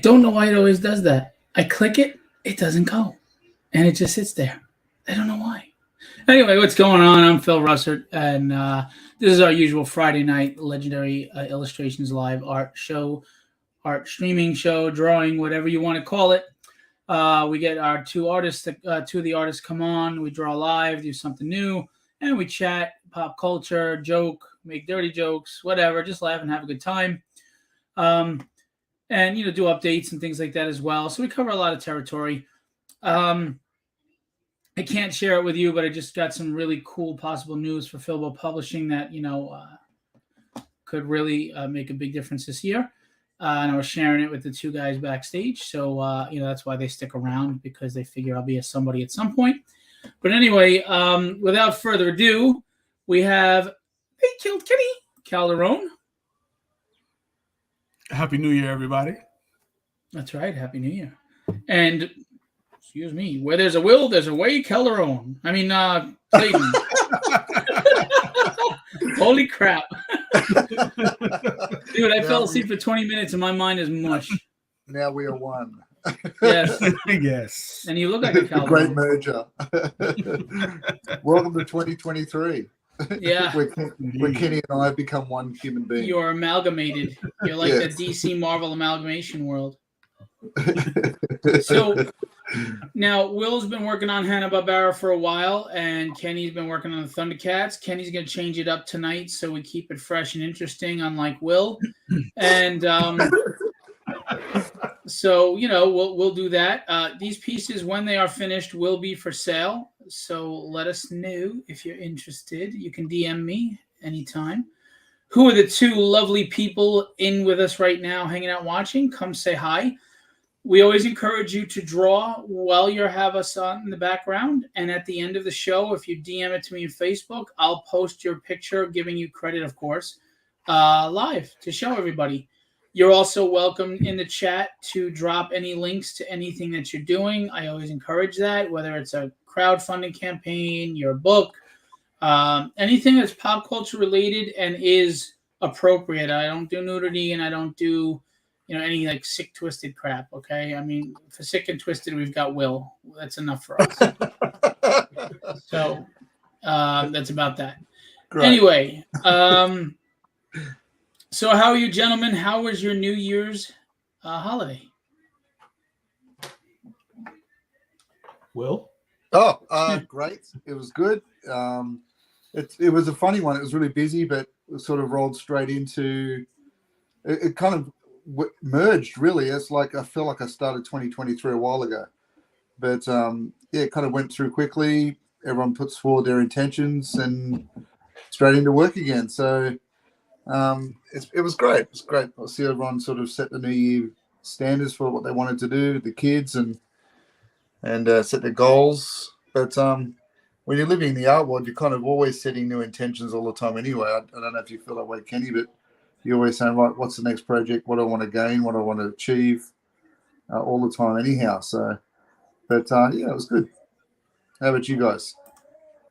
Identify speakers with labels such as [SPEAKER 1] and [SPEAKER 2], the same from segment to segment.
[SPEAKER 1] don't know why it always does that. I click it, it doesn't go, and it just sits there. I don't know why. Anyway, what's going on? I'm Phil Russert, and this is our usual Friday night Legendary Illustrations Live art show, art streaming show, drawing, whatever you want to call it. We get our two artists, two of the artists come on, we draw live, do something new, and we chat, pop culture, joke, make dirty jokes, whatever, just laugh and have a good time. And, do updates and things like that as well. So we cover a lot of territory. I can't share it with you, but I just got some really cool possible news for Filbo Publishing that, could really make a big difference this year. And I was sharing it with the two guys backstage. So, that's why they stick around, because they figure I'll be a somebody at some point. But anyway, without further ado, we have They Killed Kenny Calderone.
[SPEAKER 2] Happy New Year, everybody.
[SPEAKER 1] That's right. Happy New Year. And, excuse me, where there's a will, there's a way, Calderone. I mean, Clayton. Holy crap. Dude, I fell asleep for 20 minutes and my mind is mush.
[SPEAKER 3] Now we are one.
[SPEAKER 1] Yes.
[SPEAKER 2] Yes.
[SPEAKER 1] And you look like a Calderone.
[SPEAKER 3] Great merger. Welcome to 2023.
[SPEAKER 1] Yeah.
[SPEAKER 3] where Kenny and I have become one human being.
[SPEAKER 1] You're amalgamated. You're like
[SPEAKER 3] Yes.
[SPEAKER 1] the DC Marvel amalgamation world. So now Will's been working on Hanna-Barbera for a while, and Kenny's been working on the Thundercats. Kenny's going to change it up tonight so we keep it fresh and interesting, unlike Will. And so, we'll do that. These pieces, when they are finished, will be for sale. So let us know if you're interested. You can DM me anytime. Who are the two lovely people in with us right now, hanging out watching? Come say hi. We always encourage you to draw while you have us on in the background. And at the end of the show, if you DM it to me on Facebook, I'll post your picture, giving you credit, of course, live to show everybody. You're also welcome in the chat to drop any links to anything that you're doing. I always encourage that, whether it's a crowdfunding campaign, your book, anything that's pop culture related and is appropriate. I don't do nudity and I don't do, any like sick, twisted crap. Okay. I mean, for sick and twisted, we've got Will. That's enough for us. So that's about that. Great. Anyway, so how are you, gentlemen? How was your New Year's holiday?
[SPEAKER 2] Will?
[SPEAKER 3] Oh, great. It was good. It was a funny one. It was really busy, but it sort of rolled straight into it kind of merged, really. It's like I feel like I started 2023 a while ago. But, it kind of went through quickly. Everyone puts forward their intentions and straight into work again. So it was great. It was great. I see everyone sort of set the New Year standards for what they wanted to do, the kids, and set their goals. But when you're living in the art world, you're kind of always setting new intentions all the time anyway. I don't know if you feel that way, Kenny, but you're always saying, right, what's the next project? What do I want to gain? What do I want to achieve? All the time anyhow. So, but it was good. How about you guys?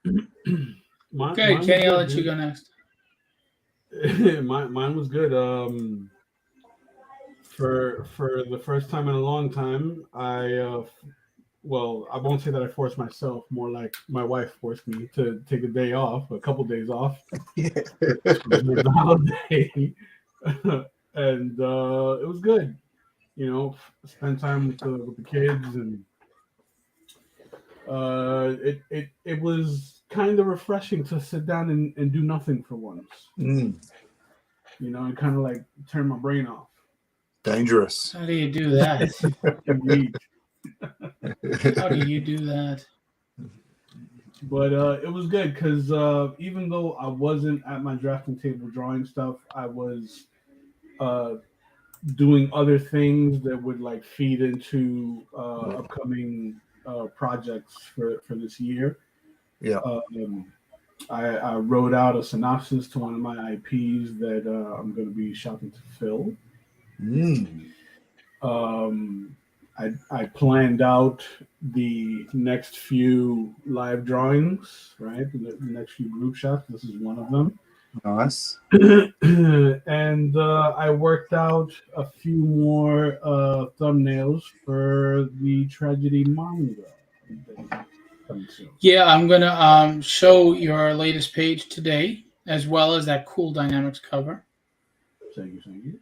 [SPEAKER 1] Okay, Kenny, I'll let you go next.
[SPEAKER 2] Mine was good. For the first time in a long time, I won't say that I forced myself. More like my wife forced me to take a couple days off. Yeah. The holiday, and it was good. Spend time with the kids, and it was kind of refreshing to sit down and do nothing for once. And kind of like turn my brain off.
[SPEAKER 3] Dangerous.
[SPEAKER 1] How do you do that? How do you do that?
[SPEAKER 2] But it was good because even though I wasn't at my drafting table drawing stuff, I was doing other things that would like feed into upcoming projects for this year.
[SPEAKER 3] Yeah.
[SPEAKER 2] I wrote out a synopsis to one of my IPs that I'm going to be shopping to fill. I planned out the next few live drawings, right? The next few group shots. This is one of them.
[SPEAKER 3] Nice.
[SPEAKER 2] And I worked out a few more thumbnails for the tragedy manga coming soon.
[SPEAKER 1] Yeah, I'm gonna show your latest page today, as well as that cool Dynamics cover.
[SPEAKER 2] Thank you.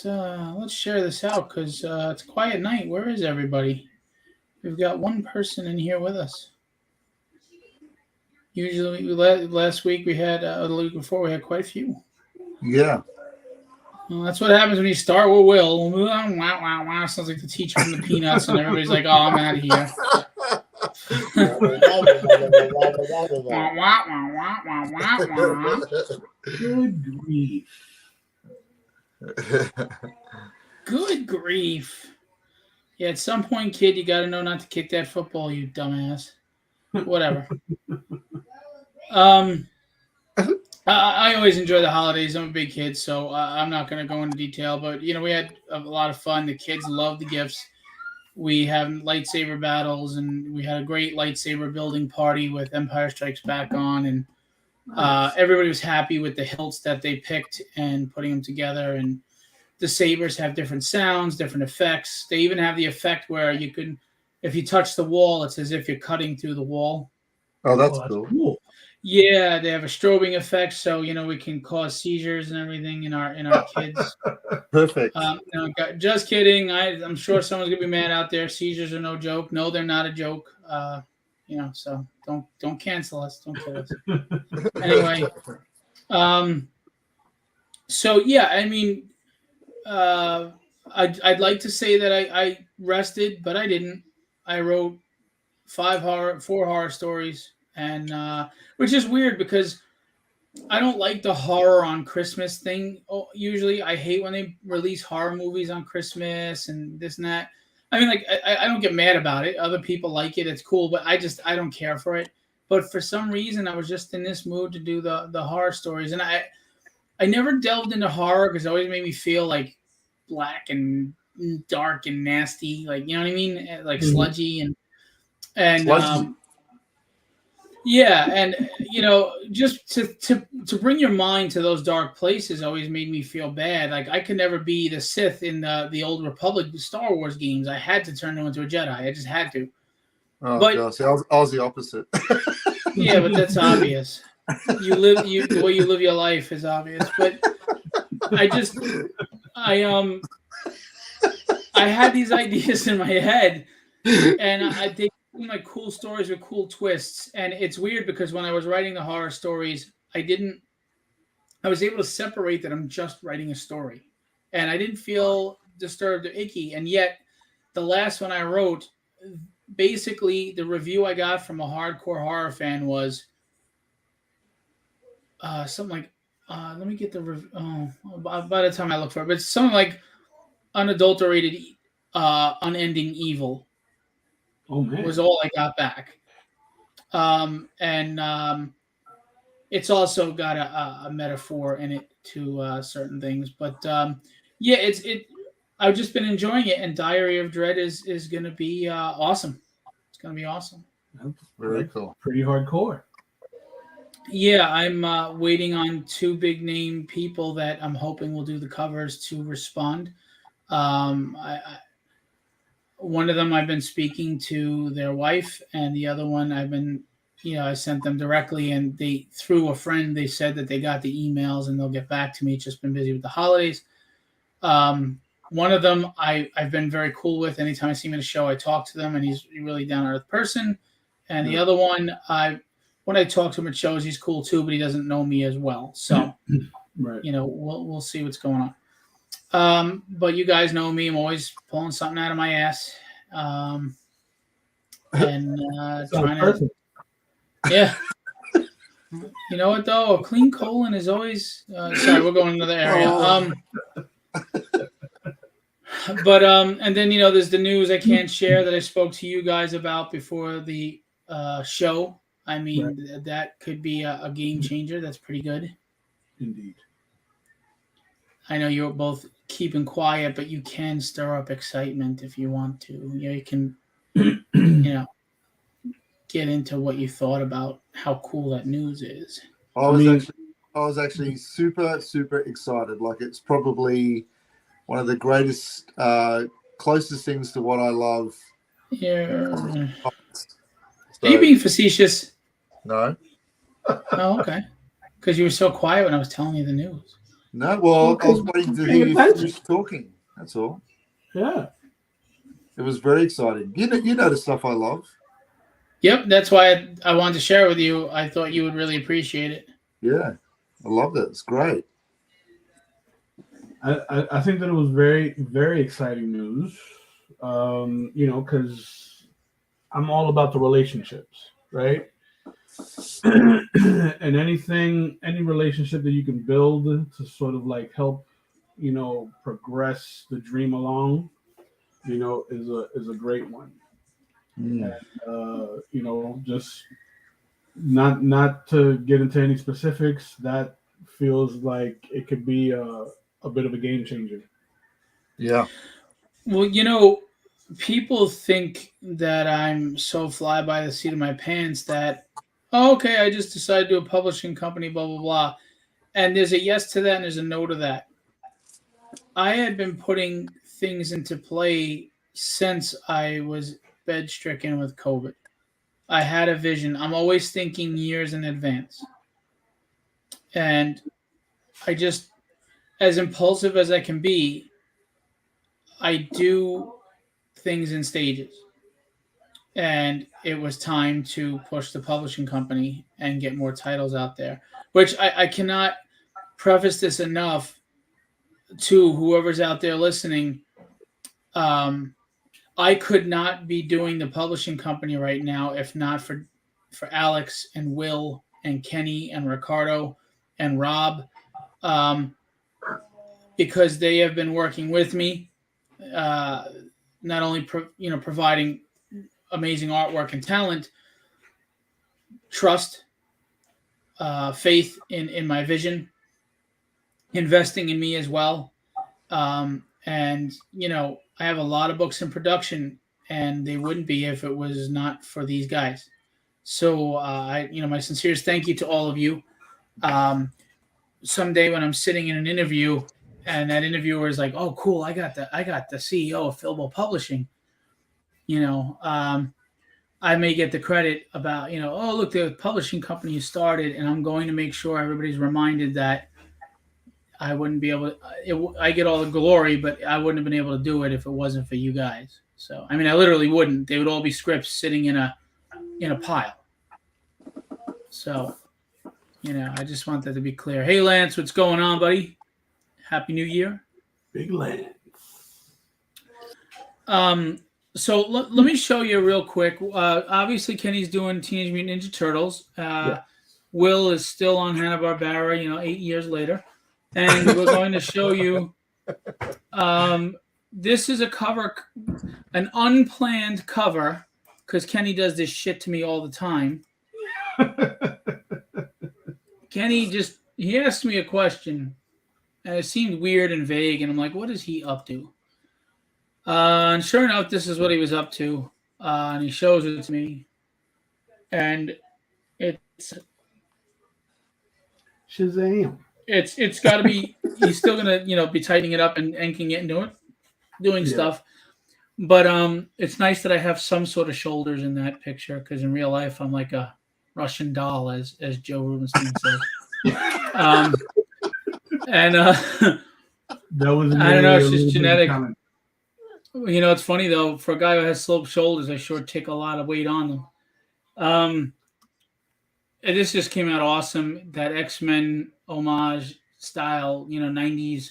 [SPEAKER 1] Let's share this out because it's a quiet night. Where is everybody? We've got one person in here with us. Usually, last week we had, the week before we had quite a few.
[SPEAKER 3] Yeah.
[SPEAKER 1] Well, that's what happens when you start with Will. Wow, wow, wow. Sounds like the teacher from the Peanuts, and everybody's like, "Oh, I'm out of here." Wah, wah, wah, wah, wah, wah.
[SPEAKER 2] Good grief.
[SPEAKER 1] Good grief! Yeah, at some point, kid, you got to know not to kick that football, you dumbass. Whatever. I always enjoy the holidays. I'm a big kid, so I'm not going to go into detail. But we had a lot of fun. The kids loved the gifts. We have lightsaber battles, and we had a great lightsaber building party with Empire Strikes Back on, and everybody was happy with the hilts that they picked and putting them together. And the sabers have different sounds, different effects. They even have the effect where you can, if you touch the wall, it's as if you're cutting through the wall.
[SPEAKER 3] Oh, that's cool.
[SPEAKER 1] Yeah, they have a strobing effect, so we can cause seizures and everything in our kids.
[SPEAKER 3] Perfect.
[SPEAKER 1] No, just kidding. I'm sure someone's gonna be mad out there. Seizures are no joke. No, they're not a joke. So don't cancel us. Don't kill us. Anyway, so yeah, I mean, I'd like to say that I rested, but I didn't. I wrote 4 horror stories, and which is weird because I don't like the horror on Christmas thing. Usually, I hate when they release horror movies on Christmas and this and that. I mean, like I don't get mad about it. Other people like it; it's cool, but I don't care for it. But for some reason, I was just in this mood to do the horror stories, and I never delved into horror because it always made me feel like black and dark and nasty, like you know what I mean, like sludgy and yeah, and just to bring your mind to those dark places always made me feel bad. Like I could never be the Sith in the old Republic Star Wars games. I had to turn into a Jedi. I just had to.
[SPEAKER 3] Oh
[SPEAKER 1] but,
[SPEAKER 3] gosh, I was the opposite.
[SPEAKER 1] Yeah, but that's obvious. The way you live your life is obvious. But I had these ideas in my head, and they like cool stories with cool twists. And it's weird because when I was writing the horror stories, I was able to separate that I'm just writing a story, and I didn't feel disturbed or icky. And yet the last one I wrote, basically the review I got from a hardcore horror fan was something like, let me get the review. By the time I look for it, but it's something like unadulterated, unending evil.
[SPEAKER 2] Oh man,
[SPEAKER 1] was all I got back. It's also got a metaphor in it to certain things, but yeah, I've just been enjoying it, and Diary of Dread is going to be awesome. It's going to be awesome.
[SPEAKER 3] Very cool.
[SPEAKER 2] Pretty hardcore.
[SPEAKER 1] Yeah, I'm waiting on 2 big name people that I'm hoping will do the covers to respond. One of them I've been speaking to their wife, and the other one I sent them directly, and through a friend, they said that they got the emails and they'll get back to me. It's just been busy with the holidays. One of them I've been very cool with. Anytime I see him in a show, I talk to them, and he's a really down-to-earth person. And the other one, when I talk to him at shows, he's cool too, but he doesn't know me as well. So,
[SPEAKER 2] right.
[SPEAKER 1] We'll see what's going on. But you guys know me. I'm always pulling something out of my ass. And trying to, yeah. You know what though? A clean colon is always. Sorry, we're going another area. But and then there's the news I can't share that I spoke to you guys about before the show. I mean, that could be a game changer. That's pretty good.
[SPEAKER 2] Indeed.
[SPEAKER 1] I know you're both keeping quiet, but you can stir up excitement if you want to. You can, get into what you thought about how cool that news is.
[SPEAKER 3] I was actually super, super excited. Like, it's probably one of the greatest, closest things to what I love.
[SPEAKER 1] Yeah. Are
[SPEAKER 3] So,
[SPEAKER 1] you being facetious?
[SPEAKER 3] no,
[SPEAKER 1] Oh, okay. Because you were so quiet when I was telling you the news.
[SPEAKER 3] no. Well, I was waiting to hear you finish talking. That's all.
[SPEAKER 2] Yeah.
[SPEAKER 3] It was very exciting. You know the stuff I love.
[SPEAKER 1] Yep, that's why I wanted to share it with you. I thought you would really appreciate it.
[SPEAKER 3] Yeah, I loved it. It's great.
[SPEAKER 2] I think that it was very, very exciting news. You know, because I'm all about the relationships, right? And any relationship that you can build to sort of like help, you know, progress the dream along, you know, is a great one.
[SPEAKER 3] Mm.
[SPEAKER 2] And, you know, just not to get into any specifics, that feels like it could be a bit of a game changer.
[SPEAKER 3] Yeah.
[SPEAKER 1] Well, you know, people think that I'm so fly by the seat of my pants that, oh, okay, I just decided to do a publishing company, blah, blah, blah. And there's a yes to that and there's a no to that. I had been putting things into play since I was bed stricken with COVID. I had a vision. I'm always thinking years in advance. And I just, as impulsive as I can be, I do things in stages. And it was time to push the publishing company and get more titles out there, which I cannot preface this enough to whoever's out there listening. Um, I could not be doing the publishing company right now if not for Alex and Will and Kenny and Ricardo and Rob, um, because they have been working with me, uh, not only providing amazing artwork and talent, trust, faith in my vision, investing in me as well. And I have a lot of books in production, and they wouldn't be if it was not for these guys. So my sincerest thank you to all of you. Someday when I'm sitting in an interview and that interviewer is like, "Oh, cool, I got the CEO of Filbo Publishing," you know, I may get the credit about, oh, look, the publishing company you started, and I'm going to make sure everybody's reminded that I wouldn't be able to, I get all the glory, but I wouldn't have been able to do it if it wasn't for you guys. So, I mean, I literally wouldn't. They would all be scripts sitting in a pile. So, I just want that to be clear. Hey, Lance, what's going on, buddy? Happy New Year.
[SPEAKER 2] Big Lance.
[SPEAKER 1] So let me show you real quick. Obviously, Kenny's doing Teenage Mutant Ninja Turtles.
[SPEAKER 2] Yeah.
[SPEAKER 1] Will is still on Hanna-Barbera, 8 years later. And we're going to show you. This is a cover, an unplanned cover, because Kenny does this shit to me all the time. Kenny he asked me a question, and it seemed weird and vague, and I'm like, what is he up to? And sure enough, this is what he was up to, and he shows it to me, and it's
[SPEAKER 2] Shazam.
[SPEAKER 1] It's got to be. He's still gonna be tightening it up and inking it and doing stuff, but it's nice that I have some sort of shoulders in that picture, because in real life I'm like a Russian doll, as Joe Rubenstein says. And
[SPEAKER 2] that was
[SPEAKER 1] I don't know, it's just genetic. It's funny though, for a guy who has sloped shoulders, I sure take a lot of weight on them. And this just came out awesome. That X-Men homage style, 90s,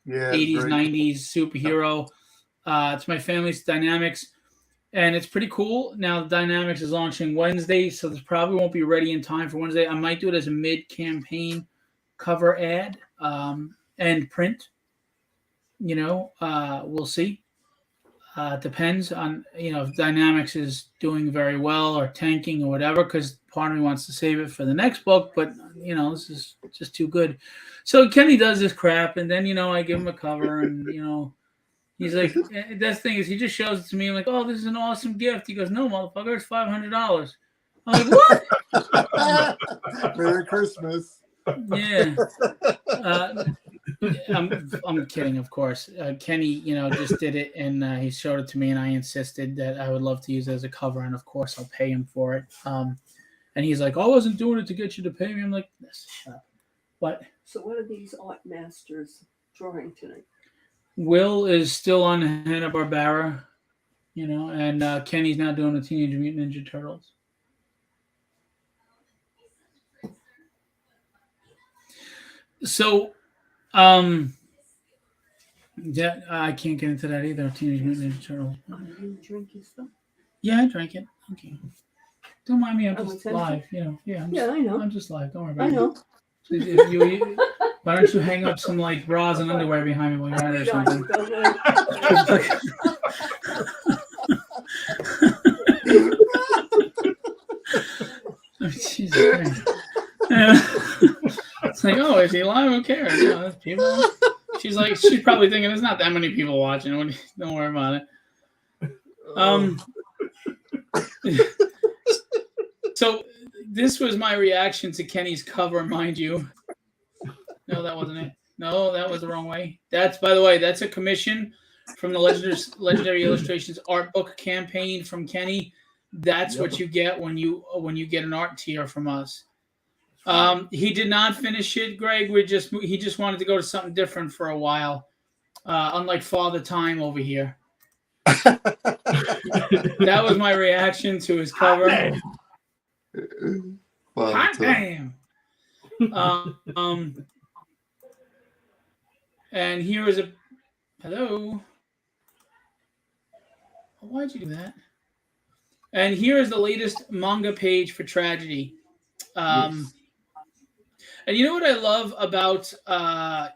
[SPEAKER 1] 80s, great. 90s superhero. It's my family's Dynamics, and it's pretty cool. Now, the Dynamics is launching Wednesday, so this probably won't be ready in time for Wednesday. I might do it as a mid-campaign cover ad and print. We'll see. Depends on, if Dynamics is doing very well or tanking or whatever, because part of me wants to save it for the next book, but, this is just too good. So Kenny does this crap, and then, I give him a cover, and, he's like, the thing is, he just shows it to me. I'm like, oh, this is an awesome gift. He goes, no, motherfucker, it's $500. I'm like, what?
[SPEAKER 3] Merry Christmas.
[SPEAKER 1] Yeah. I'm kidding, of course. Kenny, just did it, and he showed it to me, and I insisted that I would love to use it as a cover, and of course I'll pay him for it. And he's like, I wasn't doing it to get you to pay me. I'm like, shut up. What?
[SPEAKER 4] So what are these art masters drawing tonight?
[SPEAKER 1] Will is still on Hanna-Barbera, and Kenny's now doing the Teenage Mutant Ninja Turtles. So, yeah, I can't get into that either. Teenage Mutant Ninja Turtles.
[SPEAKER 4] You drink your stuff?
[SPEAKER 1] Yeah, I drank it. Okay. Don't mind me. I'm
[SPEAKER 4] Oh,
[SPEAKER 1] just
[SPEAKER 4] it's empty?
[SPEAKER 1] live. Yeah,
[SPEAKER 4] Yeah, I know.
[SPEAKER 1] I'm just live. Don't worry about
[SPEAKER 4] I
[SPEAKER 1] it.
[SPEAKER 4] know.
[SPEAKER 1] Why don't you hang up some like bras and underwear behind me while you're at it or something? Jesus Christ. It's like, oh, is he live? Who cares? There's people. She's probably thinking there's not that many people watching. Don't worry about it. So this was my reaction to Kenny's cover, mind you. No, that wasn't it. No, that was the wrong way. By the way, that's a commission from the Legendary Illustrations art book campaign from Kenny. That's what you get when you get an art tier from us. He did not finish it, Greg. He just wanted to go to something different for a while. Unlike Father Time over here. That was my reaction to his cover. Hot damn. And here is a hello. Why'd you do that? And here is the latest manga page for Tragedy. And you know what I love about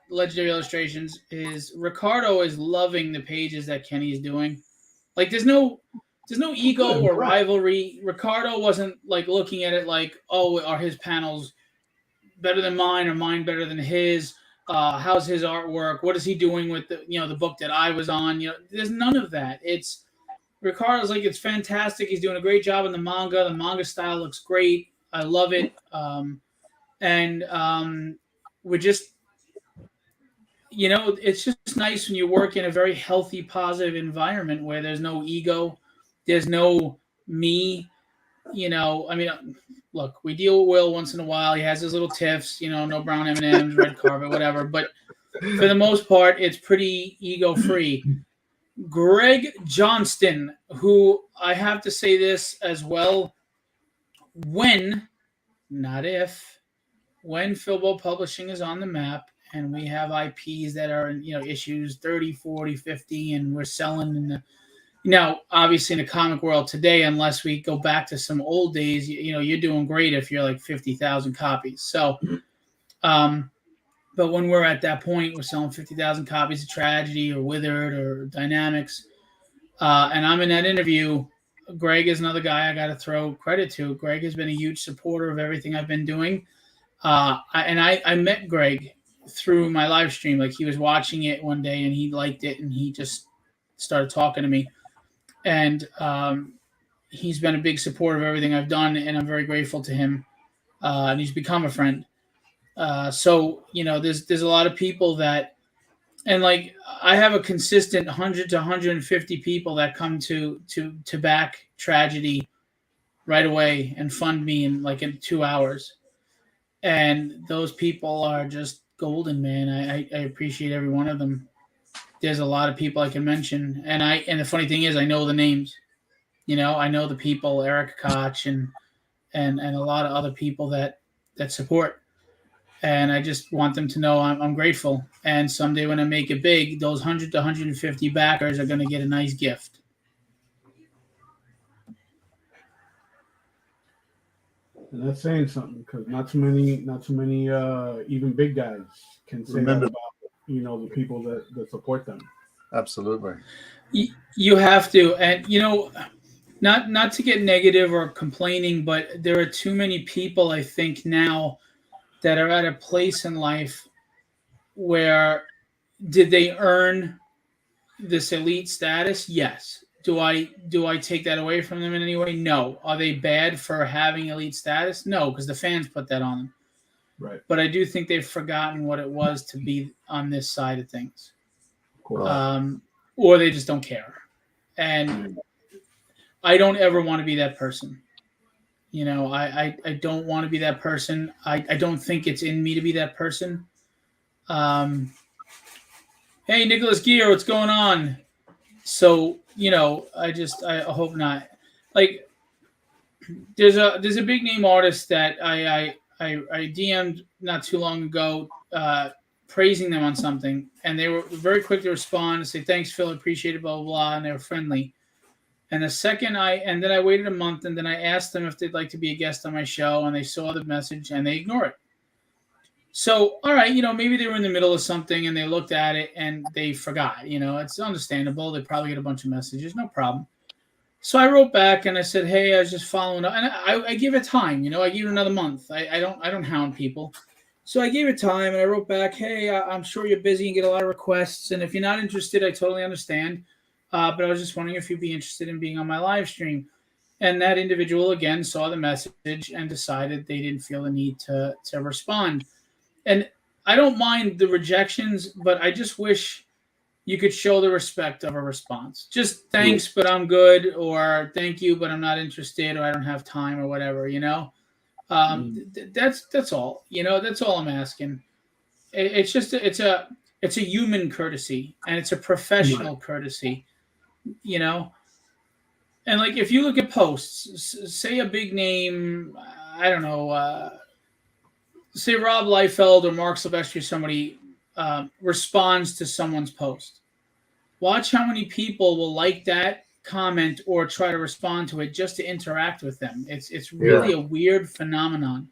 [SPEAKER 1] Legendary Illustrations is Ricardo is loving the pages that Kenny is doing. Like there's no ego or rivalry. Ricardo wasn't like looking at it like, oh, are his panels better than mine or mine better than his? How's his artwork? What is he doing with the book that I was on? There's none of that. It's Ricardo's like, it's fantastic. He's doing a great job in the manga. The manga style looks great. I love it. We're just, it's just nice when you work in a very healthy, positive environment where there's no ego, there's no me, look, we deal with Will once in a while. He has his little tiffs, no brown M&Ms, red carpet, whatever. But for the most part, it's pretty ego-free. Greg Johnston, who I have to say this as well, when, not if, when Filbo Publishing is on the map and we have IPs that are in, issues 30, 40, 50, and we're selling in the, obviously in the comic world today, unless we go back to some old days, you're doing great if you're like 50,000 copies. So, but when we're at that point, we're selling 50,000 copies of Tragedy or Withered or Dynamics. And I'm in that interview. Greg is another guy I got to throw credit to. Greg has been a huge supporter of everything I've been doing. I met Greg through my live stream. Like he was watching it one day and he liked it and he just started talking to me. And he's been a big supporter of everything I've done, and I'm very grateful to him. And he's become a friend. So there's a lot of people that, and like I have a consistent 100 to 150 people that come to back Tragedy right away and fund me in 2 hours. And those people are just golden, man. I appreciate every one of them. There's a lot of people I can mention. And the funny thing is I know the names. I know the people, Eric Koch and a lot of other people that support. And I just want them to know I'm grateful. And someday when I make it big, those 100 to 150 backers are going to get a nice gift.
[SPEAKER 2] And that's saying something because not too many even big guys can say that about the people that support them.
[SPEAKER 3] Absolutely.
[SPEAKER 1] You have to, and not to get negative or complaining, but there are too many people I think now that are at a place in life where did they earn this elite status? Yes. Do I take that away from them in any way? No. Are they bad for having elite status? No, because the fans put that on them.
[SPEAKER 2] Right.
[SPEAKER 1] But I do think they've forgotten what it was to be on this side of things.
[SPEAKER 2] Of course.
[SPEAKER 1] Or they just don't care. And I don't ever want to be that person. You know, I don't want to be that person. I don't think it's in me to be that person. Hey, Nicholas Gear, what's going on? So, you know, I hope not. Like, there's a big name artist that I DM'd not too long ago, praising them on something, and they were very quick to respond and say, thanks, Phil, appreciate it, blah, blah, blah, and they were friendly. And then I waited a month, and then I asked them if they'd like to be a guest on my show, and they saw the message, and they ignored it. So, all right, you know, maybe they were in the middle of something, and they looked at it, and they forgot. You know, it's understandable. They probably get a bunch of messages, no problem. So I wrote back, and I said, hey, I was just following up. And I give it time, you know. I give it another month. I don't hound people. So I gave it time, and I wrote back, hey, I'm sure you're busy and get a lot of requests, and if you're not interested, I totally understand. But I was just wondering if you'd be interested in being on my live stream. And that individual, again, saw the message and decided they didn't feel the need to respond. And I don't mind the rejections, but I just wish you could show the respect of a response. Just thanks, but I'm good, or thank you, but I'm not interested, or I don't have time, or whatever, you know? That's all. You know, that's all I'm asking. It's just it's a human courtesy, and it's a professional courtesy, you know? And like, if you look at posts, say a big name, I don't know, say Rob Liefeld or Mark Silvestri, somebody responds to someone's post. Watch how many people will like that comment or try to respond to it just to interact with them. It's really a weird phenomenon.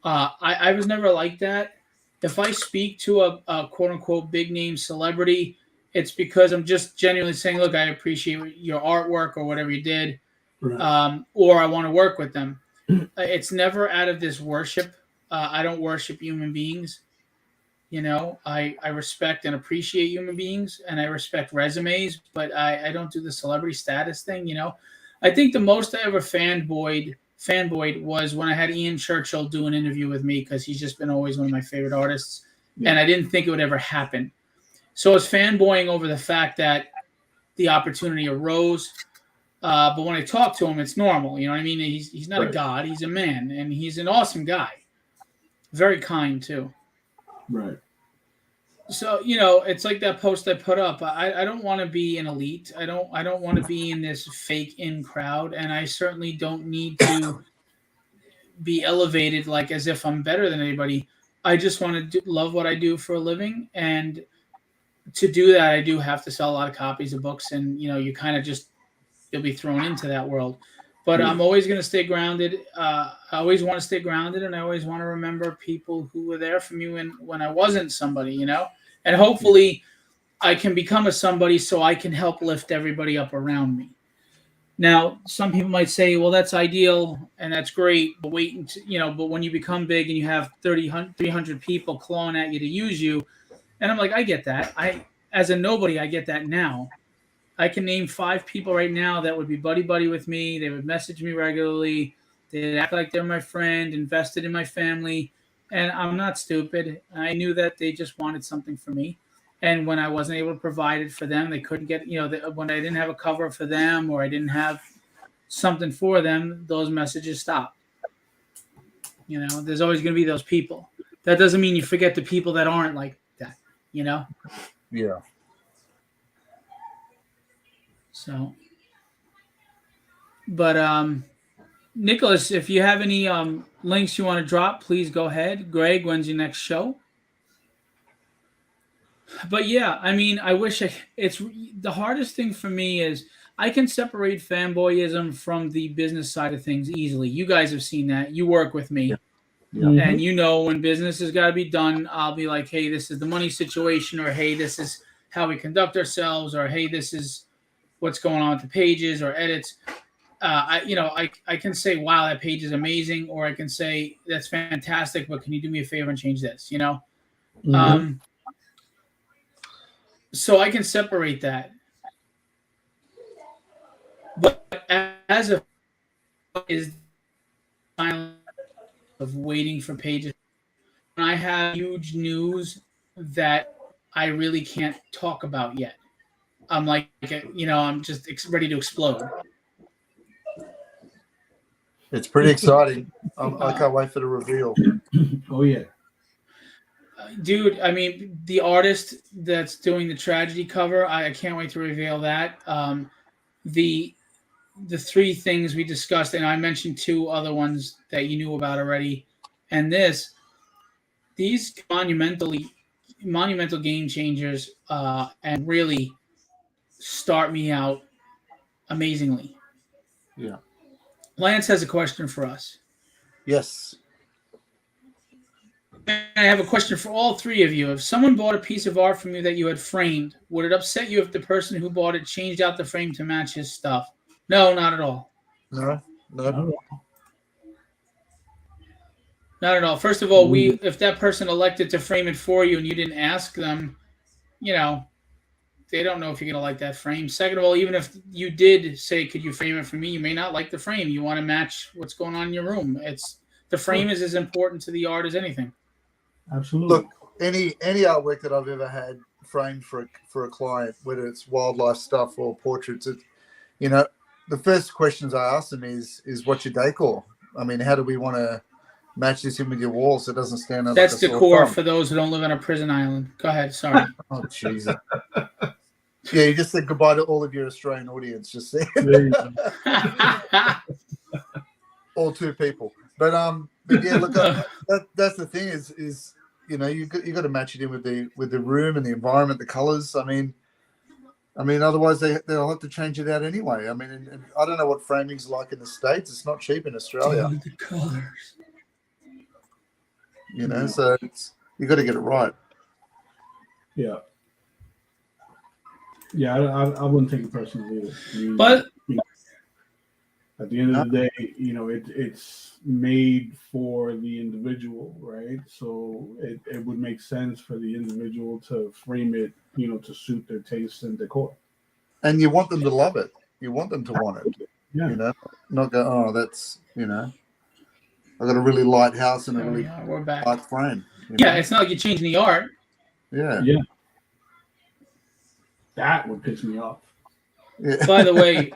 [SPEAKER 1] I was never like that. If I speak to a quote unquote big name celebrity, it's because I'm just genuinely saying, look, I appreciate your artwork or whatever you did,
[SPEAKER 2] Right.
[SPEAKER 1] or I want to work with them. It's never out of this worship. I don't worship human beings. You know, I respect and appreciate human beings, and I respect resumes, but I don't do the celebrity status thing, you know. I think the most I ever fanboyed was when I had Ian Churchill do an interview with me, because he's just been always one of my favorite artists, and I didn't think it would ever happen. So I was fanboying over the fact that the opportunity arose, but when I talk to him, it's normal. You know what I mean? He's not a god. He's a man, and he's an awesome guy. Very kind, too.
[SPEAKER 2] Right.
[SPEAKER 1] So, you know, it's like that post I put up. I don't want to be an elite. I don't want to be in this fake in crowd, and I certainly don't need to be elevated like as if I'm better than anybody. I just want to love what I do for a living, and to do that, I do have to sell a lot of copies of books, and you know, you kind of just you'll be thrown into that world. But I'm always going to stay grounded. I always want to stay grounded, and I always want to remember people who were there for me when I wasn't somebody, you know. And hopefully, I can become a somebody so I can help lift everybody up around me. Now, some people might say, "Well, that's ideal and that's great," but wait until, you know. But when you become big and you have 300 people clawing at you to use you, and I'm like, I get that. As a nobody, I get that now. I can name 5 people right now that would be buddy with me. They would message me regularly. They'd act like they're my friend, invested in my family. And I'm not stupid. I knew that they just wanted something for me. And when I wasn't able to provide it for them, they couldn't get, you know, when I didn't have a cover for them or I didn't have something for them, those messages stopped. You know, there's always going to be those people. That doesn't mean you forget the people that aren't like that, you know?
[SPEAKER 3] Yeah.
[SPEAKER 1] So, but Nicholas, if you have any links you want to drop, please go ahead. Greg, when's your next show? But yeah, I mean, it's the hardest thing for me is I can separate fanboyism from the business side of things easily. You guys have seen that. You work with me.
[SPEAKER 3] Yeah.
[SPEAKER 1] And you know when business has got to be done, I'll be like, hey, this is the money situation, or hey, this is how we conduct ourselves, or hey, this is what's going on with the pages or edits. I can say, wow, that page is amazing, or I can say that's fantastic, but can you do me a favor and change this? You know, so I can separate that. But as of is silence of waiting for pages. And I have huge news that I really can't talk about yet. I'm like, I'm just ready to explode.
[SPEAKER 3] It's pretty exciting. I can't wait for the reveal.
[SPEAKER 2] Oh yeah.
[SPEAKER 1] Dude, I mean, the artist that's doing the tragedy cover, I can't wait to reveal that. The three things we discussed, and I mentioned two other ones that you knew about already, and these monumental game changers, and really start me out amazingly.
[SPEAKER 3] Yeah.
[SPEAKER 1] Lance has a question for us.
[SPEAKER 3] Yes.
[SPEAKER 1] And I have a question for all three of you. If someone bought a piece of art from you that you had framed, would it upset you if the person who bought it changed out the frame to match his stuff? No, not at all.
[SPEAKER 3] No.
[SPEAKER 1] Not at all. First of all, if that person elected to frame it for you and you didn't ask them, they don't know if you're going to like that frame. Second of all, even if you did say, could you frame it for me, you may not like the frame. You want to match what's going on in your room. The frame is as important to the art as anything.
[SPEAKER 2] Absolutely.
[SPEAKER 3] Look, any artwork that I've ever had framed for a client, whether it's wildlife stuff or portraits, the first questions I ask them is what's your decor? I mean, how do we want to match this in with your wall so it doesn't stand out?
[SPEAKER 1] That's
[SPEAKER 3] like a sore
[SPEAKER 1] decor
[SPEAKER 3] thumb?
[SPEAKER 1] for those who don't live on a prison island. Go ahead. Sorry.
[SPEAKER 3] Oh, Jesus. Yeah, you just said goodbye to all of your Australian audience. Just saying.
[SPEAKER 2] There you go.
[SPEAKER 3] All two people. But yeah, look, that's the thing is you got to match it in with the room and the environment, the colors. I mean, otherwise they'll have to change it out anyway. I mean, and I don't know what framing's like in the States. It's not cheap in Australia.
[SPEAKER 1] The colors.
[SPEAKER 3] So you got to get it right.
[SPEAKER 2] Yeah. Yeah, I wouldn't take it personally either.
[SPEAKER 1] But
[SPEAKER 2] at the end of the day, it's made for the individual, right? So it would make sense for the individual to frame it, to suit their taste and decor.
[SPEAKER 3] And you want them to love it. You want them to want it.
[SPEAKER 2] Yeah.
[SPEAKER 3] Not go, oh, that's, I got a really light house and a really
[SPEAKER 1] we're back.
[SPEAKER 3] light frame.
[SPEAKER 1] Yeah, it's not like you're changing the art.
[SPEAKER 3] Yeah.
[SPEAKER 2] Yeah. That would piss me off.
[SPEAKER 3] Yeah.
[SPEAKER 1] By the way,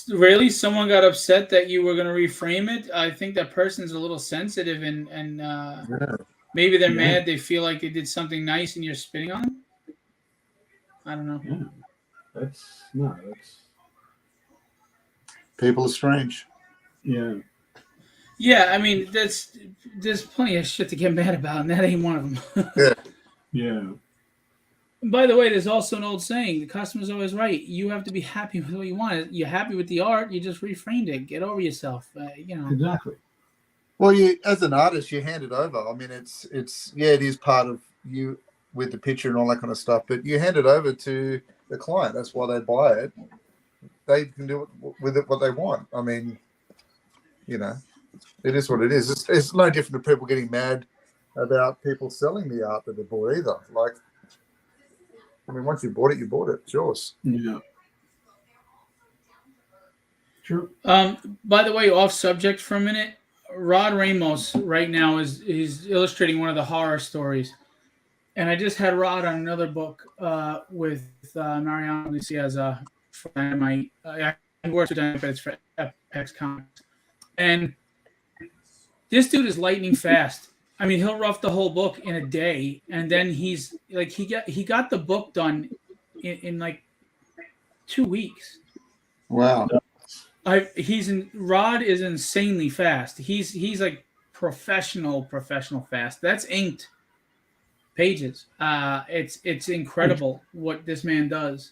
[SPEAKER 1] really, someone got upset that you were going to reframe it? I think that person's a little sensitive, and maybe they're mad. They feel like they did something nice, and you're spitting on them. I don't know.
[SPEAKER 2] Yeah. That's
[SPEAKER 3] People are strange.
[SPEAKER 2] yeah.
[SPEAKER 1] Yeah, I mean, there's plenty of shit to get mad about, and that ain't one of them.
[SPEAKER 2] Yeah.
[SPEAKER 1] And by the way, there's also an old saying: the customer's always right. You have to be happy with what you want. You're happy with the art, you just reframed it. Get over yourself.
[SPEAKER 2] Exactly.
[SPEAKER 3] Well, you as an artist, you hand it over. I mean, it is part of you with the picture and all that kind of stuff, but you hand it over to the client. That's why they buy it. They can do with it what they want. I mean, it is what it is. It's no different to people getting mad about people selling the art that they bought either. Like, I mean, once you bought it, you bought it. It's yours.
[SPEAKER 2] Yeah. Sure.
[SPEAKER 1] By the way, off subject for a minute. Rod Ramos right now is illustrating one of the horror stories, and I just had Rod on another book with Mariano Luciaza for Dynamite. I worked with Dynamite, but it's for Apex Comics, and this dude is lightning fast. I mean, he'll rough the whole book in a day, and then he's like, he got the book done in like 2 weeks.
[SPEAKER 3] Wow.
[SPEAKER 1] Rod is insanely fast. He's like professional fast. That's inked pages. It's incredible what this man does.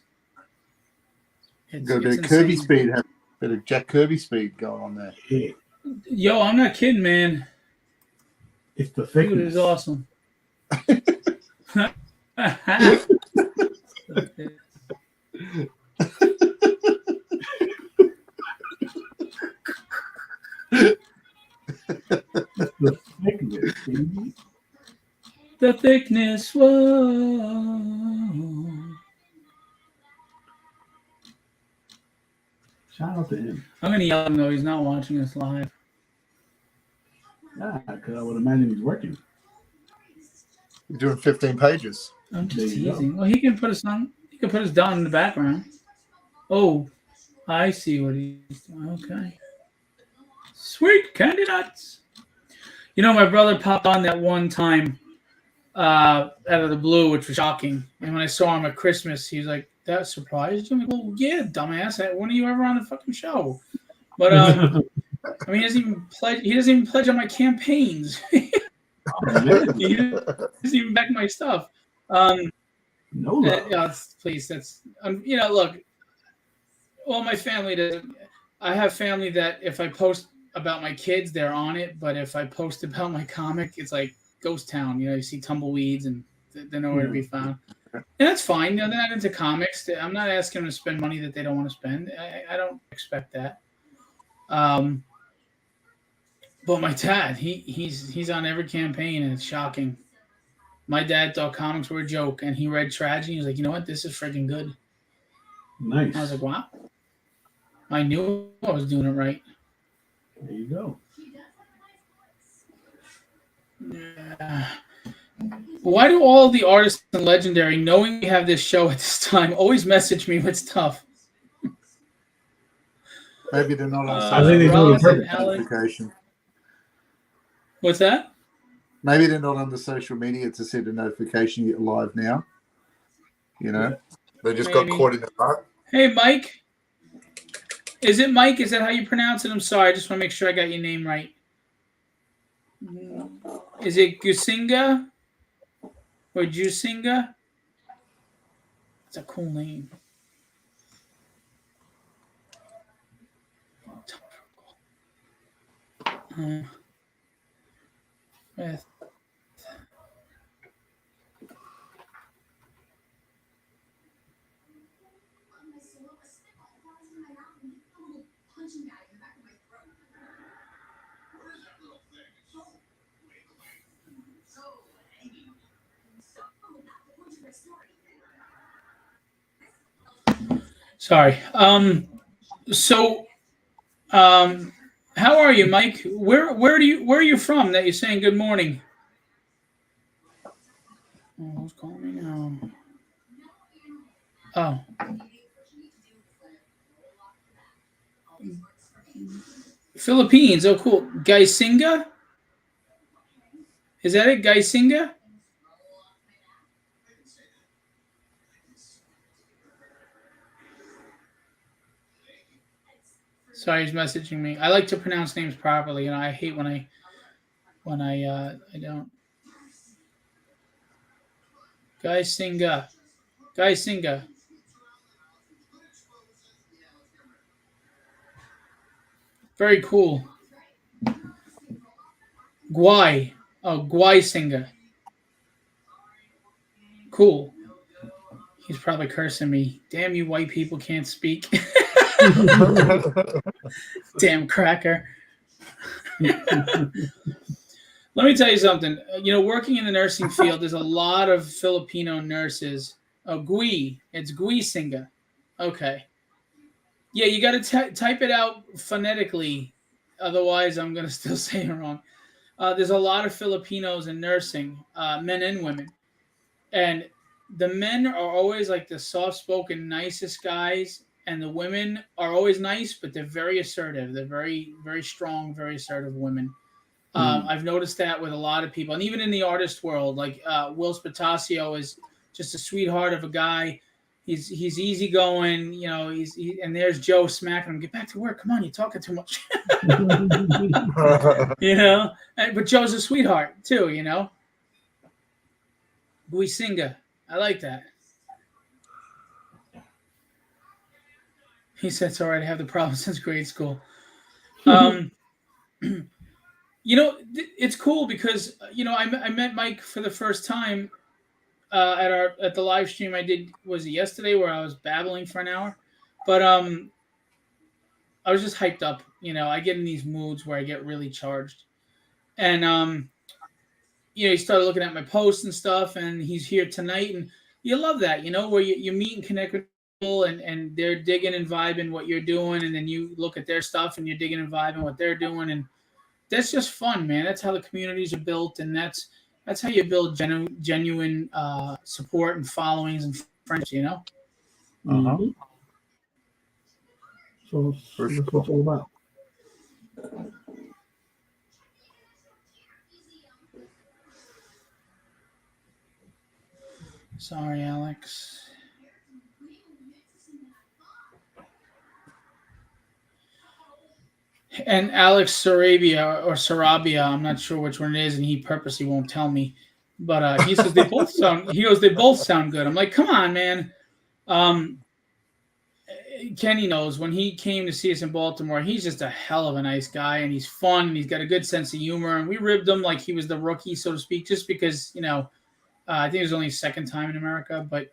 [SPEAKER 3] Got a bit of Kirby speed, a bit of Jack Kirby speed going on there.
[SPEAKER 2] Yeah.
[SPEAKER 1] Yo, I'm not kidding, man.
[SPEAKER 2] It's the
[SPEAKER 1] Dude
[SPEAKER 2] thickness.
[SPEAKER 1] is awesome.
[SPEAKER 2] The thickness, baby.
[SPEAKER 1] the thickness. Whoa.
[SPEAKER 2] Shout out to him.
[SPEAKER 1] I'm gonna yell at him though. He's not watching us live.
[SPEAKER 2] Yeah, because I would imagine he's working.
[SPEAKER 3] You're doing 15 pages.
[SPEAKER 1] I'm
[SPEAKER 2] There
[SPEAKER 1] just
[SPEAKER 2] you go.
[SPEAKER 1] teasing. Well, he can put us on. He can put us down in the background. Oh, I see what he's doing. Okay. Sweet candy nuts. You know, my brother popped on that one time out of the blue, which was shocking. And when I saw him at Christmas, he was like, "That surprised you?" I'm like, "Well, yeah, dumbass. When are you ever on the fucking show?" But I mean, he doesn't even pledge. He doesn't even pledge on my campaigns.
[SPEAKER 2] Oh, man.
[SPEAKER 1] He doesn't even back my stuff.
[SPEAKER 2] No love.
[SPEAKER 1] Please, that's look. Well, my family does. I have family that if I post about my kids, they're on it. But if I post about my comic, it's like ghost town. You know, you see tumbleweeds and they're nowhere to be found. And that's fine. You know, they're not into comics. I'm not asking them to spend money that they don't want to spend. I don't expect that. But my dad, he's on every campaign, and it's shocking. My dad thought comics were a joke, and he read Tragedy. He was like, "You know what? This is freaking good."
[SPEAKER 2] Nice.
[SPEAKER 1] I was like, "Wow." I knew I was doing it right.
[SPEAKER 2] There you go.
[SPEAKER 1] Yeah. Why do all the artists in Legendary, knowing we have this show at this time, always message me with stuff?
[SPEAKER 3] Maybe they're not on
[SPEAKER 2] I think they do it on
[SPEAKER 1] Ross and
[SPEAKER 2] purpose.
[SPEAKER 1] Alex.
[SPEAKER 3] notification.
[SPEAKER 1] What's that?
[SPEAKER 3] Maybe they're not on the social media to see the notification you're live now. You know, they just
[SPEAKER 1] Maybe.
[SPEAKER 3] got caught in the dark.
[SPEAKER 1] Hey, Mike. Is it Mike? Is that how you pronounce it? I'm sorry. I just want to make sure I got your name right. Is it Gusinga or Jusinga? It's a cool name. With Sorry. How are you, Mike? Where are you from that you're saying good morning? Oh, who's calling me now? Oh. Philippines. Oh, cool. Gaisinga? Is that it? Gaisinga? Sorry, he's messaging me. I like to pronounce names properly, and I hate when I don't. Gaisinga. Gaisinga. Very cool. Guai. Oh, Guaisinga. Cool. He's probably cursing me. Damn you white people can't speak. Damn cracker. Let me tell you something. You know, working in the nursing field, there's a lot of Filipino nurses. Oh, Gui. It's Guisinga. Okay. Yeah, you got to type it out phonetically. Otherwise, I'm going to still say it wrong. There's a lot of Filipinos in nursing, men and women. And the men are always like the soft-spoken, nicest guys. And the women are always nice, but they're very assertive. They're very, very strong, very assertive women. I've noticed that with a lot of people. And even in the artist world, like Will Spatasio is just a sweetheart of a guy. He's easygoing, you know. And there's Joe smacking him. Get back to work. Come on, you're talking too much. You know. But Joe's a sweetheart too, you know. Buisinga. I like that. He said it's all right. I have the problem since grade school. You know, it's cool because I met Mike for the first time at the live stream I did. Was it yesterday where I was babbling for an hour? But I was just hyped up. You know, I get in these moods where I get really charged, and he started looking at my posts and stuff, and he's here tonight, and you love that, where you meet and connect with people, and they're digging and vibing what you're doing, and then you look at their stuff and you're digging and vibing what they're doing, and that's just fun, man. That's how the communities are built, and that's how you build genuine support and followings and friendships.
[SPEAKER 2] Mhm. So that's what it's all about.
[SPEAKER 1] Sorry, Alex. And Alex Sarabia, I'm not sure which one it is, and he purposely won't tell me. But he says they both sound. He goes, they both sound good. I'm like, come on, man. Kenny knows when he came to see us in Baltimore, he's just a hell of a nice guy, and he's fun, and he's got a good sense of humor. And we ribbed him like he was the rookie, so to speak, just because I think it was only his second time in America, but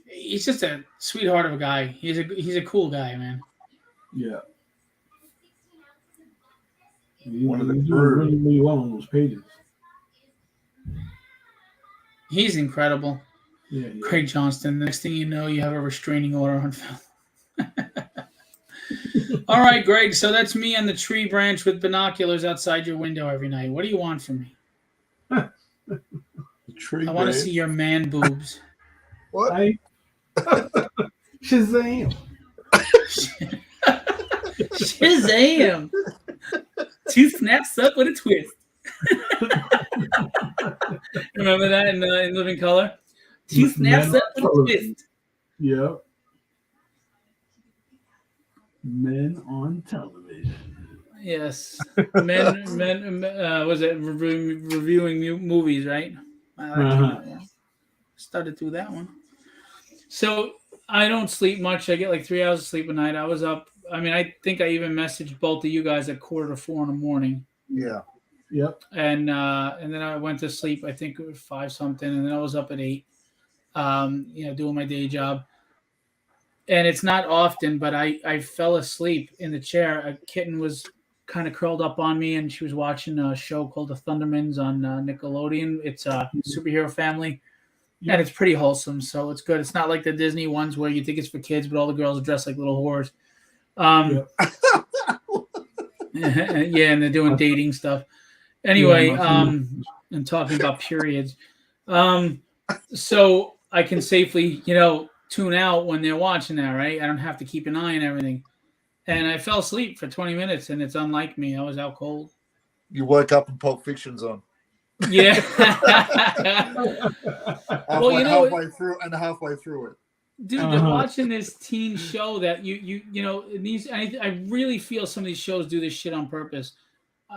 [SPEAKER 1] he's just a sweetheart of a guy. He's a cool guy, man.
[SPEAKER 2] Yeah.
[SPEAKER 3] One of the
[SPEAKER 2] He's doing
[SPEAKER 3] crew.
[SPEAKER 2] really, really well on those pages.
[SPEAKER 1] He's incredible.
[SPEAKER 2] Yeah.
[SPEAKER 1] Craig Johnston. Next thing you know, you have a restraining order on film. All right, Greg. So that's me on the tree branch with binoculars outside your window every night. What do you want from me? I want to see your man boobs.
[SPEAKER 3] What?
[SPEAKER 2] Shazam!
[SPEAKER 1] Shazam! 2 snaps up with a twist. Remember that in Living Color? 2 snaps up with a twist.
[SPEAKER 2] Yep. Men on television.
[SPEAKER 1] Yes. Men. Was it reviewing movies, right? Started through that one. So I don't sleep much. I get like 3 hours of sleep a night. I was up. I think I even messaged both of you guys at 3:45 in the morning.
[SPEAKER 3] Yeah.
[SPEAKER 2] Yep.
[SPEAKER 1] And then I went to sleep. I think it was 5 something, and then I was up at 8. Doing my day job. And it's not often, but I fell asleep in the chair. A kitten was kind of curled up on me, and she was watching a show called The Thundermans on Nickelodeon. It's a superhero family, and it's pretty wholesome, so it's good. It's not like the Disney ones where you think it's for kids, but all the girls are dressed like little whores. Yeah, and they're doing dating stuff. Anyway, and talking about periods. So I can safely, tune out when they're watching that, right? I don't have to keep an eye on everything. And I fell asleep for 20 minutes, and it's unlike me. I was out cold.
[SPEAKER 3] You woke up and Pulp Fiction's on.
[SPEAKER 1] Yeah.
[SPEAKER 3] halfway through it.
[SPEAKER 1] Dude, they're watching this teen show that I really feel some of these shows do this shit on purpose.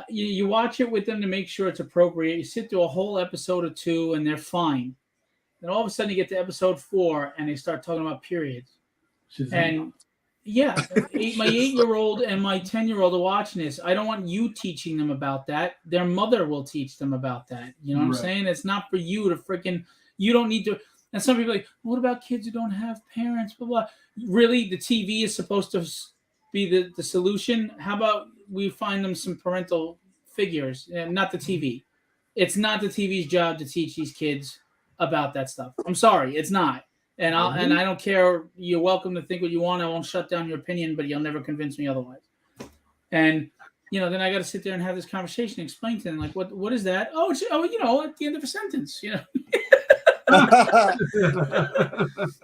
[SPEAKER 1] You watch it with them to make sure it's appropriate. You sit through a whole episode or 2, and they're fine. Then all of a sudden you get to episode 4, and they start talking about periods. And yeah, my 8-year-old and my 10-year-old are watching this. I don't want you teaching them about that. Their mother will teach them about that. You know what I'm saying? It's not for you to you don't need to. And some people are like, what about kids who don't have parents? Blah, blah. Really, the TV is supposed to be the solution? How about we find them some parental figures, and not the TV? It's not the TV's job to teach these kids about that stuff. I'm sorry, it's not. And I don't care. You're welcome to think what you want. I won't shut down your opinion, but you'll never convince me otherwise. And then I got to sit there and have this conversation, and explain to them like, what is that? Oh, it's, at the end of a sentence,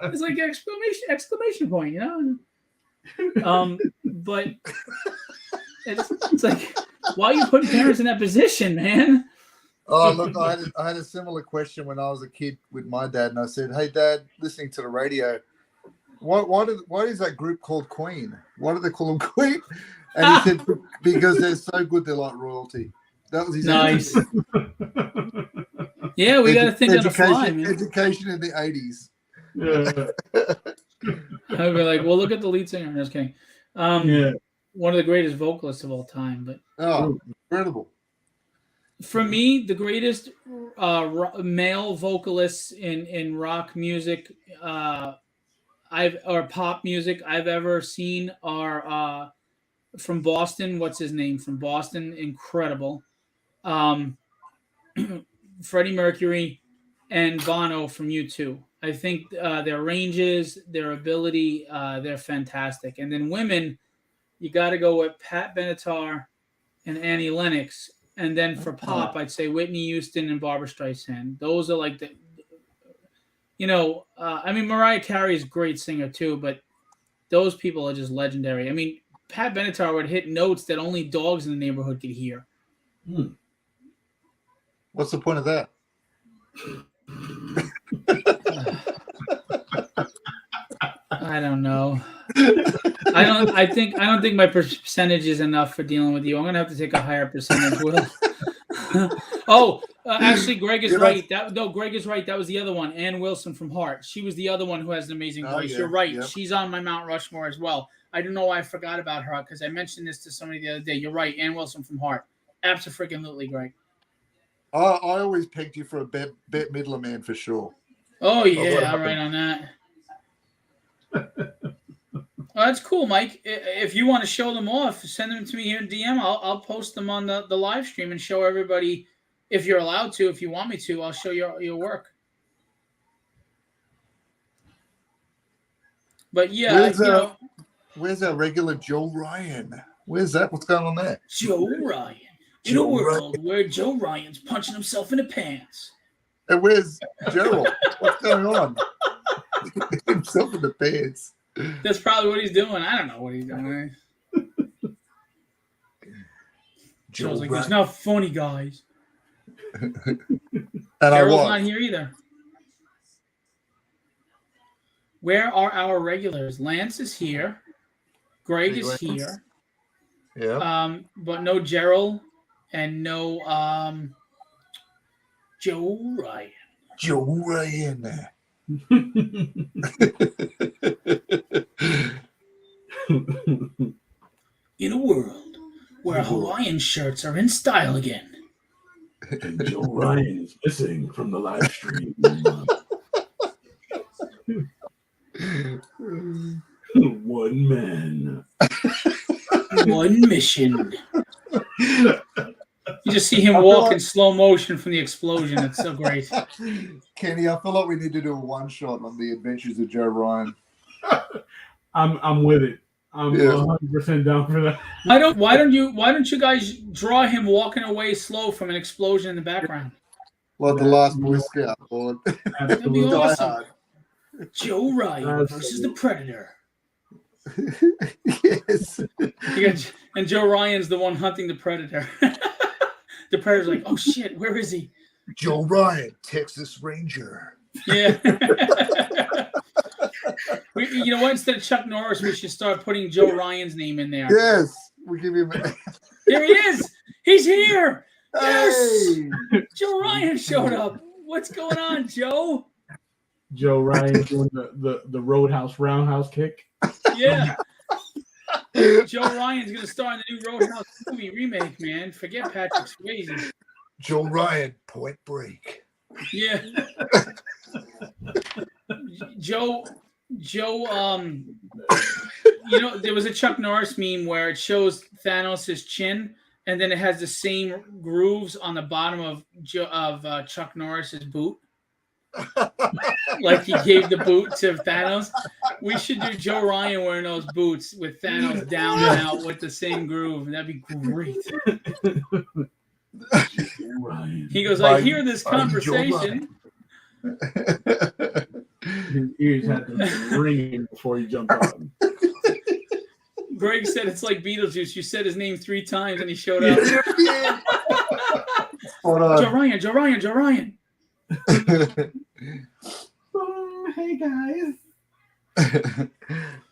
[SPEAKER 1] It's like exclamation point, But it's like, why are you putting parents in that position, man?
[SPEAKER 3] Oh, look, I had a similar question when I was a kid with my dad, and I said, "Hey, Dad, listening to the radio, why is that group called Queen? Why do they call them Queen?" And he said, "Because they're so good, they're like royalty." That was his
[SPEAKER 1] nice.
[SPEAKER 3] answer.
[SPEAKER 1] Yeah, we got to think on the fly, man.
[SPEAKER 3] Education in the 80s.
[SPEAKER 2] Yeah.
[SPEAKER 1] I'd be like, well, look at the lead singer. I'm just kidding. One of the greatest vocalists of all time. But
[SPEAKER 3] incredible.
[SPEAKER 1] For me, the greatest male vocalists in rock music, or pop music I've ever seen are from Boston. What's his name from Boston? Incredible. Freddie Mercury, and Bono from U2. I think their ranges, their ability, they're fantastic. And then women, you got to go with Pat Benatar and Annie Lennox. And then for pop, I'd say Whitney Houston and Barbra Streisand. Those are like the, I mean, Mariah Carey is a great singer too, but those people are just legendary. I mean, Pat Benatar would hit notes that only dogs in the neighborhood could hear.
[SPEAKER 3] What's the point of that?
[SPEAKER 1] I don't know. I don't think my percentage is enough for dealing with you. I'm gonna have to take a higher percentage, Will. Actually, Greg is right. Greg is right. That was the other one, Ann Wilson from Heart. She was the other one who has an amazing voice.
[SPEAKER 3] Yeah,
[SPEAKER 1] You're right.
[SPEAKER 3] yeah.
[SPEAKER 1] She's on my Mount Rushmore as well. I don't know why I forgot about her because I mentioned this to somebody the other day. You're right, Ann Wilson from Heart. Absolutely, Greg.
[SPEAKER 3] I always pegged you for a Bette Midler man for sure.
[SPEAKER 1] Oh yeah, all right on that. Well, that's cool, Mike. If you want to show them off, send them to me here in DM. I'll post them on the live stream and show everybody. If you're allowed to, if you want me to, I'll show your work. But yeah,
[SPEAKER 3] where's our regular Joe Ryan? Where's that? What's going on there?
[SPEAKER 1] Joe Ryan. In a world where Joe Ryan's punching himself in the pants.
[SPEAKER 3] And where's Gerald? What's going on? Himself in the pants.
[SPEAKER 1] That's probably what he's doing. I don't know what he's doing. Joe's like, it's not funny, guys.
[SPEAKER 3] And
[SPEAKER 1] Gerald's not here either. Where are our regulars? Lance is here. Greg is here.
[SPEAKER 3] Yeah.
[SPEAKER 1] But no Gerald and no Joe Ryan.
[SPEAKER 3] Joe Ryan.
[SPEAKER 1] In a world where Hawaiian shirts are in style again.
[SPEAKER 2] And Joe Ryan is missing from the live stream. One man.
[SPEAKER 1] One mission. You just see him walk in slow motion from the explosion. It's so great.
[SPEAKER 3] Kenny, I feel like we need to do a one shot on the Adventures of Joe Ryan.
[SPEAKER 2] I'm with it. I'm 100% down for that.
[SPEAKER 1] Why don't you guys draw him walking away slow from an explosion in the background?
[SPEAKER 3] Like the last Boy Scout, Lord.
[SPEAKER 1] That'd be awesome. Joe Ryan versus the Predator.
[SPEAKER 3] Yes.
[SPEAKER 1] And Joe Ryan's the one hunting the Predator. The Predator's like, oh shit, where is he?
[SPEAKER 3] Joe Ryan, Texas Ranger.
[SPEAKER 1] Yeah. You know what? Instead of Chuck Norris, we should start putting Joe Ryan's name in there.
[SPEAKER 3] Yes. We give him.
[SPEAKER 1] There he is. He's here. Yes.
[SPEAKER 3] Hey.
[SPEAKER 1] Joe Ryan showed up. What's going on, Joe?
[SPEAKER 2] Joe Ryan doing the roundhouse kick.
[SPEAKER 1] Yeah. Joe Ryan's going to star in the new Roadhouse movie remake, man. Forget Patrick Swayze.
[SPEAKER 3] Joe Ryan, Point Break.
[SPEAKER 1] Yeah. Joe, there was a Chuck Norris meme where it shows Thanos' chin, and then it has the same grooves on the bottom of Chuck Norris's boot. Like he gave the boot to Thanos. We should do Joe Ryan wearing those boots with Thanos down and out with the same groove. That'd be great. He goes, I hear this conversation.
[SPEAKER 2] His ears had to ring before he jumped on.
[SPEAKER 1] Greg said it's like Beetlejuice. You said his name 3 times and he showed up. Joe Ryan, Joe Ryan, Joe Ryan.
[SPEAKER 2] Hey guys.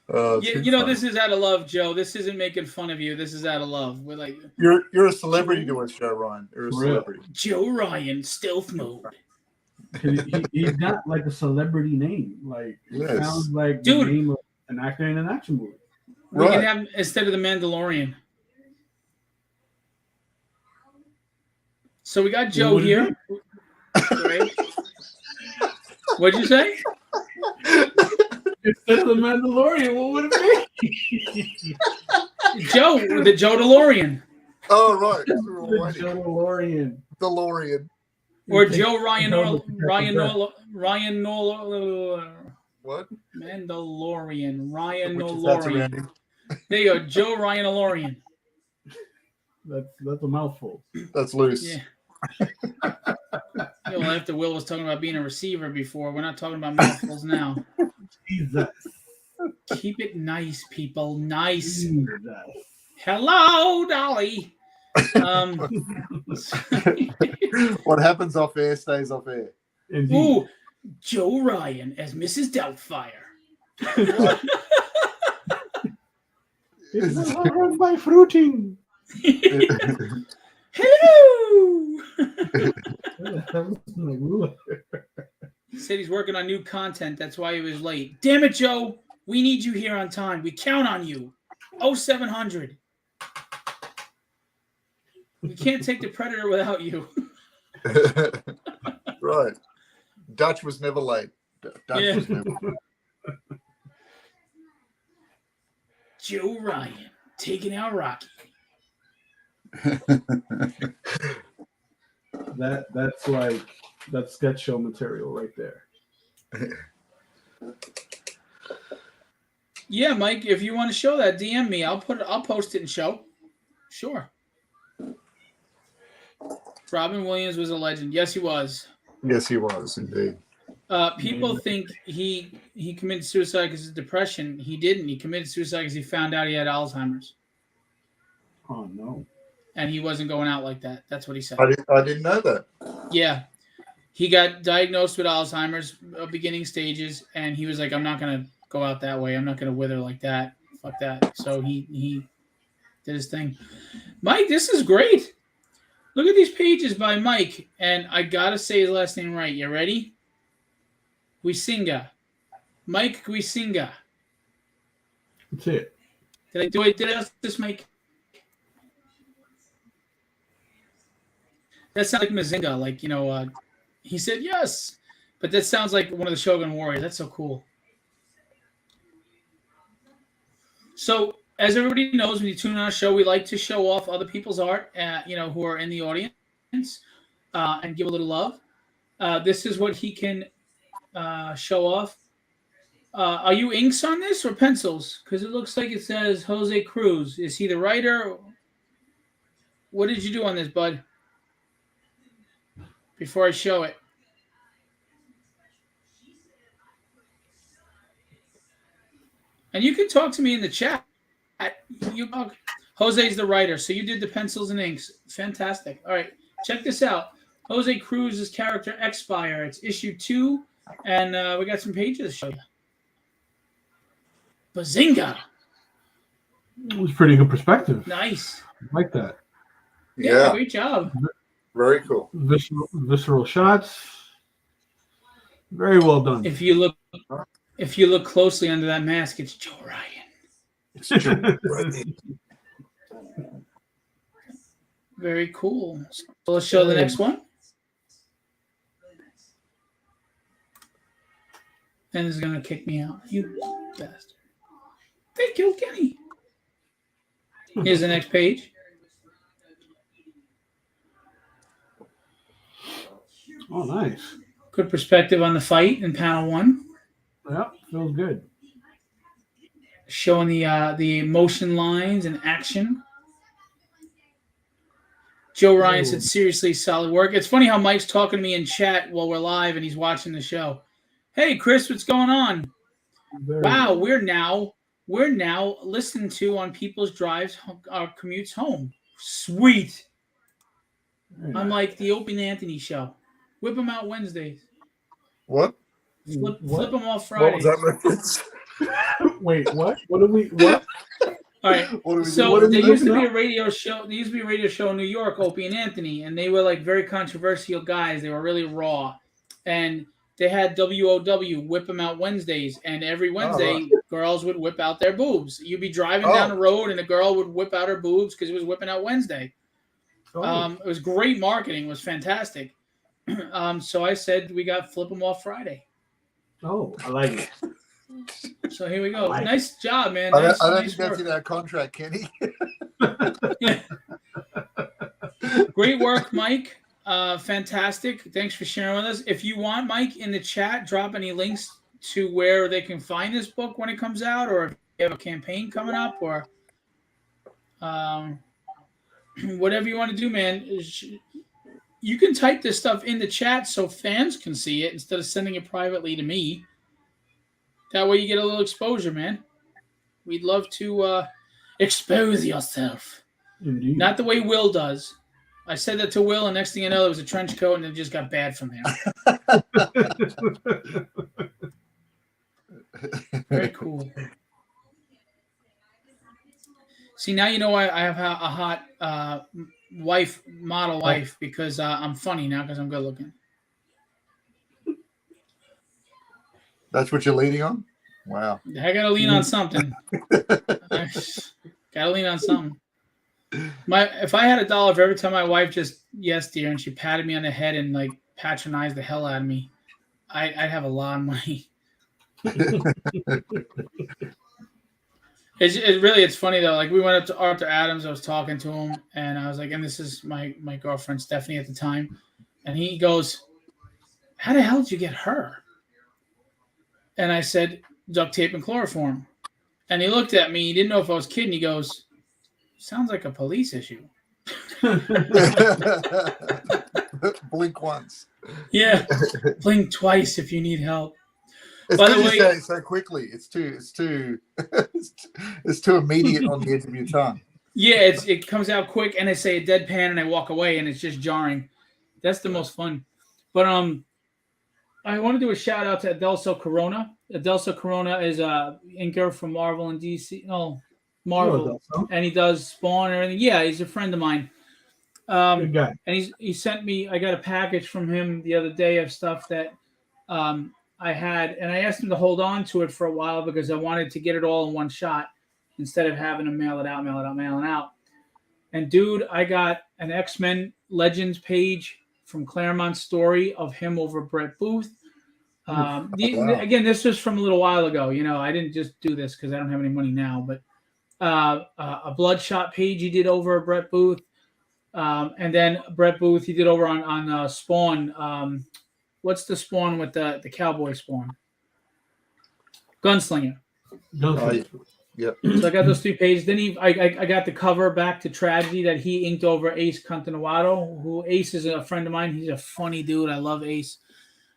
[SPEAKER 1] This is out of love, Joe. This isn't making fun of you. This is out of love. We're like,
[SPEAKER 3] you're a celebrity to us, Joe Ryan. You're a celebrity.
[SPEAKER 1] Joe Ryan, stealth mode.
[SPEAKER 2] He's got like a celebrity name. Like it sounds like the name of an actor in an action movie.
[SPEAKER 1] We can have instead of the Mandalorian. So we got Joe here. Right. What'd you say?
[SPEAKER 2] Instead of the Mandalorian, what would it be?
[SPEAKER 1] Joe, the Joe DeLorean.
[SPEAKER 3] Oh, right.
[SPEAKER 2] The Joe DeLorean.
[SPEAKER 3] DeLorean.
[SPEAKER 1] Or
[SPEAKER 2] Take-
[SPEAKER 1] Joe Ryan or
[SPEAKER 2] take
[SPEAKER 1] Ryan
[SPEAKER 2] that.
[SPEAKER 1] Ryan
[SPEAKER 3] What?
[SPEAKER 1] Mandalorian. Ryan
[SPEAKER 3] Which is that's around
[SPEAKER 1] Nolorian.
[SPEAKER 3] him.
[SPEAKER 1] There you go, Joe Ryan Olorian.
[SPEAKER 2] That's a mouthful.
[SPEAKER 3] That's loose.
[SPEAKER 1] Yeah. Yeah, well, after Will was talking about being a receiver before, we're not talking about mouthfuls now.
[SPEAKER 2] Jesus.
[SPEAKER 1] Keep it nice, people. Nice.
[SPEAKER 2] Jesus.
[SPEAKER 1] Hello, Dolly.
[SPEAKER 3] What happens off air stays off air.
[SPEAKER 2] Indeed.
[SPEAKER 1] Ooh, Joe Ryan as Mrs. Doubtfire.
[SPEAKER 2] It's not by fruiting.
[SPEAKER 1] Hello.
[SPEAKER 2] Like,
[SPEAKER 1] He said he's working on new content. That's why he was late. Damn it, Joe. We need you here on time. We count on you. 0700. We can't take the Predator without you.
[SPEAKER 3] Right. Dutch was never late. Dutch
[SPEAKER 1] Yeah.
[SPEAKER 3] was never.
[SPEAKER 1] Joe Ryan taking out Rocky.
[SPEAKER 2] that's sketch show material right there.
[SPEAKER 1] Yeah, Mike, if you want to show that, DM me. I'll post it and show. Sure. Robin Williams was a legend. Yes, he was.
[SPEAKER 3] Yes, he was indeed.
[SPEAKER 1] People think he committed suicide because of depression. He didn't. He committed suicide because he found out he had Alzheimer's,
[SPEAKER 2] Oh no.
[SPEAKER 1] and he wasn't going out like that. That's what he said.
[SPEAKER 3] I didn't know that.
[SPEAKER 1] Yeah, he got diagnosed with Alzheimer's, beginning stages, and he was like, "I'm not gonna go out that way. I'm not gonna wither like that. Fuck that." So he did his thing. Mike, this is great. Look at these pages by Mike, and I gotta say his last name right. You ready? Guisinga. Mike Guisinga.
[SPEAKER 2] That's it.
[SPEAKER 1] Did I do it? Did I just make? That sounds like Mazinga. Like, he said yes. But that sounds like one of the Shogun Warriors. That's so cool. So, as everybody knows, when you tune in our show, we like to show off other people's art, who are in the audience, and give a little love. This is what he can show off. Are you inks on this or pencils? Because it looks like it says Jose Cruz. Is he the writer? What did you do on this, bud? Before I show it. And you can talk to me in the chat. Jose's the writer, so you did the pencils and inks. Fantastic. All right, check this out. Jose Cruz's character Expire. It's issue 2, and we got some pages to show you. Bazinga!
[SPEAKER 2] It was pretty good perspective.
[SPEAKER 1] Nice.
[SPEAKER 2] I like that.
[SPEAKER 1] Yeah, great job.
[SPEAKER 3] Very cool.
[SPEAKER 2] Visceral shots. Very well done.
[SPEAKER 1] If you look closely under that mask, it's Joe Ryan.
[SPEAKER 3] It's true.
[SPEAKER 1] Very cool. So let's show the next one. And it's gonna kick me out. You bastard. They killed Kenny. Here's the next page.
[SPEAKER 2] Oh, nice.
[SPEAKER 1] Good perspective on the fight in panel 1.
[SPEAKER 2] Yeah, feels good.
[SPEAKER 1] Showing the motion lines and action. Joe Ryan said, seriously, solid work. It's funny how Mike's talking to me in chat while we're live and he's watching the show. Hey, Chris, what's going on? Wow, we're now listened to on people's drives, commutes home. Sweet. I'm like the Opie and Anthony show. Whip them out Wednesdays.
[SPEAKER 3] What?
[SPEAKER 1] Flip them off
[SPEAKER 3] What
[SPEAKER 1] Fridays.
[SPEAKER 3] was that reference?
[SPEAKER 2] Wait, what? What do we? What?
[SPEAKER 1] All right.
[SPEAKER 3] What are we
[SPEAKER 1] So
[SPEAKER 3] doing?
[SPEAKER 1] there used to be a radio show. There used to be a radio show in New York, Opie and Anthony, and they were like very controversial guys. They were really raw, and they had WOW Whip 'em out Wednesdays, and every Wednesday girls would whip out their boobs. You'd be driving down the road, and a girl would whip out her boobs because it was whipping out Wednesday. It was great marketing. It was fantastic. So I said we got Flip 'em off Friday.
[SPEAKER 2] Oh, I like it.
[SPEAKER 1] So here we go.
[SPEAKER 2] Like
[SPEAKER 1] Nice job, man.
[SPEAKER 3] I
[SPEAKER 1] Nice,
[SPEAKER 3] don't
[SPEAKER 1] nice
[SPEAKER 3] think that's
[SPEAKER 1] work.
[SPEAKER 3] in our contract, Kenny.
[SPEAKER 1] Great work, Mike. Fantastic. Thanks for sharing with us. If you want, Mike, in the chat, drop any links to where they can find this book when it comes out, or if you have a campaign coming up, or whatever you want to do, man. You can type this stuff in the chat so fans can see it instead of sending it privately to me. That way you get a little exposure, man. We'd love to expose yourself.
[SPEAKER 2] Indeed.
[SPEAKER 1] Not the way Will does. I said that to Will, and next thing I know, it was a trench coat, and it just got bad from there. Very cool. See, now you know why I have a hot model wife, because I'm funny now because I'm good looking.
[SPEAKER 3] That's what you're leaning on? Wow.
[SPEAKER 1] I got to lean on something. Got to lean on something. If I had $1 for every time my wife just yes dear and she patted me on the head and like patronized the hell out of me, I'd have a lot of money. It's funny though. Like we went up to Arthur Adams, I was talking to him, and I was like, and this is my girlfriend Stephanie at the time, and he goes, "How the hell did you get her?" And I said, "Duct tape and chloroform." And he looked at me. He didn't know if I was kidding. He goes, "Sounds like a police issue."
[SPEAKER 3] Blink once.
[SPEAKER 1] Yeah, blink twice if you need help.
[SPEAKER 3] It's
[SPEAKER 1] By the
[SPEAKER 3] good you
[SPEAKER 1] way-
[SPEAKER 3] say it so quickly. It's too it's too immediate on the edge of your tongue.
[SPEAKER 1] Yeah, it comes out quick, and I say a deadpan, and I walk away, and it's just jarring. That's the most fun. But I want to do a shout out to Adelso Corona. Adelso Corona is a inker from Marvel and DC. Oh, Marvel, and he does Spawn and everything. Yeah, he's a friend of mine.
[SPEAKER 2] Good guy.
[SPEAKER 1] And he sent me. I got a package from him the other day of stuff that I had, and I asked him to hold on to it for a while because I wanted to get it all in one shot instead of having to mail it out. And dude, I got an X-Men Legends page from Claremont Story of him over Brett Booth.
[SPEAKER 3] Wow.
[SPEAKER 1] Again, this was from a little while ago. You know, I didn't just do this because I don't have any money now, but a Bloodshot page he did over Brett Booth. And then Brett Booth he did over on Spawn. What's the Spawn with the cowboy Spawn? Gunslinger.
[SPEAKER 3] Yep.
[SPEAKER 1] So I got those 3 pages. Then I got the cover back to Tragedy that he inked over Ace Continuato, who Ace is a friend of mine. He's a funny dude. I love Ace.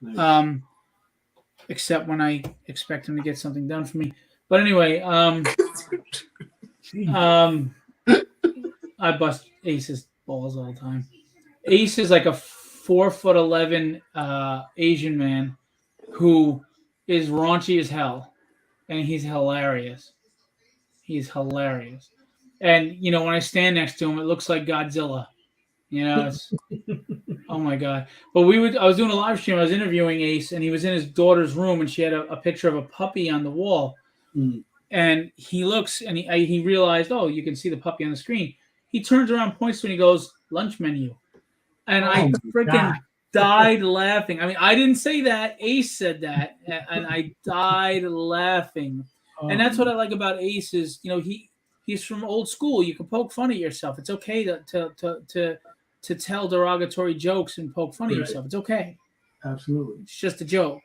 [SPEAKER 2] Nice.
[SPEAKER 1] Except when I expect him to get something done for me. But anyway, I bust Ace's balls all the time. Ace is like a 4'11" Asian man who is raunchy as hell, and he's hilarious. He's hilarious. And you know, when I stand next to him, it looks like Godzilla. You know, it's oh my god. But I was doing a live stream, I was interviewing Ace, and he was in his daughter's room, and she had a picture of a puppy on the wall.
[SPEAKER 2] Mm.
[SPEAKER 1] And he looks and he realized, oh, you can see the puppy on the screen. He turns around, points to it, and he goes, "Lunch menu." And I freaking died laughing. I mean, I didn't say that. Ace said that, and I died laughing. And that's what I like about Ace is, you know, he's from old school. You can poke fun at yourself. It's okay to tell derogatory jokes and poke fun at yourself. It's okay.
[SPEAKER 2] Absolutely.
[SPEAKER 1] It's just a joke.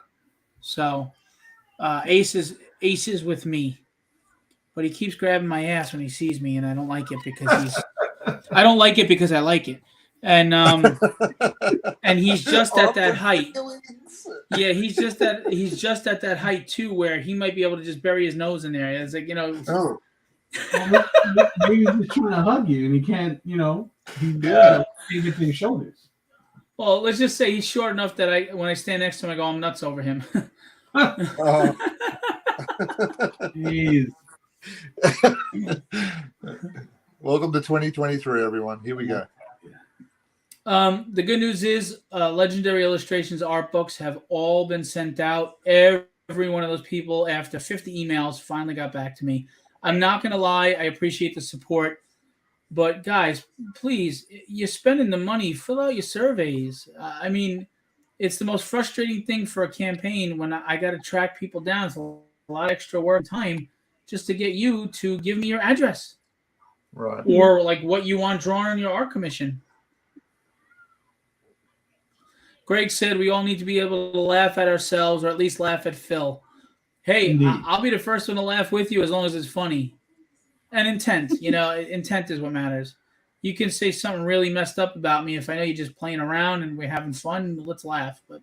[SPEAKER 1] So Ace is with me. But he keeps grabbing my ass when he sees me, and I don't like it because I don't like it because I like it. And and he's just at that height. Yeah, he's just at that height too, where he might be able to just bury his nose in there. It's like, you know.
[SPEAKER 3] Oh.
[SPEAKER 2] Maybe he's just trying to hug you, and he can't. You know, he can't get to your shoulders.
[SPEAKER 1] Well, let's just say he's short enough that when I stand next to him, I go, I'm nuts over him.
[SPEAKER 2] Jeez.
[SPEAKER 3] Welcome to 2023, everyone. Here we go.
[SPEAKER 1] The good news is Legendary Illustrations art books have all been sent out. Every one of those people, after 50 emails, finally got back to me. I'm not going to lie. I appreciate the support. But, guys, please, you're spending the money. Fill out your surveys. I mean, it's the most frustrating thing for a campaign when I got to track people down. It's a lot of extra work and time just to get you to give me your address.
[SPEAKER 3] Right.
[SPEAKER 1] Or, like, what you want drawn on your art commission. Greg said we all need to be able to laugh at ourselves or at least laugh at Phil. Hey,
[SPEAKER 2] Indeed.
[SPEAKER 1] I'll be the first one to laugh with you as long as it's funny. And intent, intent is what matters. You can say something really messed up about me if I know you're just playing around and we're having fun. Let's laugh. But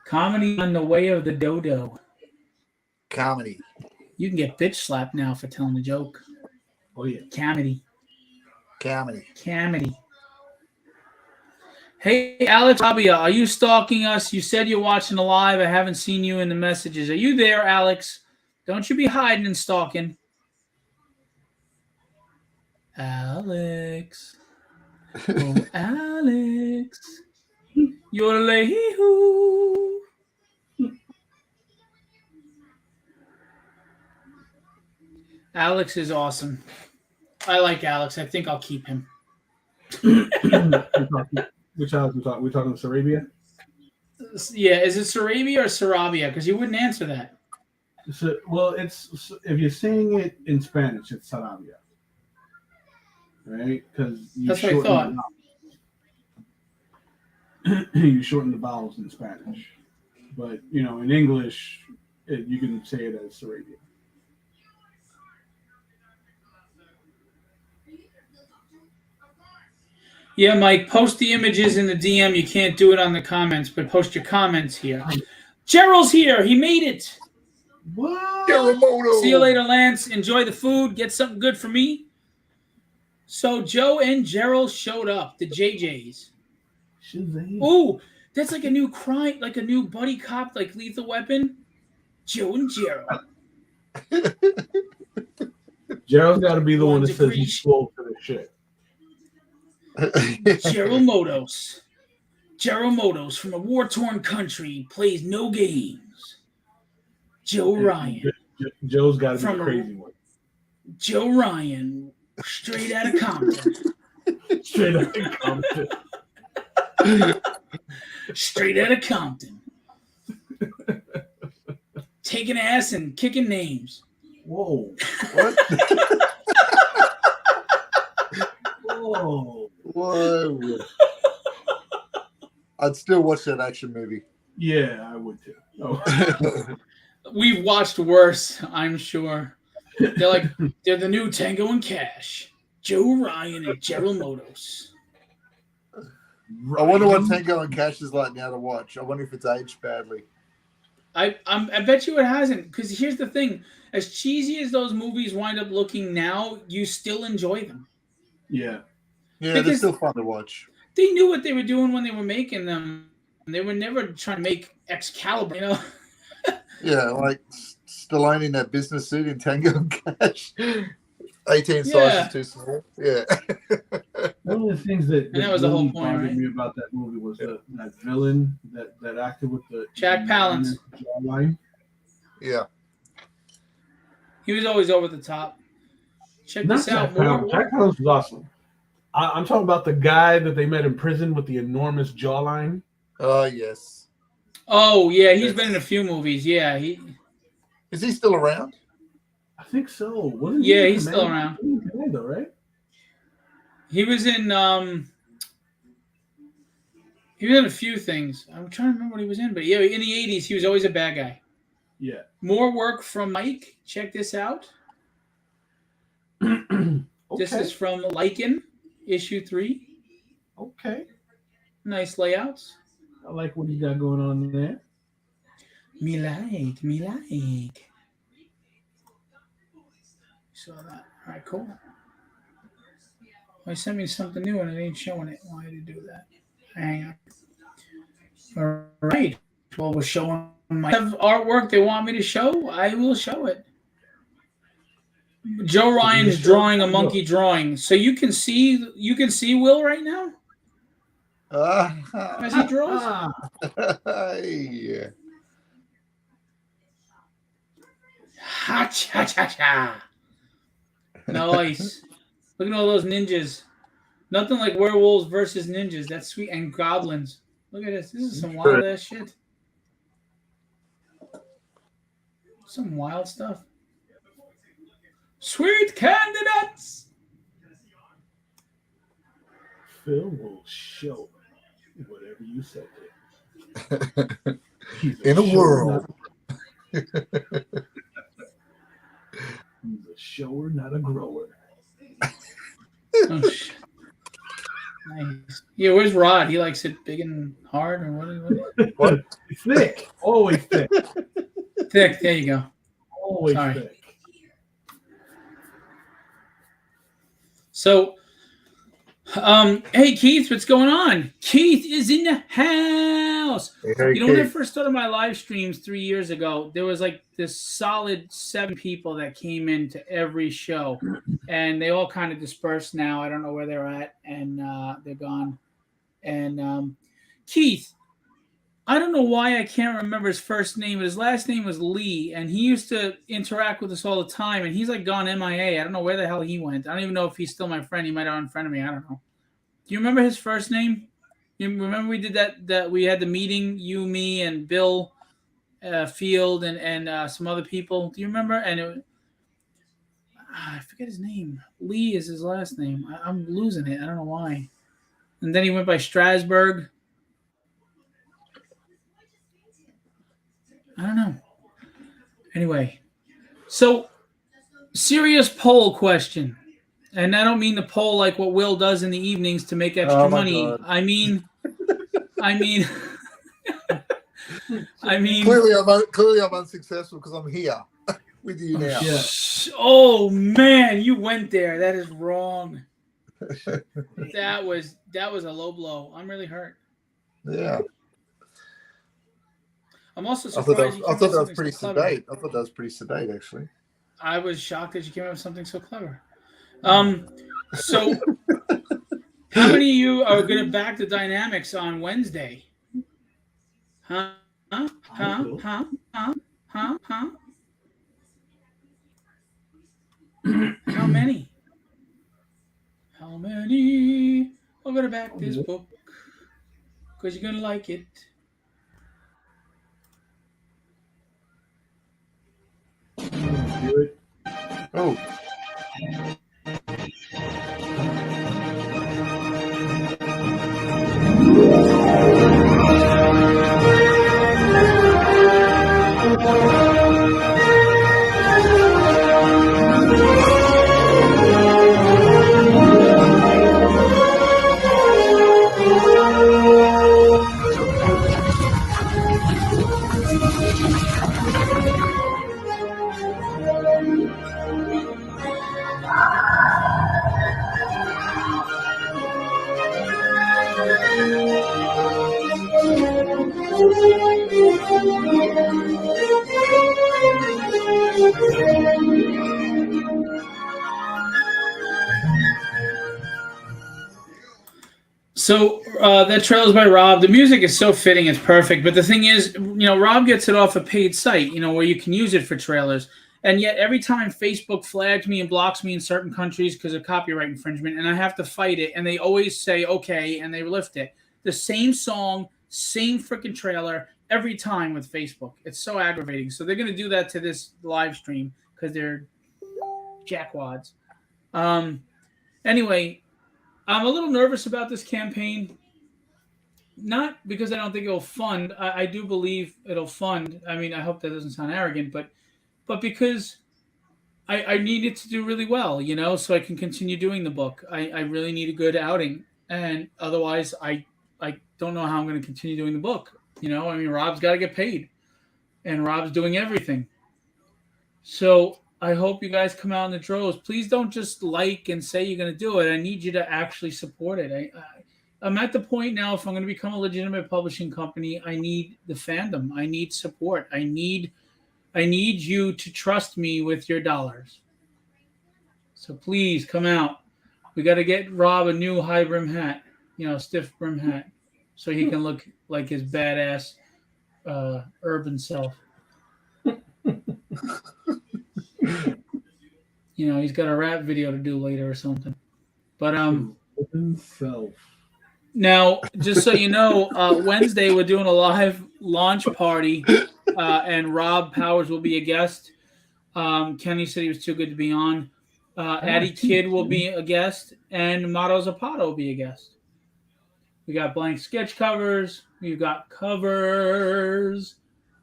[SPEAKER 1] comedy on the way of the dodo.
[SPEAKER 3] Comedy.
[SPEAKER 1] You can get bitch slapped now for telling a joke.
[SPEAKER 2] Oh yeah.
[SPEAKER 1] Comedy.
[SPEAKER 3] Comedy.
[SPEAKER 1] Hey, Alex Abia, are you stalking us? You said you're watching the live. I haven't seen you in the messages. Are you there, Alex? Don't you be hiding and stalking. Alex. Oh, Alex. You're late. Alex is awesome. I like Alex. I think I'll keep him.
[SPEAKER 2] Which Alex we talking? We talking Sarabia?
[SPEAKER 1] Yeah, is it Sarabia or Sarabia? Because you wouldn't answer that.
[SPEAKER 2] So, well, it's if you're saying it in Spanish, it's Sarabia, right? Because
[SPEAKER 1] That's what I thought.
[SPEAKER 2] You shorten the vowels in Spanish, but in English, you can say it as Sarabia.
[SPEAKER 1] Yeah, Mike, post the images in the DM. You can't do it on the comments, but post your comments here. Gerald's here. He made it.
[SPEAKER 2] What?
[SPEAKER 3] Yaramoto.
[SPEAKER 1] See you later, Lance. Enjoy the food. Get something good for me. So Joe and Gerald showed up, the JJs. Ooh, that's like a new crime, like a new buddy cop, like Lethal Weapon. Joe and Gerald.
[SPEAKER 2] Gerald's got to be the one that says he's slow for this shit.
[SPEAKER 1] Gerald Motos. Gerald Motos from a war-torn country plays no games. Joe Ryan.
[SPEAKER 2] Joe's got to be the crazy one.
[SPEAKER 1] Joe Ryan, straight out of Compton.
[SPEAKER 2] Straight out of Compton.
[SPEAKER 1] Straight out of Compton. Taking ass and kicking names.
[SPEAKER 2] Whoa.
[SPEAKER 3] What?
[SPEAKER 2] Whoa.
[SPEAKER 3] Whoa. I'd still watch that action movie.
[SPEAKER 2] Yeah, I would too. Oh.
[SPEAKER 1] We've watched worse, I'm sure. They're the new Tango and Cash. Joe Ryan and Gerald Motos.
[SPEAKER 3] I wonder what Tango and Cash is like now to watch. I wonder if it's aged badly.
[SPEAKER 1] I bet you it hasn't. Because here's the thing: as cheesy as those movies wind up looking now, you still enjoy them.
[SPEAKER 2] Yeah.
[SPEAKER 3] Yeah, they're
[SPEAKER 1] Because
[SPEAKER 3] still fun to watch.
[SPEAKER 1] they knew what they were doing when they were making them. They were never trying to make Excalibur,
[SPEAKER 3] Yeah, like Stallone in that business suit in Tango and Cash. 18
[SPEAKER 1] Yeah.
[SPEAKER 3] sizes too small. Yeah.
[SPEAKER 2] One of the things that
[SPEAKER 1] was the whole
[SPEAKER 2] really
[SPEAKER 1] point,
[SPEAKER 2] bothered
[SPEAKER 1] right?
[SPEAKER 2] me about that movie was that villain that acted with the
[SPEAKER 1] Jack Palance.
[SPEAKER 2] jawline.
[SPEAKER 3] Yeah.
[SPEAKER 1] He was always over the top. Check
[SPEAKER 2] Not
[SPEAKER 1] this out.
[SPEAKER 2] Jack Palance. Jack Palance was awesome. I'm talking about the guy that they met in prison with the enormous jawline.
[SPEAKER 3] Oh, yes.
[SPEAKER 1] Oh yeah, he's been in a few movies. Yeah,
[SPEAKER 3] Is he still around?
[SPEAKER 2] I think so. Wasn't
[SPEAKER 1] Yeah,
[SPEAKER 2] he
[SPEAKER 1] he's still around.
[SPEAKER 2] Though, right?
[SPEAKER 1] he was in a few things. I'm trying to remember what he was in, but yeah, in the 80s, he was always a bad guy.
[SPEAKER 2] Yeah.
[SPEAKER 1] More work from Mike. Check this out.
[SPEAKER 2] Okay.
[SPEAKER 1] This is from Lycan, issue 3.
[SPEAKER 2] Okay.
[SPEAKER 1] Nice layouts.
[SPEAKER 2] I like what you got going on there.
[SPEAKER 1] Me like. Saw that. All right, cool. Well, he sent me something new and it ain't showing it. Why did he do that? Hang on. All right. Well, we're showing my artwork they want me to show. I will show it. Joe Ryan's drawing a monkey drawing. So you can see Will right now as he draws.
[SPEAKER 3] Yeah.
[SPEAKER 1] Ha cha cha cha. Nice. Look at all those ninjas. Nothing like werewolves versus ninjas. That's sweet. And goblins. Look at this. This is some wild ass shit. Some wild stuff. Sweet candidates.
[SPEAKER 2] Phil will show whatever you say.
[SPEAKER 3] In a world.
[SPEAKER 2] He's a shower, not a grower.
[SPEAKER 1] Oh, shit. Nice. Yeah, where's Rod? He likes it big and hard, or what?
[SPEAKER 2] Thick. Always thick.
[SPEAKER 1] Thick. There you go.
[SPEAKER 2] Always
[SPEAKER 1] Sorry.
[SPEAKER 2] thick.
[SPEAKER 1] So, hey Keith, what's going on? Keith is in the house.
[SPEAKER 3] Hey,
[SPEAKER 1] You know, when I first started my live streams 3 years ago, there was like this solid 7 people that came into every show, and they all kind of dispersed now. I don't know where they're at, and they're gone. And Keith, I don't know why I can't remember his first name, but his last name was Lee, and he used to interact with us all the time, and he's like gone MIA. I don't know where the hell he went. I don't even know if he's still my friend. He might have unfriended me. I don't know. Do you remember his first name? You remember we did that we had the meeting, you, me, and Bill Field and some other people. Do you remember? And I forget his name. Lee is his last name. I'm losing it. I don't know why. And then he went by Strasburg. I don't know. Anyway, so serious poll question. And I don't mean the poll like what Will does in the evenings to make extra money.
[SPEAKER 3] God.
[SPEAKER 1] I mean, I mean,
[SPEAKER 3] Clearly, I'm unsuccessful because I'm here with you now.
[SPEAKER 2] Yeah.
[SPEAKER 1] Oh man, you went there. That is wrong. That was a low blow. I'm really hurt.
[SPEAKER 3] Yeah.
[SPEAKER 1] I'm also
[SPEAKER 3] I thought
[SPEAKER 1] surprised.
[SPEAKER 3] that was pretty sedate. I thought that was pretty sedate, actually.
[SPEAKER 1] I was shocked that you came up with something so clever. So how many of you are going to back the Dynamics on Wednesday? Huh? How many? How many are going to back this book? Because you're going to like it.
[SPEAKER 2] Do it.
[SPEAKER 3] Oh,
[SPEAKER 1] So that trailer's by Rob. The music is so fitting; it's perfect. But the thing is, Rob gets it off a paid site, where you can use it for trailers. And yet, every time Facebook flags me and blocks me in certain countries because of copyright infringement, and I have to fight it, and they always say okay, and they lift it. The same song, same freaking trailer every time with Facebook. It's so aggravating. So they're going to do that to this live stream because they're jackwads. Anyway. I'm a little nervous about this campaign, not because I don't think it'll fund. I do believe it'll fund. I mean, I hope that doesn't sound arrogant, but because I need it to do really well, so I can continue doing the book. I really need a good outing, and otherwise I don't know how I'm going to continue doing the book. I mean, Rob's got to get paid, and Rob's doing everything. So I hope you guys come out in the droves. Please don't just like and say you're going to do it. I need you to actually support it. I'm at the point now, if I'm going to become a legitimate publishing company, I need the fandom. I need support. I need you to trust me with your dollars. So please come out. We got to get Rob a new high brim hat, stiff brim hat, so he can look like his badass urban self. He's got a rap video to do later or something. But now, just so you know, Wednesday we're doing a live launch party, and Rob Powers will be a guest. Kenny said he was too good to be on. Addie Kidd will be a guest, and Mato Zapata will be a guest. We got blank sketch covers. We've got covers.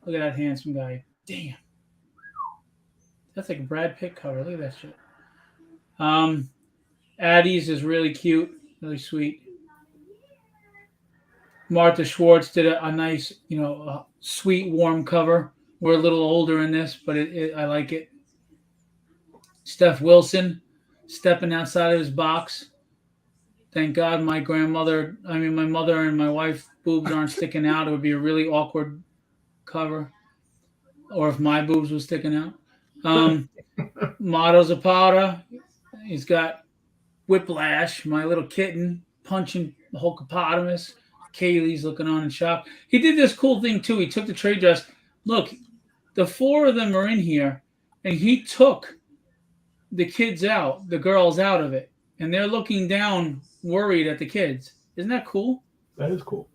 [SPEAKER 1] Look at that handsome guy. Damn. That's like a Brad Pitt cover. Look at that shit. Addie's is really cute, really sweet. Martha Schwartz did a nice, sweet, warm cover. We're a little older in this, but I like it. Steph Wilson stepping outside of his box. Thank God my mother and my wife boobs aren't sticking out. It would be a really awkward cover. Or if my boobs were sticking out. Motto Zapata. He's got Whiplash, my little kitten, punching the hippopotamus. Kaylee's looking on in shock. He did this cool thing too. He took the trade dress. Look, the 4 of them are in here, and he took the kids out, the girls out of it, and they're looking down, worried at the kids. Isn't that cool?
[SPEAKER 2] That is cool.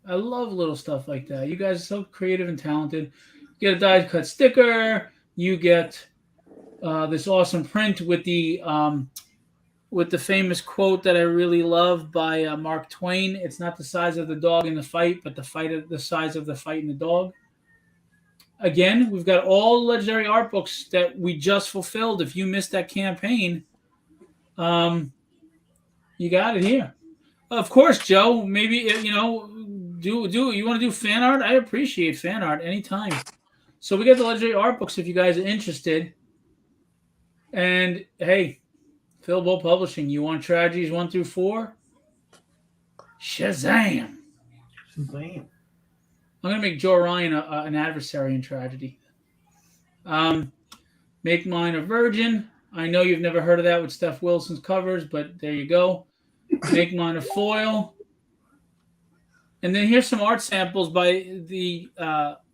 [SPEAKER 1] I love little stuff like that. You guys are so creative and talented. You get a die cut sticker. You get this awesome print with the famous quote that I really love by Mark Twain. It's not the size of the dog in the fight, but the size of the fight in the dog. Again, we've got all legendary art books that we just fulfilled. If you missed that campaign, you got it here. Of course, Joe, maybe, do you want to do fan art? I appreciate fan art anytime. So we got the legendary art books if you guys are interested. And hey, Phil Bolt Publishing, you want tragedies 1 through 4? Shazam!
[SPEAKER 2] Shazam!
[SPEAKER 1] I'm gonna make Joe Ryan an adversary in tragedy. Make mine a virgin. I know you've never heard of that with Steph Wilson's covers, but there you go. Make mine a foil. And then here's some art samples by the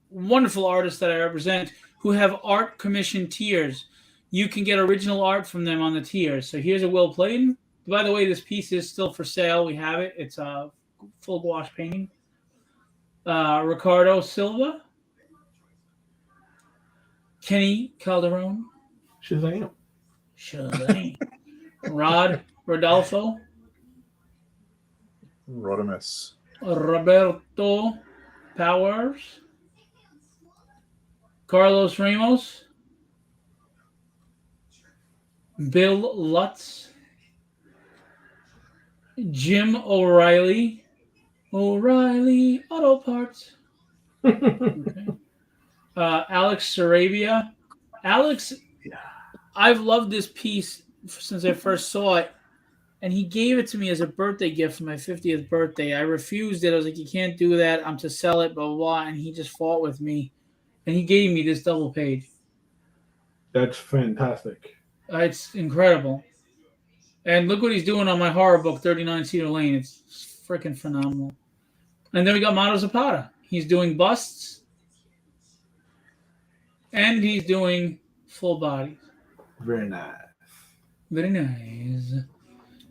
[SPEAKER 1] wonderful artists that I represent who have art commission tiers. You can get original art from them on the tiers. So here's a Will Clayton. By the way, this piece is still for sale. We have it. It's a full gouache painting. Ricardo Silva. Kenny Calderon.
[SPEAKER 2] Shazam.
[SPEAKER 1] Rod Rodolfo.
[SPEAKER 5] Rodimus.
[SPEAKER 1] Roberto Powers. Carlos Ramos. Bill Lutz. Jim O'Reilly. O'Reilly Auto Parts. Okay. Alex Sarabia. Alex, I've loved this piece since I first saw it, and he gave it to me as a birthday gift for my 50th birthday. I refused it. I was like, you can't do that. I'm to sell it, blah, blah, blah. And he just fought with me, and he gave me this double page.
[SPEAKER 2] That's fantastic.
[SPEAKER 1] It's incredible. And look what he's doing on my horror book, 39 Cedar Lane. It's freaking phenomenal. And then we got Motto Zapata. He's doing busts. And he's doing full bodies.
[SPEAKER 2] Very nice.
[SPEAKER 1] Very nice.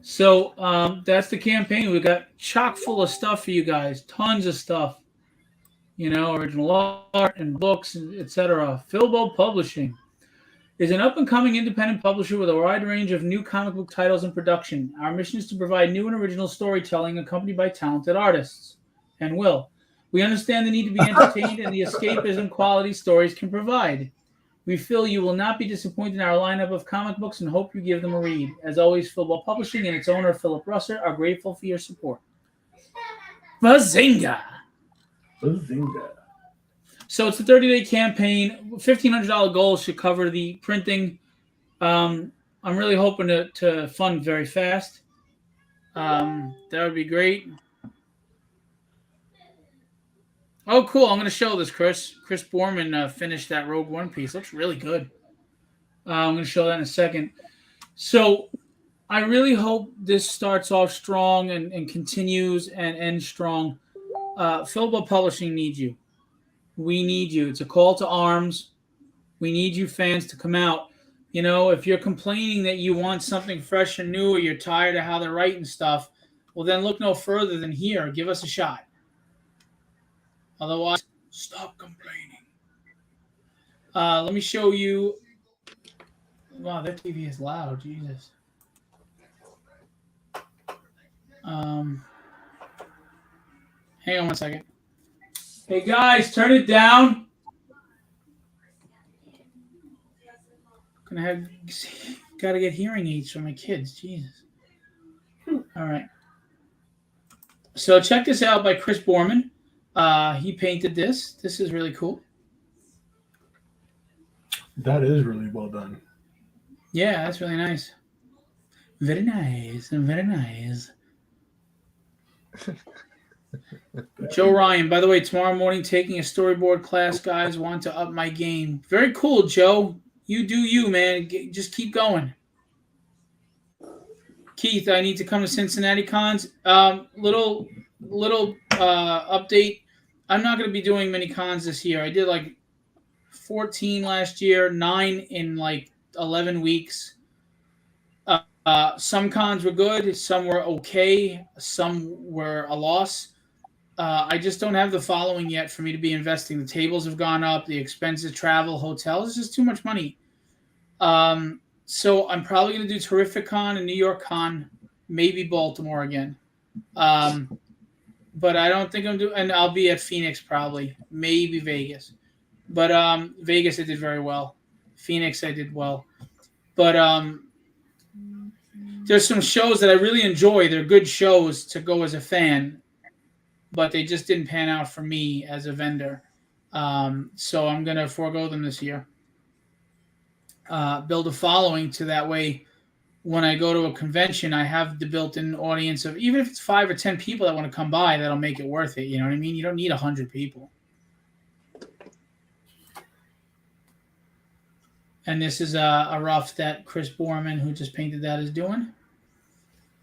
[SPEAKER 1] So that's the campaign. We got chock full of stuff for you guys. Tons of stuff. Original art and books, etc. Phil Bolt Publishing is an up-and-coming independent publisher with a wide range of new comic book titles in production. Our mission is to provide new and original storytelling accompanied by talented artists. And we understand the need to be entertained and the escapism quality stories can provide. We feel you will not be disappointed in our lineup of comic books and hope you give them a read. As always, Phil Bolt Publishing and its owner, Philip Russer, are grateful for your support. Bazinga!
[SPEAKER 2] Bazinga.
[SPEAKER 1] So it's a 30-day campaign. $1,500 goal should cover the printing. I'm really hoping to fund very fast. That would be great. Oh, cool. I'm going to show this, Chris. Chris Borman finished that Rogue One piece. Looks really good. I'm going to show that in a second. So I really hope this starts off strong and continues and ends strong. Phil Bolt Publishing needs you. We need you. It's a call to arms. We need you fans to come out. If you're complaining that you want something fresh and new or you're tired of how they're writing stuff, well, then look no further than here. Give us a shot. Otherwise, stop complaining. Let me show you. Wow, that TV is loud. Jesus. Hang on one second. Hey guys, turn it down. Gotta get hearing aids for my kids. Jesus. All right. So check this out by Chris Borman. He painted this. This is really cool.
[SPEAKER 2] That is really well done.
[SPEAKER 1] Yeah, that's really nice. Very nice. Very nice. Joe Ryan, by the way, tomorrow morning taking a storyboard class, guys. Want to up my game. Very cool, Joe. You do you, man. Just keep going. Keith, I need to come to Cincinnati cons. Little update. I'm not going to be doing many cons this year. I did like 14 last year, 9 in like 11 weeks. Some cons were good, some were okay, some were a loss. I just don't have the following yet for me to be investing. The tables have gone up, the expenses, travel, hotels, it's just too much money. So I'm probably going to do Terrificon and New York Con, maybe Baltimore again. But I don't think I'm doing, and I'll be at Phoenix probably, maybe Vegas. But Vegas I did very well. Phoenix I did well. But there's some shows that I really enjoy. They're good shows to go as a fan, but they just didn't pan out for me as a vendor. So I'm going to forego them this year. Build a following to that way when I go to a convention, I have the built-in audience of, even if it's 5 or 10 people that want to come by, that'll make it worth it. You know what I mean? You don't need 100 people. And this is a rough that Chris Borman, who just painted that, is doing.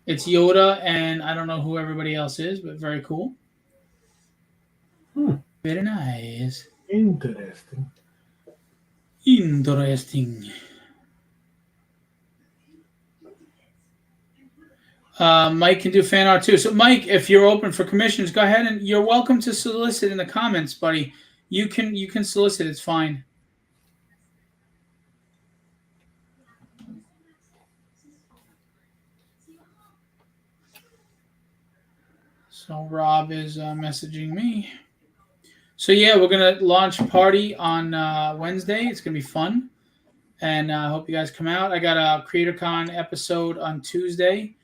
[SPEAKER 1] It's Yoda, and I don't know who everybody else is, but very cool. Very nice.
[SPEAKER 2] Interesting.
[SPEAKER 1] Interesting. Mike can do fan art too. So, Mike, if you're open for commissions, go ahead and you're welcome to solicit in the comments, buddy. You can solicit. It's fine. So Rob is messaging me. So yeah, we're gonna launch a party on Wednesday. It's gonna be fun, and I hope you guys come out. I got a CreatorCon episode on Tuesday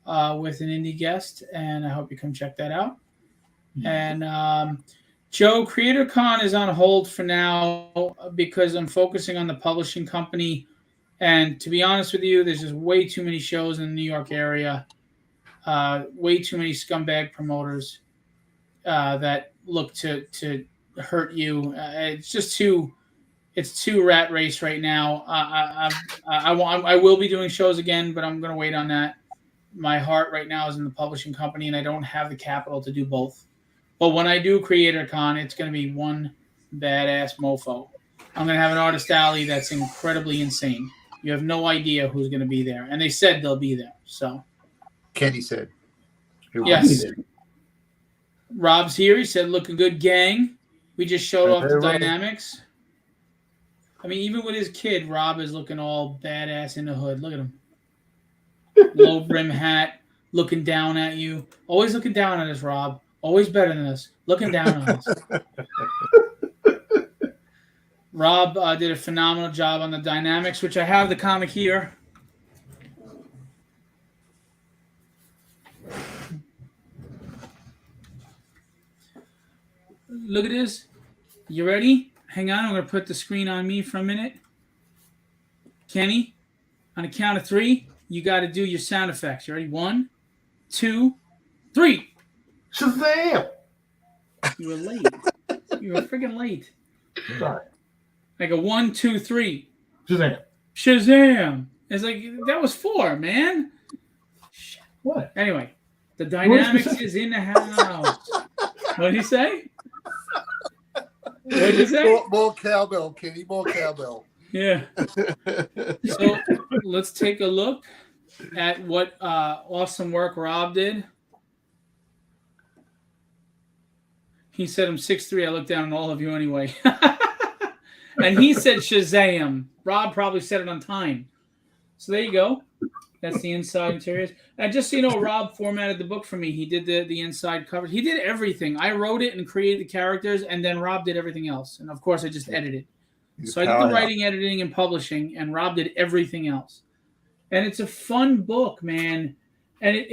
[SPEAKER 1] with an indie guest, and I hope you come check that out. And Joe, CreatorCon is on hold for now because I'm focusing on the publishing company. And to be honest with you, there's just way too many shows in the New York area. Way too many scumbag promoters that look to hurt you. It's just too rat race right now. I will be doing shows again, but I'm gonna wait on that. My heart right now is in the publishing company, and I don't have the capital to do both. But when I do CreatorCon, it's gonna be one badass mofo. I'm gonna have an artist alley that's incredibly insane. You have no idea who's gonna be there, and they said they'll be there. So.
[SPEAKER 3] Kenny said.
[SPEAKER 1] Yes. Rob's here. He said, looking good, gang. We just showed off the dynamics. I mean, even with his kid, Rob is looking all badass in the hood. Look at him. Low brim hat, looking down at you. Always looking down at us, Rob. Always better than us. Looking down on us. Rob did a phenomenal job on the dynamics, which I have the comic here. Look at this. You ready? Hang on. I'm going to put the screen on me for a minute. Kenny, on a count of 3, you got to do your sound effects. You ready? 1, 2, 3.
[SPEAKER 2] Shazam!
[SPEAKER 1] You were late. You were freaking late.
[SPEAKER 2] Sorry.
[SPEAKER 1] Like a 1, 2, 3.
[SPEAKER 2] Shazam.
[SPEAKER 1] Shazam! It's like, that was 4, man. Shit.
[SPEAKER 2] What?
[SPEAKER 1] Anyway, the dynamics is in the house. What did he say? What did you say?
[SPEAKER 3] More cowbell, Kenny. More cowbell.
[SPEAKER 1] Yeah. So let's take a look at what awesome work Rob did. He said I'm 6'3". I looked down on all of you anyway. And he said Shazam. Rob probably said it on time. So there you go. That's the inside interiors. And just so you know, Rob formatted the book for me. He did the inside covers. He did everything. I wrote it and created the characters, and then Rob did everything else. And of course, I just edited. So I did the writing, editing, and publishing, and Rob did everything else. And it's a fun book, man. And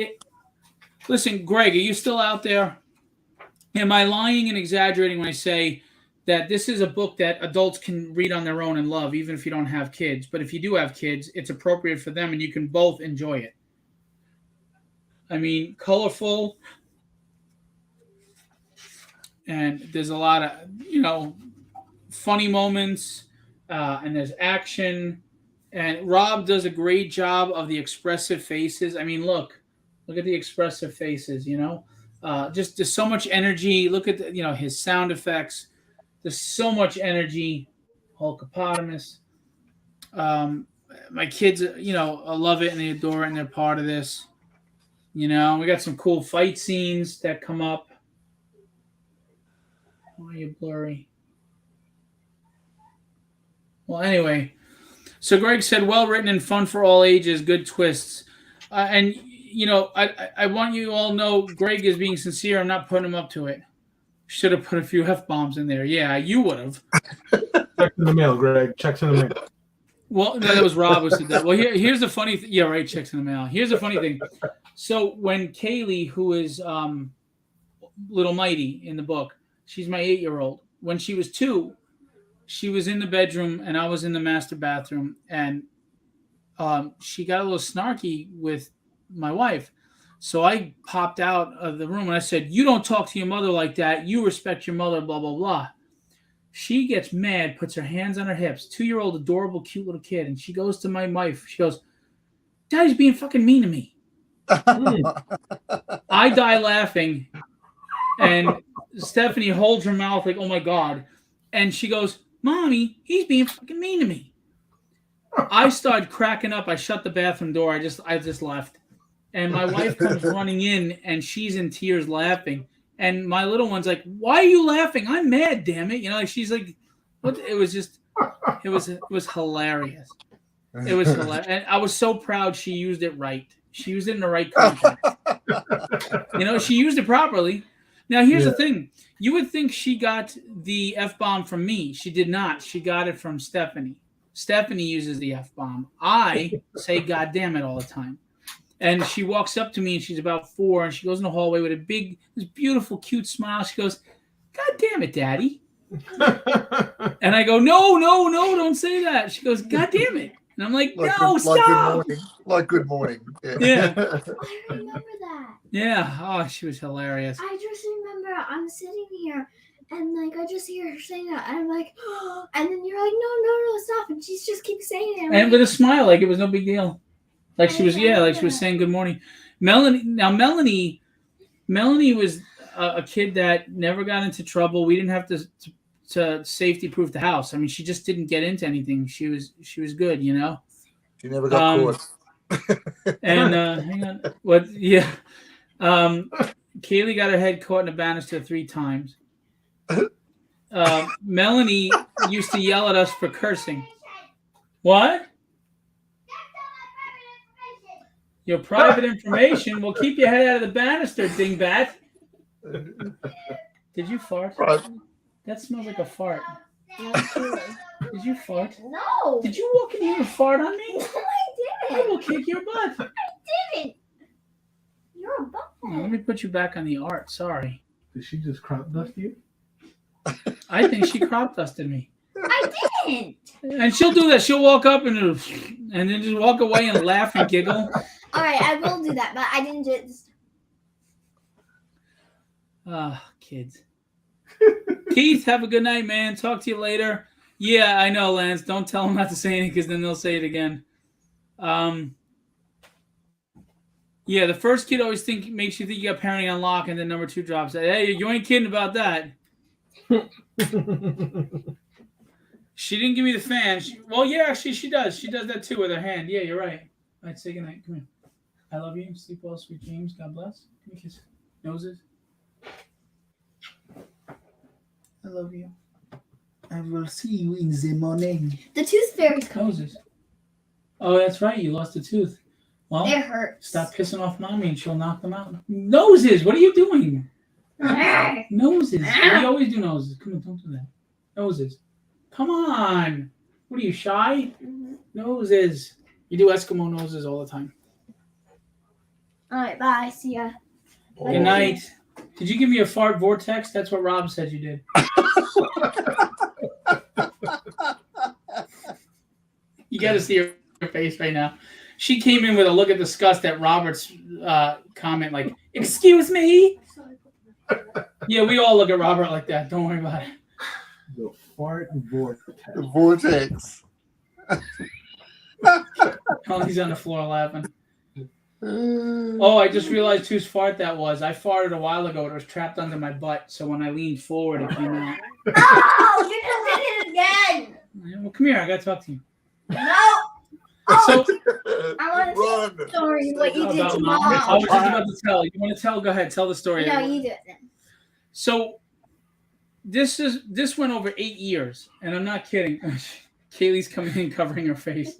[SPEAKER 1] listen, Greg, are you still out there? Am I lying and exaggerating when I say that this is a book that adults can read on their own and love, even if you don't have kids? But if you do have kids, it's appropriate for them, and you can both enjoy it. I mean, colorful, and there's a lot of, funny moments, and there's action. And Rob does a great job of the expressive faces. I mean, look at the expressive faces, just there's so much energy. Look at his sound effects. There's so much energy. Hulkopotamus. My kids, love it and they adore it and they're part of this. We got some cool fight scenes that come up. Why are you blurry? Well, anyway. So Greg said, well written and fun for all ages, good twists. And, I want you all to know Greg is being sincere. I'm not putting him up to it. Should have put a few F-bombs in there. Yeah, you would have.
[SPEAKER 2] Checks in the mail, Greg. Checks in the mail.
[SPEAKER 1] Well, no, that was Rob who said that. Well, here's the funny thing. Yeah, right, checks in the mail. Here's the funny thing. So when Kaylee, who is Little Mighty in the book, she's my 8-year-old. When she was 2, she was in the bedroom and I was in the master bathroom, and she got a little snarky with my wife. So I popped out of the room and I said, you don't talk to your mother like that. You respect your mother, blah, blah, blah. She gets mad, puts her hands on her hips, 2-year-old, adorable, cute little kid. And she goes to my wife. She goes, Daddy's being fucking mean to me. I die laughing. And Stephanie holds her mouth like, oh my God. And she goes, Mommy, he's being fucking mean to me. I started cracking up. I shut the bathroom door. I just left. And my wife comes running in and she's in tears laughing. And my little one's like, why are you laughing? I'm mad, damn it. She's like, what? It was hilarious. It was hilarious. And I was so proud she used it right. She used it in the right context. She used it properly. Now, here's the thing. You would think she got the F-bomb from me. She did not. She got it from Stephanie. Stephanie uses the F-bomb. I say God damn it all the time. And she walks up to me and she's about 4 and she goes in the hallway with this beautiful, cute smile. She goes, God damn it, Daddy. And I go, no, don't say that. She goes, God damn it. And I'm like, no, stop.
[SPEAKER 3] Good morning.
[SPEAKER 1] Yeah.
[SPEAKER 5] I remember that.
[SPEAKER 1] Yeah. Oh, she was hilarious.
[SPEAKER 5] I just remember I'm sitting here and I just hear her saying that. And I'm like, oh, and then you're like, no, stop. And she just keeps saying it.
[SPEAKER 1] And with a smile, like it was no big deal. Like she was saying good morning. Melanie was a kid that never got into trouble. We didn't have to safety proof the house. I mean, she just didn't get into anything. She was good,
[SPEAKER 3] She never got caught.
[SPEAKER 1] And hang on, what? Yeah, Kaylee got her head caught in a banister 3 times. Melanie used to yell at us for cursing. What? Your private information will keep your head out of the banister, dingbat. Did you fart?
[SPEAKER 3] Right.
[SPEAKER 1] That smells like a fart. Did you fart?
[SPEAKER 5] No.
[SPEAKER 1] Did you walk in here and fart on me?
[SPEAKER 5] No, I
[SPEAKER 1] I
[SPEAKER 5] didn't.
[SPEAKER 1] will kick your butt.
[SPEAKER 5] I didn't. You're a butthead.
[SPEAKER 1] Let me put you back on the art. Sorry.
[SPEAKER 2] Did she just crop dust you?
[SPEAKER 1] I think she crop dusted me.
[SPEAKER 5] I didn't.
[SPEAKER 1] And she'll do that. She'll walk up and then just walk away and laugh and giggle.
[SPEAKER 5] All right, I will do that, but I didn't do it this time.
[SPEAKER 1] Kids. Keith, have a good night, man. Talk to you later. Yeah, I know, Lance. Don't tell them not to say anything because then they'll say it again. Yeah, the first kid always makes you think you got parenting on lock, and then number 2 drops. Hey, you ain't kidding about that. She didn't give me the fan. Well, yeah, actually, she does. She does that too with her hand. Yeah, you're right. All right, say goodnight. Come here. I love you. Sleep well, sweet dreams. God bless. Give me a kiss. Noses. I love you. I will see you in the morning.
[SPEAKER 5] The tooth fairy's coming.
[SPEAKER 1] Noses. Oh, that's right. You lost a tooth. Well,
[SPEAKER 5] It hurts.
[SPEAKER 1] stop pissing off mommy and she'll knock them out. Noses, what are you doing? Noses. We always do noses. Come on, don't do that. Noses. Come on. What are you, shy?
[SPEAKER 5] Mhm.
[SPEAKER 1] Noses. You do Eskimo noses all the time.
[SPEAKER 5] All right, bye. See ya.
[SPEAKER 1] Good night. Did you give me a fart vortex? That's what Rob said you did. You got to see her face right now. She came in with a look of disgust at Robert's comment, like, "Excuse me." Yeah, we all look at Robert like that. Don't worry about it.
[SPEAKER 2] The fart vortex.
[SPEAKER 3] The vortex.
[SPEAKER 1] Oh, he's on the floor laughing. Oh, I just realized whose fart that was. I farted a while ago. It was trapped under my butt, so when I leaned forward, it came out.
[SPEAKER 5] Oh, you just did it again.
[SPEAKER 1] Yeah, well, come here. I got to talk to you.
[SPEAKER 5] No.
[SPEAKER 1] So,
[SPEAKER 5] I want to tell the story what you did
[SPEAKER 1] about
[SPEAKER 5] to
[SPEAKER 1] mom. I
[SPEAKER 5] mom.
[SPEAKER 1] was just about to tell. You want to tell? Go ahead. Tell the story.
[SPEAKER 5] No, you do it then.
[SPEAKER 1] So this went over 8 years, and I'm not kidding. Kaylee's coming in covering her face.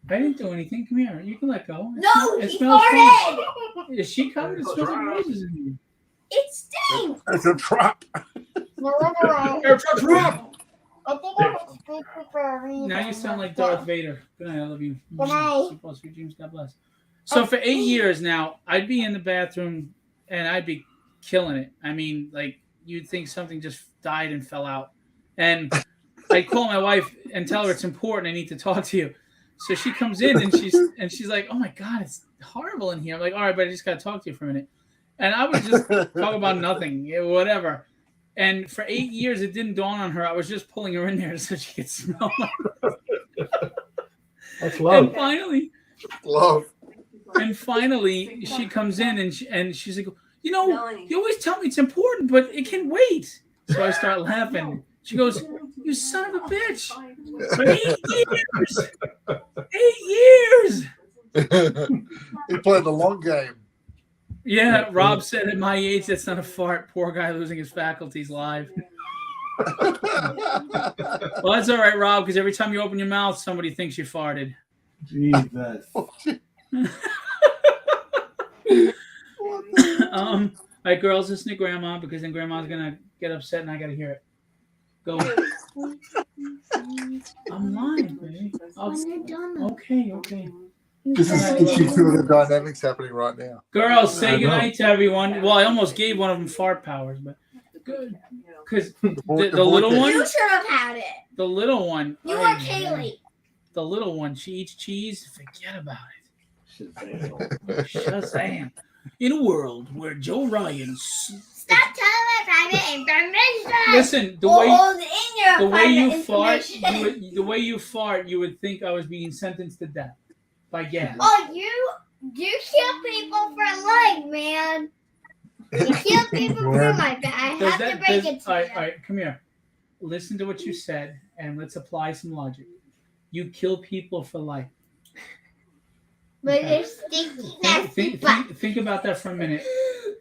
[SPEAKER 1] I didn't do anything. Come here. You can let go.
[SPEAKER 5] No,
[SPEAKER 1] It
[SPEAKER 5] he
[SPEAKER 1] smells
[SPEAKER 5] farted.
[SPEAKER 1] funny. Is she covered? It smells like roses in here.
[SPEAKER 5] It stinks.
[SPEAKER 3] It's a trap.
[SPEAKER 5] No wonder why.
[SPEAKER 1] It's a trap.
[SPEAKER 5] I think I was speaking for a reason.
[SPEAKER 1] Now you sound like Darth Vader. Good night. I love you.
[SPEAKER 5] Good night.
[SPEAKER 1] Sleep well, sweet dreams. God bless. So for 8 years now, I'd be in the bathroom and I'd be killing it. I mean, like you'd think something just died and fell out. And I'd call my wife and tell her it's important. I need to talk to you. So she comes in and she's like, "Oh my God, it's horrible in here." I'm like, "All right, but I just got to talk to you for a minute." And I would just talk about nothing, whatever. And for 8 years, it didn't dawn on her. I was just pulling her in there so she could smell my.
[SPEAKER 2] That's love.
[SPEAKER 1] And
[SPEAKER 3] Love.
[SPEAKER 1] finally, she comes in and she's like, "You know, you always tell me it's important, but it can wait." So I start laughing. She goes, "You son of a bitch! For 8 years, 8 years."
[SPEAKER 3] He played the long game.
[SPEAKER 1] Yeah, Rob said at my age, that's not a fart. Poor guy losing his faculties live. Well, that's all right, Rob, because every time you open your mouth, somebody thinks you farted.
[SPEAKER 2] Jesus.
[SPEAKER 1] All right, girls, listen to Grandma, because then Grandma's going to get upset and I got to hear it. Go. I'm lying, baby.
[SPEAKER 5] When you're done.
[SPEAKER 1] Okay.
[SPEAKER 3] This is stitching through the dynamics happening right now.
[SPEAKER 1] Girls, say
[SPEAKER 2] I know.
[SPEAKER 1] goodnight to everyone. Well, I almost gave one of them fart powers, but good. Because the little one,
[SPEAKER 5] You should have had it.
[SPEAKER 1] the little one,
[SPEAKER 5] You are Kaylee.
[SPEAKER 1] the little one, she eats cheese. Forget about it.
[SPEAKER 2] Shazam.
[SPEAKER 1] Shazam. In a world where Joe Ryan,
[SPEAKER 5] Stop telling my private information.
[SPEAKER 1] listen, the
[SPEAKER 5] We'll
[SPEAKER 1] way
[SPEAKER 5] hold in your
[SPEAKER 1] the way
[SPEAKER 5] private
[SPEAKER 1] you fart,
[SPEAKER 5] information.
[SPEAKER 1] the way you fart, you would think I was being sentenced to death by gas.
[SPEAKER 5] Oh, you kill people for life, man. You kill people for life. I have to break it to
[SPEAKER 1] all
[SPEAKER 5] you.
[SPEAKER 1] right, come here. Listen to what you said, and let's apply some logic. You kill people for life.
[SPEAKER 5] But
[SPEAKER 1] Okay.
[SPEAKER 5] they're stinky, nasty butt.
[SPEAKER 1] Think about that for a minute.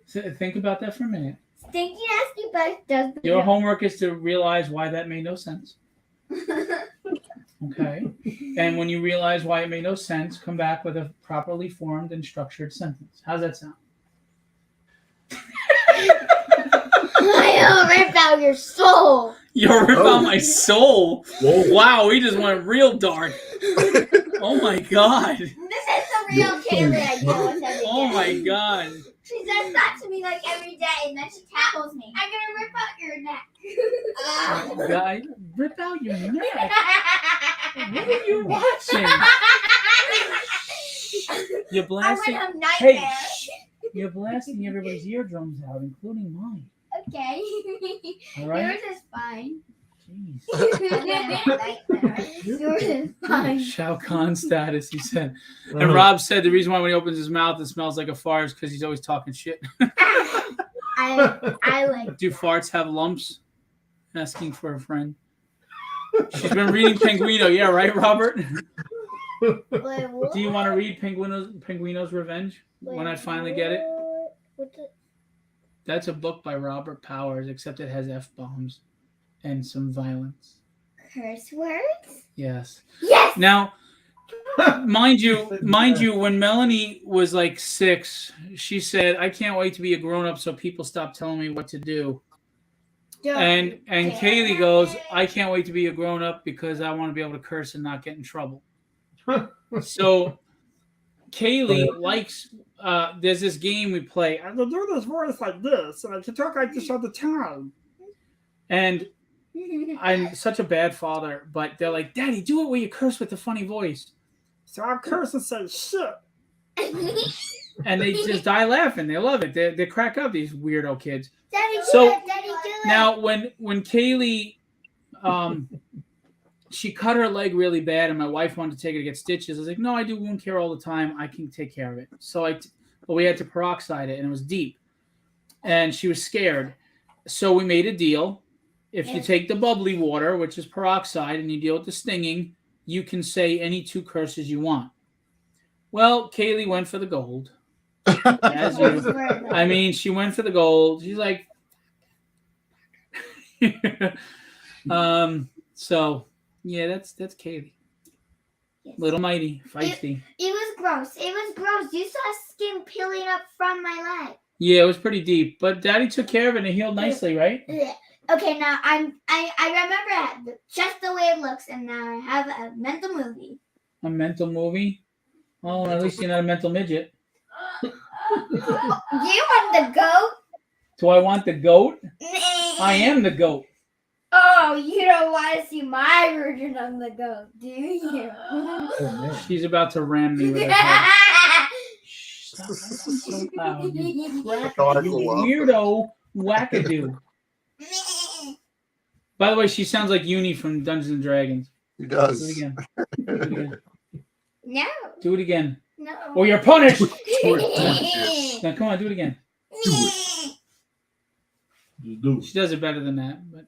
[SPEAKER 1] Think about that for a minute.
[SPEAKER 5] Stinky, nasty butt does the
[SPEAKER 1] Your
[SPEAKER 5] job.
[SPEAKER 1] homework is to realize why that made no sense. Okay. And when you realize why it made no sense, come back with a properly formed and structured sentence. How's that sound?
[SPEAKER 5] I'll rip out your soul.
[SPEAKER 1] You're ripping
[SPEAKER 3] Oh.
[SPEAKER 1] out my soul.
[SPEAKER 2] Whoa.
[SPEAKER 1] Wow, we just went real dark. Oh my God.
[SPEAKER 5] This is the real Kaylee I deal with every day.
[SPEAKER 1] Oh my God.
[SPEAKER 5] She says that to me like every day, and then she tackles me. I'm gonna rip out your neck.
[SPEAKER 1] Guy, rip out your neck. What are you watching? You're
[SPEAKER 5] I
[SPEAKER 1] blasting.
[SPEAKER 5] would have
[SPEAKER 1] Hey,
[SPEAKER 5] nightmares.
[SPEAKER 1] shh. You're blasting everybody's eardrums out, including mine.
[SPEAKER 5] Okay.
[SPEAKER 1] All right.
[SPEAKER 5] Yours is fine.
[SPEAKER 1] Jeez.
[SPEAKER 5] Yours is fine.
[SPEAKER 1] Shao Kahn status, he said. And Rob said the reason why when he opens his mouth it smells like a fart is because he's always talking shit.
[SPEAKER 5] I like.
[SPEAKER 1] Do farts have lumps? Asking for a friend. She's been reading Penguino. Yeah, right, Robert?
[SPEAKER 5] Wait,
[SPEAKER 1] Do you want to read Penguino's Revenge when I finally get it?
[SPEAKER 5] What's it?
[SPEAKER 1] That's a book by Robert Powers, except it has F-bombs and some violence.
[SPEAKER 5] Curse words?
[SPEAKER 1] Yes.
[SPEAKER 5] Yes.
[SPEAKER 1] Now, mind you, when Melanie was like 6, she said, "I can't wait to be a grown up so people stop telling me what to do." And Kaylee goes, "I can't wait to be a grown up because I want to be able to curse and not get in trouble." So Kaylee likes. There's this game we play. I will do this voice like this, and I can talk like this all the time. And I'm such a bad father, but they're like, "Daddy, do it where you curse with the funny voice." So I'll curse and say shit. And they just die laughing. They love it. They crack up, these weirdo kids.
[SPEAKER 5] Daddy,
[SPEAKER 1] So,
[SPEAKER 5] do it. Daddy, do it.
[SPEAKER 1] Now, when Kaylee, she cut her leg really bad, and my wife wanted to take her to get stitches. I was like, "No, I do wound care all the time. I can take care of it." So but we had to peroxide it, and it was deep, and she was scared. So we made a deal. If you take the bubbly water, which is peroxide, and you deal with the stinging, you can say any 2 curses you want. Well, Kaylee went for the gold. As you, I mean, she went for the gold. She's like, so yeah, that's Kaylee.
[SPEAKER 5] Yes.
[SPEAKER 1] Little mighty, feisty.
[SPEAKER 5] It was gross. It was gross. You saw skin peeling up from my leg.
[SPEAKER 1] Yeah, it was pretty deep, but Daddy took care of it and it healed nicely, right?
[SPEAKER 5] Yeah. Okay, now I remember just the way it looks, and now I have a mental movie.
[SPEAKER 1] A mental movie. Oh, at least you're not a mental midget.
[SPEAKER 5] Do you want the goat?
[SPEAKER 1] Do I want the goat? I am the goat.
[SPEAKER 5] Oh, you don't want to see my version of the goat, do you?
[SPEAKER 1] She's about to ram me with her head. Shh, stop laughing so loud, you weirdo wackadoo. By the way, she sounds like Uni from Dungeons and Dragons.
[SPEAKER 3] He
[SPEAKER 1] Do
[SPEAKER 3] does.
[SPEAKER 1] it again. Do it again.
[SPEAKER 5] No.
[SPEAKER 1] Do it again.
[SPEAKER 5] No.
[SPEAKER 1] Or you're punished.
[SPEAKER 3] it.
[SPEAKER 1] Now, come on, do it again.
[SPEAKER 2] Just do
[SPEAKER 1] She does it better than that. But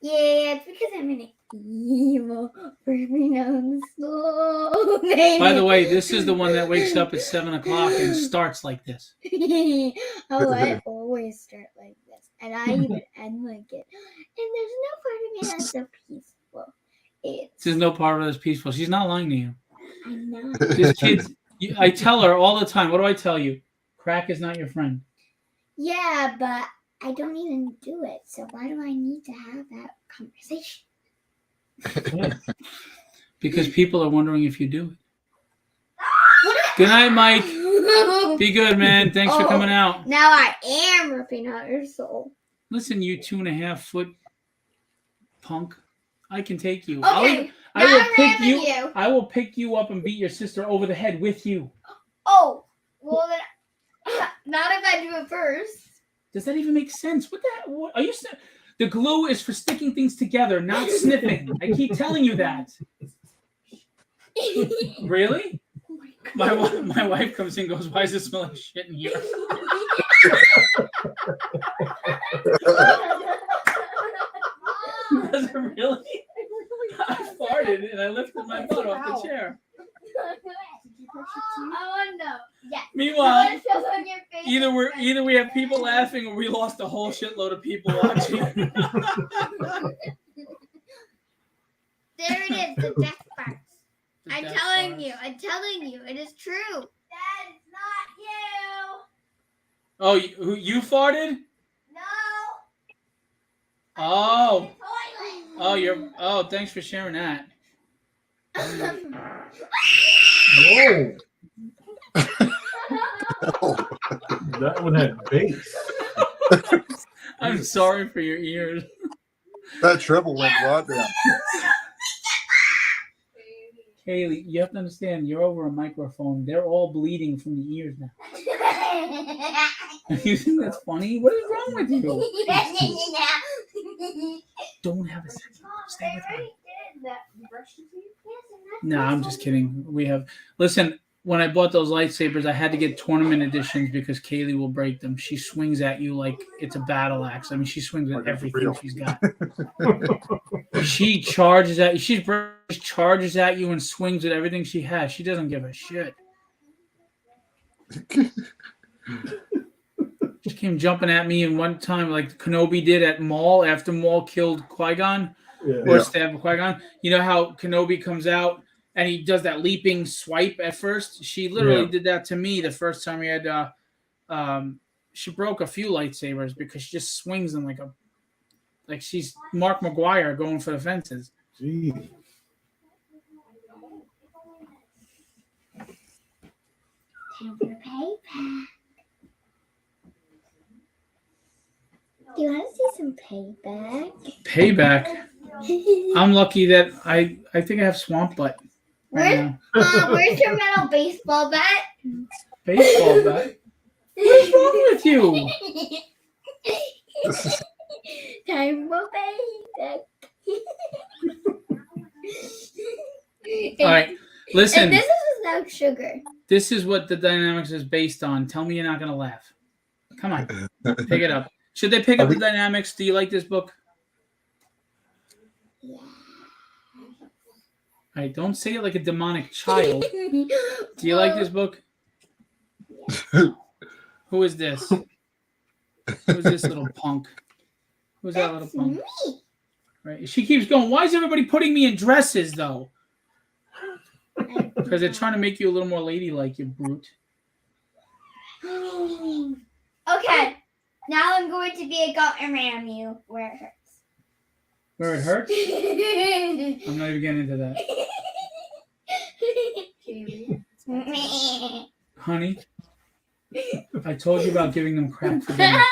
[SPEAKER 5] Yeah, it's because I'm an evil person on the soul.
[SPEAKER 1] by the way, this is the one that wakes up at 7 o'clock and starts like this.
[SPEAKER 5] Oh, I always start like this, and I even end like it. And there's no part of me that's so peaceful. It's
[SPEAKER 1] There's no part of this peaceful. She's not lying to you.
[SPEAKER 5] I know.
[SPEAKER 1] This kid, I tell her all the time. What do I tell you? Crack is not your friend.
[SPEAKER 5] Yeah, but I don't even do it. So why do I need to have that conversation?
[SPEAKER 1] Because people are wondering if you do it. Good night, Mike. Be good, man. Thanks for coming out.
[SPEAKER 5] Now I am ripping out your soul.
[SPEAKER 1] Listen, you 2.5 foot punk. I can take you.
[SPEAKER 5] Okay,
[SPEAKER 1] I
[SPEAKER 5] now
[SPEAKER 1] will
[SPEAKER 5] I'm
[SPEAKER 1] pick
[SPEAKER 5] ramming
[SPEAKER 1] you.
[SPEAKER 5] you.
[SPEAKER 1] I will pick you up and beat your sister over the head with you.
[SPEAKER 5] Oh, well then, not if I do it first.
[SPEAKER 1] Does that even make sense? What the hell? What, are you? The glue is for sticking things together, not sniffing. I keep telling you that. Really? My wife comes in and goes, "Why does it smell like shit in here?" Does it really? I farted and I lifted my butt off the chair.
[SPEAKER 5] Oh no! Yes.
[SPEAKER 1] Meanwhile,
[SPEAKER 5] It feels on your face.
[SPEAKER 1] either we have people laughing or we lost a whole shitload of people watching.
[SPEAKER 5] There it is, the death parts. I'm telling you, it is true. That is not you.
[SPEAKER 1] Oh, you farted?
[SPEAKER 5] No.
[SPEAKER 1] Oh,
[SPEAKER 5] Toilet.
[SPEAKER 1] thanks for sharing that.
[SPEAKER 2] Whoa. That one had bass.
[SPEAKER 1] I'm sorry for your ears.
[SPEAKER 3] That treble went right down.
[SPEAKER 1] Kaylee, you have to understand, you're over a microphone. They're all bleeding from the ears now. You think that's funny? What is wrong with you? Don't have a second. Stay with me. No, I'm just kidding. Listen, when I bought those lightsabers, I had to get tournament editions because Kaylee will break them. She swings at you like it's a battle axe. I mean, she swings at everything she's got. She charges at you. She charges at you and swings at everything she has. She doesn't give a shit. She came jumping at me, and one time, like Kenobi did at Maul after Maul killed Qui-Gon, or stabbed Qui-Gon. You know how Kenobi comes out and he does that leaping swipe at first. She literally did that to me the first time we had. She broke a few lightsabers because she just swings them like she's Mark McGuire going for the fences.
[SPEAKER 2] Jeez.
[SPEAKER 5] Time for payback. Do you want to see some payback?
[SPEAKER 1] Payback. I'm lucky that I think I have swamp butt right now.
[SPEAKER 5] Where's your metal baseball bat?
[SPEAKER 1] Baseball bat. What's wrong with you?
[SPEAKER 5] Time for payback.
[SPEAKER 1] All right, listen.
[SPEAKER 5] And this is without sugar.
[SPEAKER 1] This is what the dynamics is based on. Tell me you're not gonna laugh. Come on, pick it up. Should they pick up the dynamics? Do you like this book?
[SPEAKER 5] Yeah.
[SPEAKER 1] All right, don't say it like a demonic child. Do you like this book? Who is this? Who's this little punk? Who's that little punk?
[SPEAKER 5] Me.
[SPEAKER 1] Right. She keeps going. Why is everybody putting me in dresses though? Because they're trying to make you a little more ladylike, you brute.
[SPEAKER 5] Okay. Now I'm going to be a goat and ram you where it hurts.
[SPEAKER 1] Where it hurts? I'm not even getting into that. Honey, I told you about giving them crap for dinner.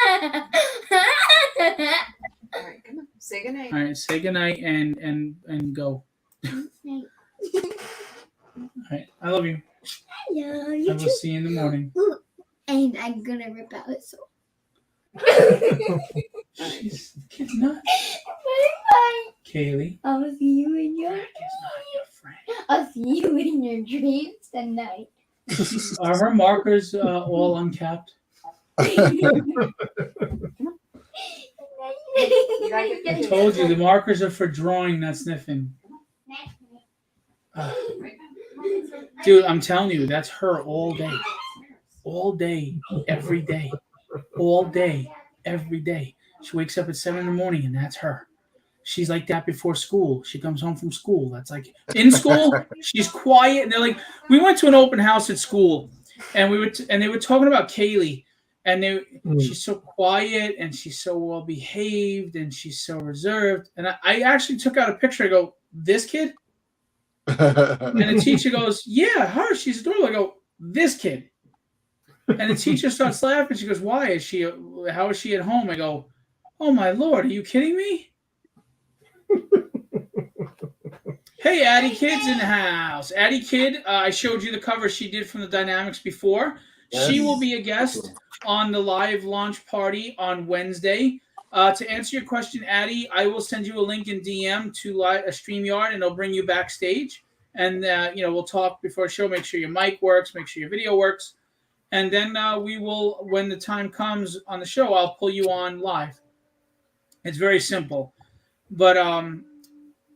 [SPEAKER 4] All right, come on. Say goodnight.
[SPEAKER 1] All right, say goodnight and go. All right, I love you.
[SPEAKER 5] Hello,
[SPEAKER 1] I
[SPEAKER 5] you
[SPEAKER 1] will
[SPEAKER 5] too.
[SPEAKER 1] see you in the morning.
[SPEAKER 5] And I'm gonna rip out his soul.
[SPEAKER 1] She's kid's nuts.
[SPEAKER 5] Bye.
[SPEAKER 1] Kaylee.
[SPEAKER 5] I'll see you in your.
[SPEAKER 1] Jack is not your friend.
[SPEAKER 5] I'll see you in your dreams tonight.
[SPEAKER 1] Are her markers all uncapped? I told you the markers are for drawing, not sniffing. Dude, I'm telling you, that's her all day. All day, every day. All day, every day. She wakes up at 7 in the morning and that's her. She's like that before school. She comes home from school. That's like in school, she's quiet. And they're like, we went to an open house at school and they were talking about Kaylee. And she's so quiet and she's so well behaved and she's so reserved. And I actually took out a picture. I go, this kid? And the teacher goes, yeah, her. She's adorable. I go, this kid. And the teacher starts laughing. She goes, why? How is she at home? I go, oh my Lord, are you kidding me? Hey, Addie Kid's in the house. Addie Kid, I showed you the cover she did from the Dynamics before. Yes. She will be a guest on the live launch party on Wednesday. To answer your question, Addie, I will send you a link in DM to a StreamYard, and it'll bring you backstage. And we'll talk before the show. Make sure your mic works. Make sure your video works. And then we will, when the time comes on the show, I'll pull you on live. It's very simple. But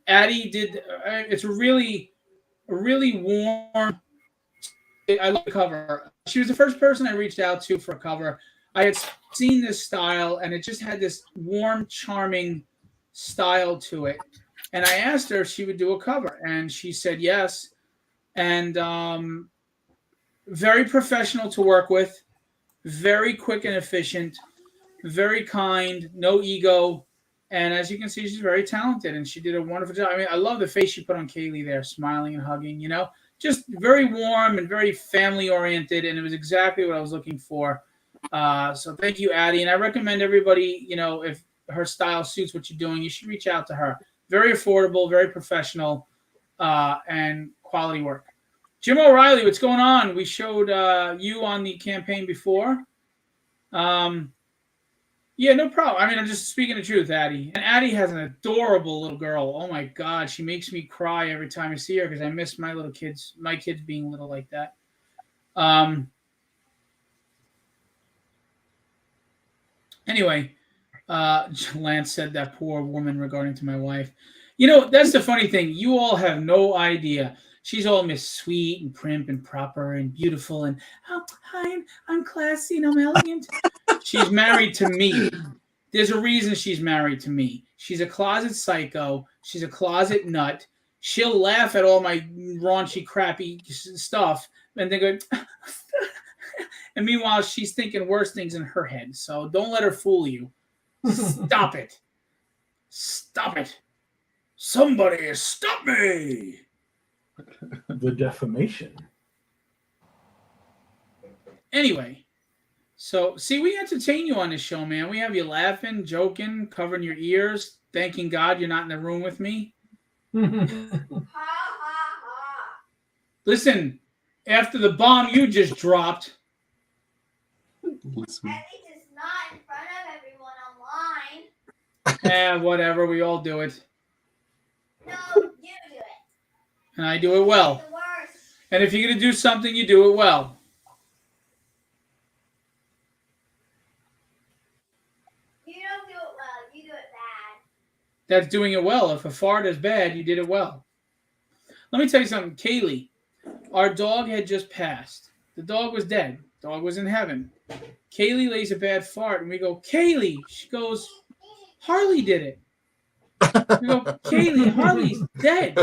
[SPEAKER 1] Addie did. It's a really warm. I love the cover. She was the first person I reached out to for a cover. I had seen this style, and it just had this warm, charming style to it. And I asked her if she would do a cover, and she said yes. And very professional to work with, very quick and efficient, very kind, no ego. And as you can see, she's very talented, and she did a wonderful job. I mean, I love the face she put on Kaylee there, smiling and hugging, just very warm and very family-oriented, and it was exactly what I was looking for. So thank you, Addie. And I recommend everybody, if her style suits what you're doing, you should reach out to her. Very affordable, very professional, and quality work. Jim O'Reilly, what's going on? We showed you on the campaign before. Yeah, no problem. I mean, I'm just speaking the truth, Addie. And Addie has an adorable little girl. Oh, my God. She makes me cry every time I see her because I miss my kids being little like that. Anyway, Lance said that poor woman regarding to my wife. That's the funny thing. You all have no idea. She's all Miss Sweet and prim and proper and beautiful and, hi, I'm classy and I'm elegant. She's married to me. There's a reason she's married to me. She's a closet psycho. She's a closet nut. she'll laugh at all my raunchy, crappy stuff, and then go. And meanwhile, she's thinking worse things in her head. So don't let her fool you. Stop it. Stop it. Somebody stop me.
[SPEAKER 2] The defamation.
[SPEAKER 1] Anyway, so see, we entertain you on this show, man. We have you laughing, joking, covering your ears, thanking God you're not in the room with me. Listen, after the bomb you just dropped.
[SPEAKER 3] Listen.
[SPEAKER 5] At least it's not in front of everyone online.
[SPEAKER 1] Whatever. We all do it.
[SPEAKER 5] No, you do it.
[SPEAKER 1] And I do it well.
[SPEAKER 5] The worst.
[SPEAKER 1] And if you're going to do something, you do it well.
[SPEAKER 5] You don't do it well. You do it bad.
[SPEAKER 1] That's doing it well. If a fart is bad, you did it well. Let me tell you something. Kaylee, our dog had just passed. The dog was dead. Dog was in heaven. Kaylee lays a bad fart, and we go, Kaylee. She goes, Harley did it. We go, Kaylee, Harley's dead.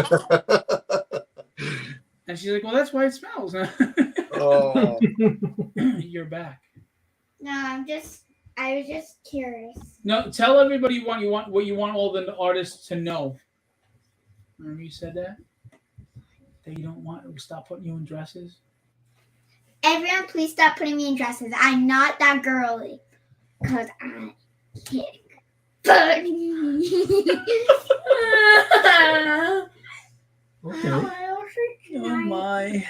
[SPEAKER 1] And she's like, well, that's why it smells.
[SPEAKER 3] Oh.
[SPEAKER 1] You're back.
[SPEAKER 5] No, I was just curious.
[SPEAKER 1] No, tell everybody what you want all the artists to know. Remember you said that? That you don't want to stop putting you in dresses?
[SPEAKER 5] Everyone, please stop putting me in dresses. I'm not that girly. Because I kick butt.
[SPEAKER 2] Okay.
[SPEAKER 1] Oh my.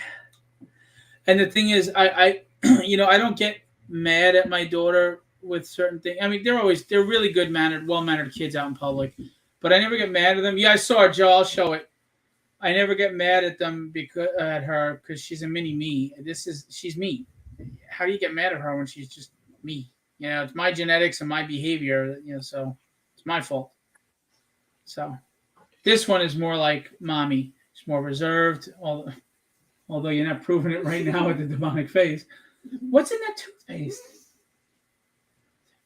[SPEAKER 1] And the thing is, I I don't get mad at my daughter with certain things. I mean, they're really good mannered, well-mannered kids out in public. But I never get mad at them. Yeah, I saw her, Joe. I'll show it. I never get mad at them because she's a mini me. She's me. How do you get mad at her when she's just me? It's my genetics and my behavior. So it's my fault. So this one is more like mommy. She's more reserved. Although you're not proving it right now with the demonic face. What's in that toothpaste?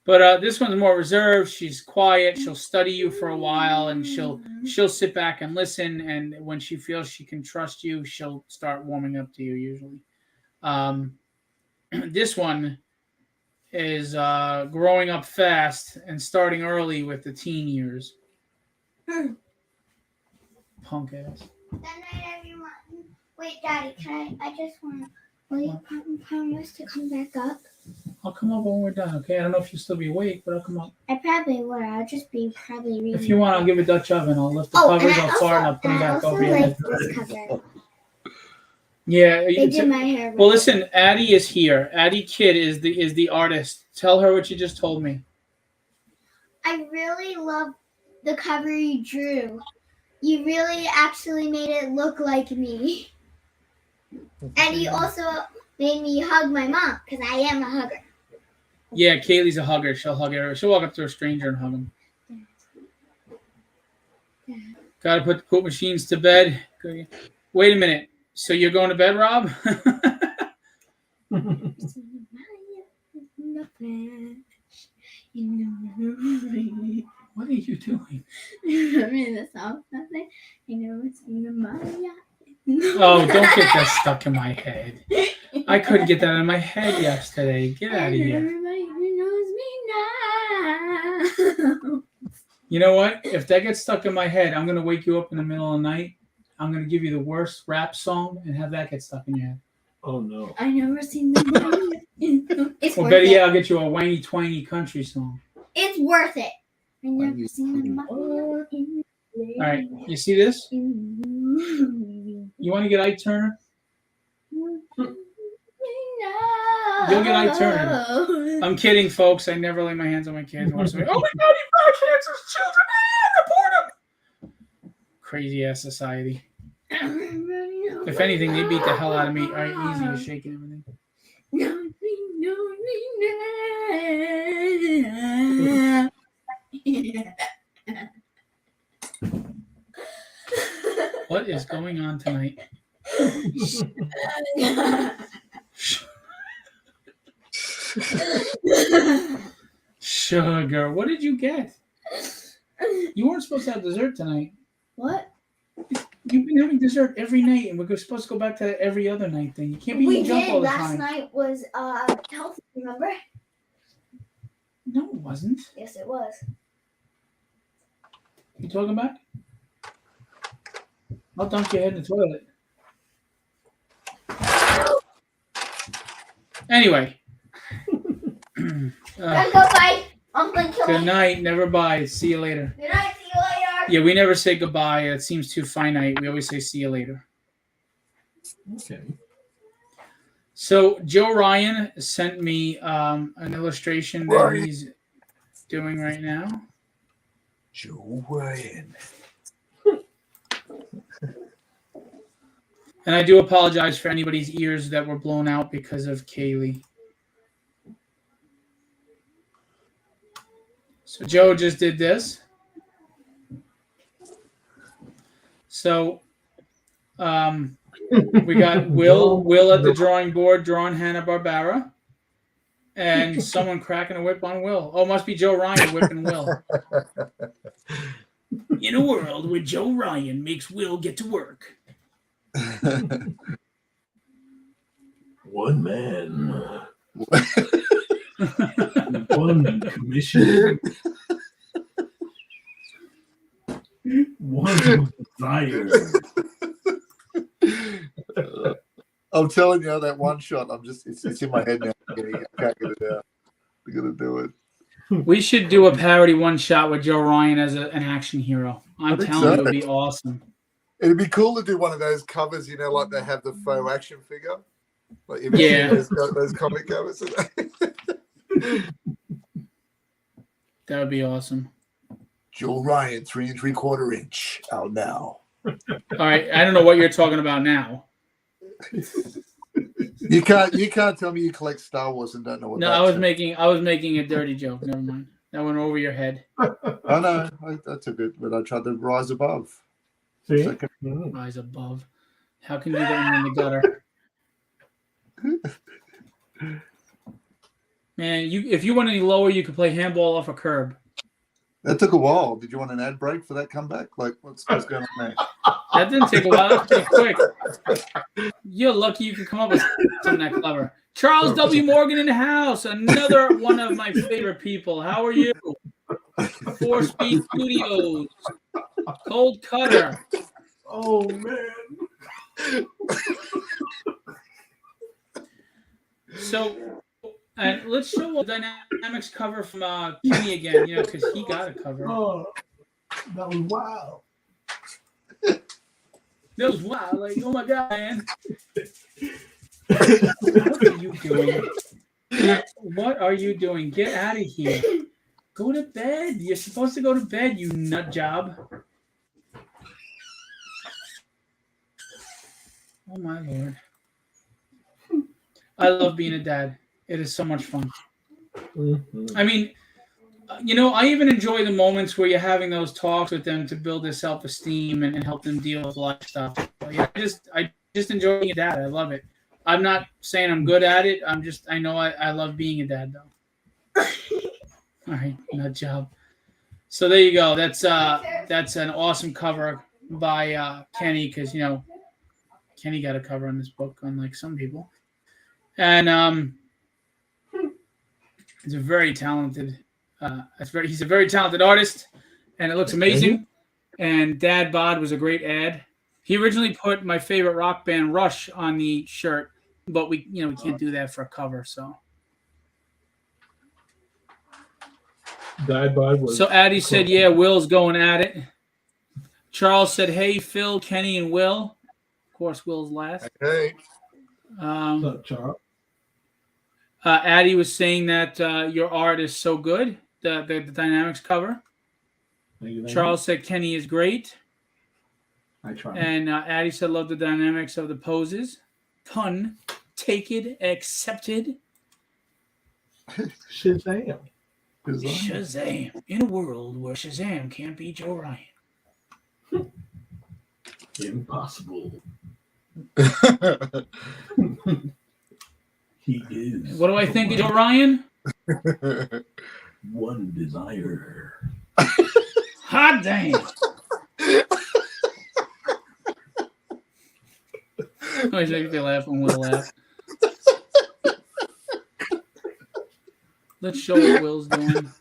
[SPEAKER 1] But this one's more reserved. She's quiet. She'll study you for a while, and she'll sit back and listen. And when she feels she can trust you, she'll start warming up to you. Usually, this one is growing up fast and starting early with the teen years. Punk ass.
[SPEAKER 5] Good night, everyone. Wait, Daddy, I just want. Will you promise to come back up?
[SPEAKER 1] I'll come up when we're done, okay? I don't know if you'll still be awake, but I'll come up.
[SPEAKER 5] I probably would. I'll just be probably reading.
[SPEAKER 1] If you want, I'll give a Dutch oven. I'll lift the covers, I'll fart, and I'll put them back over your head.
[SPEAKER 5] This cover.
[SPEAKER 1] Yeah.
[SPEAKER 5] They did my hair.
[SPEAKER 1] Well, listen, Addie is here. Addie Kidd is the artist. Tell her what you just told me.
[SPEAKER 5] I really love the cover you drew. You really actually made it look like me. And you also made me hug my mom, because I am a hugger.
[SPEAKER 1] Yeah, Kaylee's a hugger. She'll hug her. She'll walk up to a stranger and hug him. Got to put the poop machines to bed. Wait a minute. So you're going to bed, Rob? What are you doing? Oh, don't get that stuck in my head. I couldn't get that in my head yesterday. Get out of here.
[SPEAKER 5] Everybody knows me now.
[SPEAKER 1] You know what? If that gets stuck in my head, I'm going to wake you up in the middle of the night. I'm going to give you the worst rap song and have that get stuck in your head.
[SPEAKER 2] Oh, no.
[SPEAKER 5] I never seen the It's
[SPEAKER 1] Well,
[SPEAKER 5] worth
[SPEAKER 1] better
[SPEAKER 5] it.
[SPEAKER 1] yet, I'll get you a wangy twangy country song.
[SPEAKER 5] It's worth it. I never
[SPEAKER 3] Wangy
[SPEAKER 5] seen the
[SPEAKER 1] All right, you see this? You want to get Ike Turner? You'll get Ike Turner. I'm kidding, folks. I never lay my hands on my kids. Oh my God, he broadcasts his children. Report him. Crazy ass society. If anything, they beat the hell out of me. All right, easy. You're shaking everything. What is going on tonight? Sugar, what did you get? You weren't supposed to have dessert tonight.
[SPEAKER 5] What?
[SPEAKER 1] You've been having dessert every night, and we're supposed to go back to that every other night thing. You can't be
[SPEAKER 5] We
[SPEAKER 1] eating junk all
[SPEAKER 5] did.
[SPEAKER 1] the
[SPEAKER 5] Last
[SPEAKER 1] time.
[SPEAKER 5] night was healthy, remember?
[SPEAKER 1] No, it wasn't.
[SPEAKER 5] Yes, it was.
[SPEAKER 1] You talking about? I'll dunk your head in the toilet. Anyway.
[SPEAKER 5] Gotta go, bye. Uncle and
[SPEAKER 1] Good night. Never bye. See you later.
[SPEAKER 5] Good night. See you later.
[SPEAKER 1] Yeah, we never say goodbye. It seems too finite. We always say see you later.
[SPEAKER 6] Okay.
[SPEAKER 1] So Joe Ryan sent me an illustration that he's doing right now.
[SPEAKER 6] Joe Ryan.
[SPEAKER 1] And I do apologize for anybody's ears that were blown out because of Kaylee. So Joe just did this. So we got Will at the drawing board drawing Hanna-Barbera. And someone cracking a whip on Will. Oh, must be Joe Ryan whipping Will. In a world where Joe Ryan makes Will get to work.
[SPEAKER 6] One man. One commission. One desire.
[SPEAKER 3] I'm telling you, that one shot, it's in my head now. I can't get it out. I'm gonna do it.
[SPEAKER 1] We should do a parody one shot with Joe Ryan as an action hero. I'm
[SPEAKER 3] think
[SPEAKER 1] telling you,
[SPEAKER 3] so.
[SPEAKER 1] it would be awesome.
[SPEAKER 3] It'd be cool to do one of those covers, like they have the faux action figure. Like
[SPEAKER 1] Yeah.
[SPEAKER 3] those comic covers.
[SPEAKER 1] That would be awesome.
[SPEAKER 3] Joe Ryan, 3 3/4 inch out now.
[SPEAKER 1] All right, I don't know what you're talking about now.
[SPEAKER 3] You can't tell me you collect Star Wars and don't know what.
[SPEAKER 1] No, I was making a dirty joke. Never mind. That went over your head.
[SPEAKER 3] I know. I took it, but I tried to rise above.
[SPEAKER 2] See?
[SPEAKER 3] Second.
[SPEAKER 1] Rise above. How can you do that when you're in the gutter? Man, if you went any lower, you could play handball off a curb.
[SPEAKER 3] That took a while. Did you want an ad break for that comeback? Like, what's going on there?
[SPEAKER 1] That didn't take a while. That was pretty quick. You're lucky you could come up with something that clever. Charles W. Morgan in the house. Another one of my favorite people. How are you? 4-Speed Studios. Cold Cutter.
[SPEAKER 6] Oh man.
[SPEAKER 1] So, and let's show the Dynamics cover from Kenny again, because he got a cover.
[SPEAKER 6] Oh, that was wild.
[SPEAKER 1] That was wild. Like, oh my God, man. What are you doing? What are you doing? Get out of here. Go to bed. You're supposed to go to bed, you nut job. Oh my Lord. I love being a dad. It is so much fun.
[SPEAKER 6] Mm-hmm.
[SPEAKER 1] I mean, I even enjoy the moments where you're having those talks with them to build their self-esteem and help them deal with life stuff. So, yeah, I just enjoy being a dad. I love it. I'm not saying I'm good at it. I know I love being a dad though. All right, nut job. So there you go. That's an awesome cover by Kenny, because Kenny got a cover on this book, unlike some people. And he's a very talented he's a very talented artist, and it looks amazing. And Dad Bod was a great ad. He originally put my favorite rock band Rush on the shirt, but we can't do that for a cover. So
[SPEAKER 2] Dad Bod was.
[SPEAKER 1] So Addie said, yeah, Will's going at it. Charles said, hey, Phil, Kenny, and Will. Of course, Will's last.
[SPEAKER 3] Hey.
[SPEAKER 2] What's up, Charles?
[SPEAKER 1] Addie was saying that your art is so good, the Dynamics cover.
[SPEAKER 2] Thank you.
[SPEAKER 1] Charles said Kenny is great.
[SPEAKER 2] I try.
[SPEAKER 1] And Addie said, love the dynamics of the poses. Pun taken, accepted.
[SPEAKER 2] Shazam.
[SPEAKER 1] Shazam. In a world where Shazam can't beat Joe Ryan.
[SPEAKER 6] Impossible. He is.
[SPEAKER 1] What do I think of Joe Ryan?
[SPEAKER 6] One desire.
[SPEAKER 1] Hot damn. Always make me laugh when Will laugh. Let's show what Will's doing.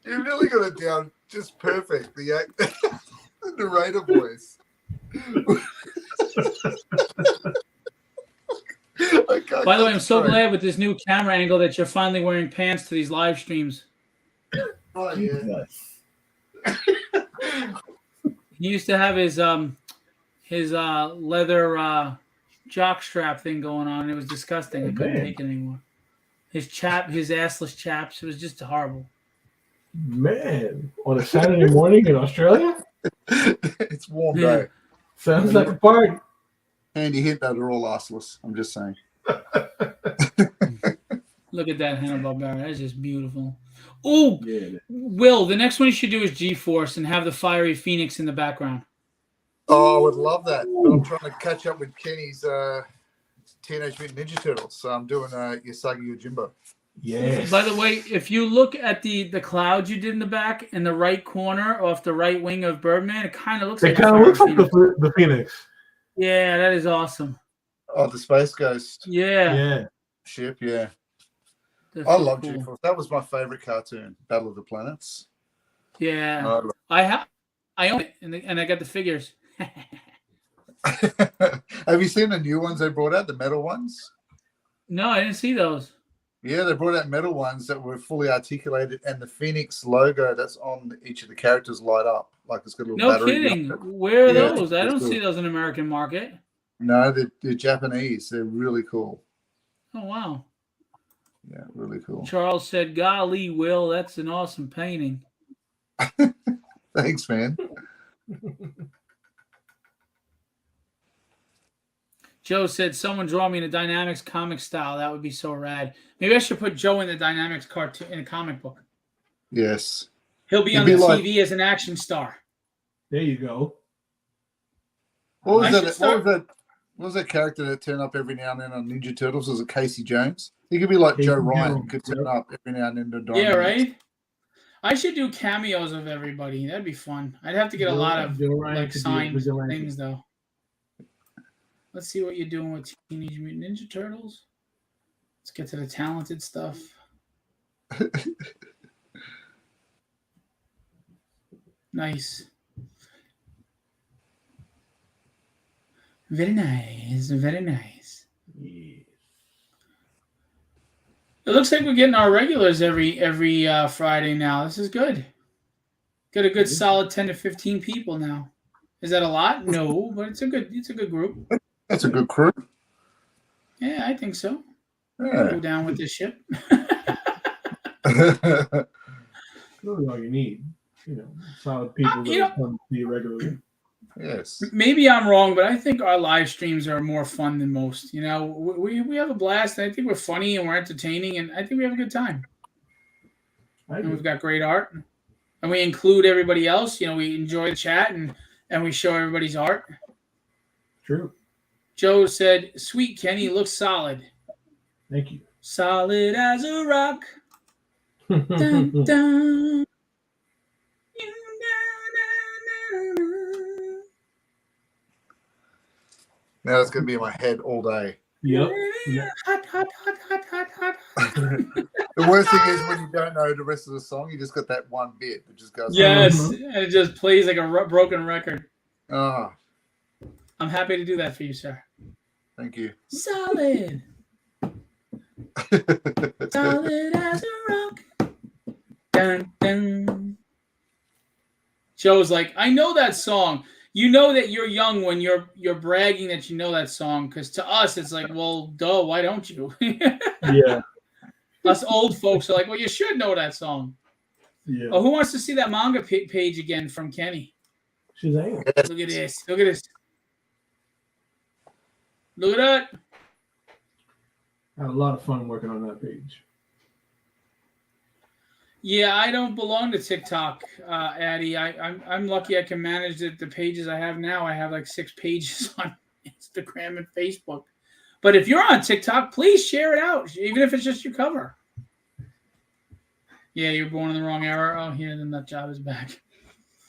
[SPEAKER 3] You really got it down just perfect. The the narrator voice.
[SPEAKER 1] By the way, I'm so glad with this new camera angle that you're finally wearing pants to these live streams.
[SPEAKER 3] Oh, yeah.
[SPEAKER 1] He used to have his leather jock strap thing going on. It was disgusting. I couldn't take it anymore. His assless chaps. It was just horrible.
[SPEAKER 6] Man, on a Saturday morning in Australia?
[SPEAKER 3] It's warm day.
[SPEAKER 6] Sounds like a party.
[SPEAKER 3] Handy hint that are all assless. I'm just saying.
[SPEAKER 1] Look at that Hanna-Barbera. That's just beautiful. Oh,
[SPEAKER 6] Yeah.
[SPEAKER 1] Will, the next one you should do is G-Force and have the fiery phoenix in the background.
[SPEAKER 3] Oh, I would love that. But I'm trying to catch up with Kenny's Teenage Mutant Ninja Turtles. So I'm doing Usagi Yojimbo.
[SPEAKER 6] Yes.
[SPEAKER 1] By the way, if you look at the clouds you did in the back in the right corner off the right wing of Birdman, it kind of looks
[SPEAKER 6] It
[SPEAKER 1] like
[SPEAKER 6] kind
[SPEAKER 1] a
[SPEAKER 6] of looks
[SPEAKER 1] fiery
[SPEAKER 6] like
[SPEAKER 1] phoenix.
[SPEAKER 6] the Phoenix.
[SPEAKER 1] Yeah, that is awesome.
[SPEAKER 3] Oh, the Space Ghost
[SPEAKER 1] Yeah.
[SPEAKER 6] Yeah.
[SPEAKER 3] ship, yeah.
[SPEAKER 1] That's
[SPEAKER 3] I
[SPEAKER 1] so
[SPEAKER 3] love
[SPEAKER 1] cool.
[SPEAKER 3] G-Force. That was my favorite cartoon, Battle of the Planets.
[SPEAKER 1] Yeah. I own it, and I got the figures.
[SPEAKER 3] Have you seen the new ones they brought out, the metal ones?
[SPEAKER 1] No, I didn't see those.
[SPEAKER 3] Yeah, they brought out metal ones that were fully articulated, and the Phoenix logo that's on each of the characters light up. Like it's got a little
[SPEAKER 1] No
[SPEAKER 3] battery.
[SPEAKER 1] kidding. Where are
[SPEAKER 3] Yeah,
[SPEAKER 1] those? I
[SPEAKER 3] it's
[SPEAKER 1] don't
[SPEAKER 3] cool.
[SPEAKER 1] see those in the American market.
[SPEAKER 3] No, they're Japanese. They're really cool.
[SPEAKER 1] Oh, wow.
[SPEAKER 3] Yeah, really cool.
[SPEAKER 1] Charles said, golly, Will, that's an awesome painting.
[SPEAKER 3] Thanks, man.
[SPEAKER 1] Joe said, someone draw me in a Dynamics comic style. That would be so rad. Maybe I should put Joe in the Dynamics cartoon in a comic book.
[SPEAKER 3] Yes.
[SPEAKER 1] He'll be
[SPEAKER 3] He'd
[SPEAKER 1] on
[SPEAKER 3] be
[SPEAKER 1] the
[SPEAKER 3] like-
[SPEAKER 1] TV as an action star.
[SPEAKER 6] There you go.
[SPEAKER 3] What was
[SPEAKER 1] I
[SPEAKER 3] that?
[SPEAKER 1] should start-
[SPEAKER 3] What was that character that turned up every now and then on Ninja Turtles? Was it Casey Jones? He could be like
[SPEAKER 6] Casey
[SPEAKER 3] Joe Ryan.
[SPEAKER 6] Jones,
[SPEAKER 3] Could turn
[SPEAKER 6] yep.
[SPEAKER 3] up every now and then to
[SPEAKER 1] Yeah,
[SPEAKER 3] Dynamics.
[SPEAKER 1] right? I should do cameos of everybody. That'd be fun. I'd have to get a lot of
[SPEAKER 6] Joe Ryan
[SPEAKER 1] like
[SPEAKER 6] could be a
[SPEAKER 1] signed
[SPEAKER 6] vigilante.
[SPEAKER 1] things, though. Let's see what you're doing with Teenage Mutant Ninja Turtles. Let's get to the talented stuff. Nice. Very nice. Very nice.
[SPEAKER 6] Yeah.
[SPEAKER 1] It looks like we're getting our regulars every Friday now. This is good. Got a good solid 10 to 15 people now. Is that a lot? No, but it's a good group.
[SPEAKER 3] That's a good crew.
[SPEAKER 1] Yeah, I think so.
[SPEAKER 3] Yeah.
[SPEAKER 1] Go down with this ship.
[SPEAKER 6] Really all you need. You know, solid people
[SPEAKER 1] You
[SPEAKER 6] that come to you regularly.
[SPEAKER 3] Yes.
[SPEAKER 1] Maybe I'm wrong, but I think our live streams are more fun than most. You know, we have a blast. I think we're funny and we're entertaining, and I think we have a good time.
[SPEAKER 6] I
[SPEAKER 1] And
[SPEAKER 6] do.
[SPEAKER 1] we've got great art, and we include everybody else. You know, we enjoy the chat and we show everybody's art.
[SPEAKER 6] True.
[SPEAKER 1] Joe said, "Sweet Kenny looks solid,
[SPEAKER 6] Thank you.
[SPEAKER 1] solid as a rock." Dun, dun.
[SPEAKER 3] Now it's going to be in my head all day.
[SPEAKER 6] Yep.
[SPEAKER 1] Hot, hot, hot, hot, hot, hot.
[SPEAKER 3] The worst thing is when you don't know the rest of the song, you just got that one bit that just goes.
[SPEAKER 1] Yes, and it just plays like a broken record.
[SPEAKER 3] Oh,
[SPEAKER 1] I'm happy to do that for you, sir.
[SPEAKER 3] thank you.
[SPEAKER 1] Solid, solid as a rock. Dun, dun. Joe's like, I know that song. You know that you're young when you're bragging that you know that song, because to us it's like, well, duh, why don't you?
[SPEAKER 6] Yeah.
[SPEAKER 1] Us old folks are like, well, you should know that song.
[SPEAKER 6] Yeah.
[SPEAKER 1] Oh, who wants to see that manga page again from Kenny?
[SPEAKER 6] Shazam.
[SPEAKER 1] Look at this. Look at this. Look at that.
[SPEAKER 6] I had a lot of fun working on that page.
[SPEAKER 1] Yeah, I don't belong to TikTok, Addy. I'm lucky I can manage the pages I have now. I have like 6 pages on Instagram and Facebook. But if you're on TikTok, please share it out, even if it's just your cover. Yeah, you're born in the wrong era. Oh, here, the nut job is back.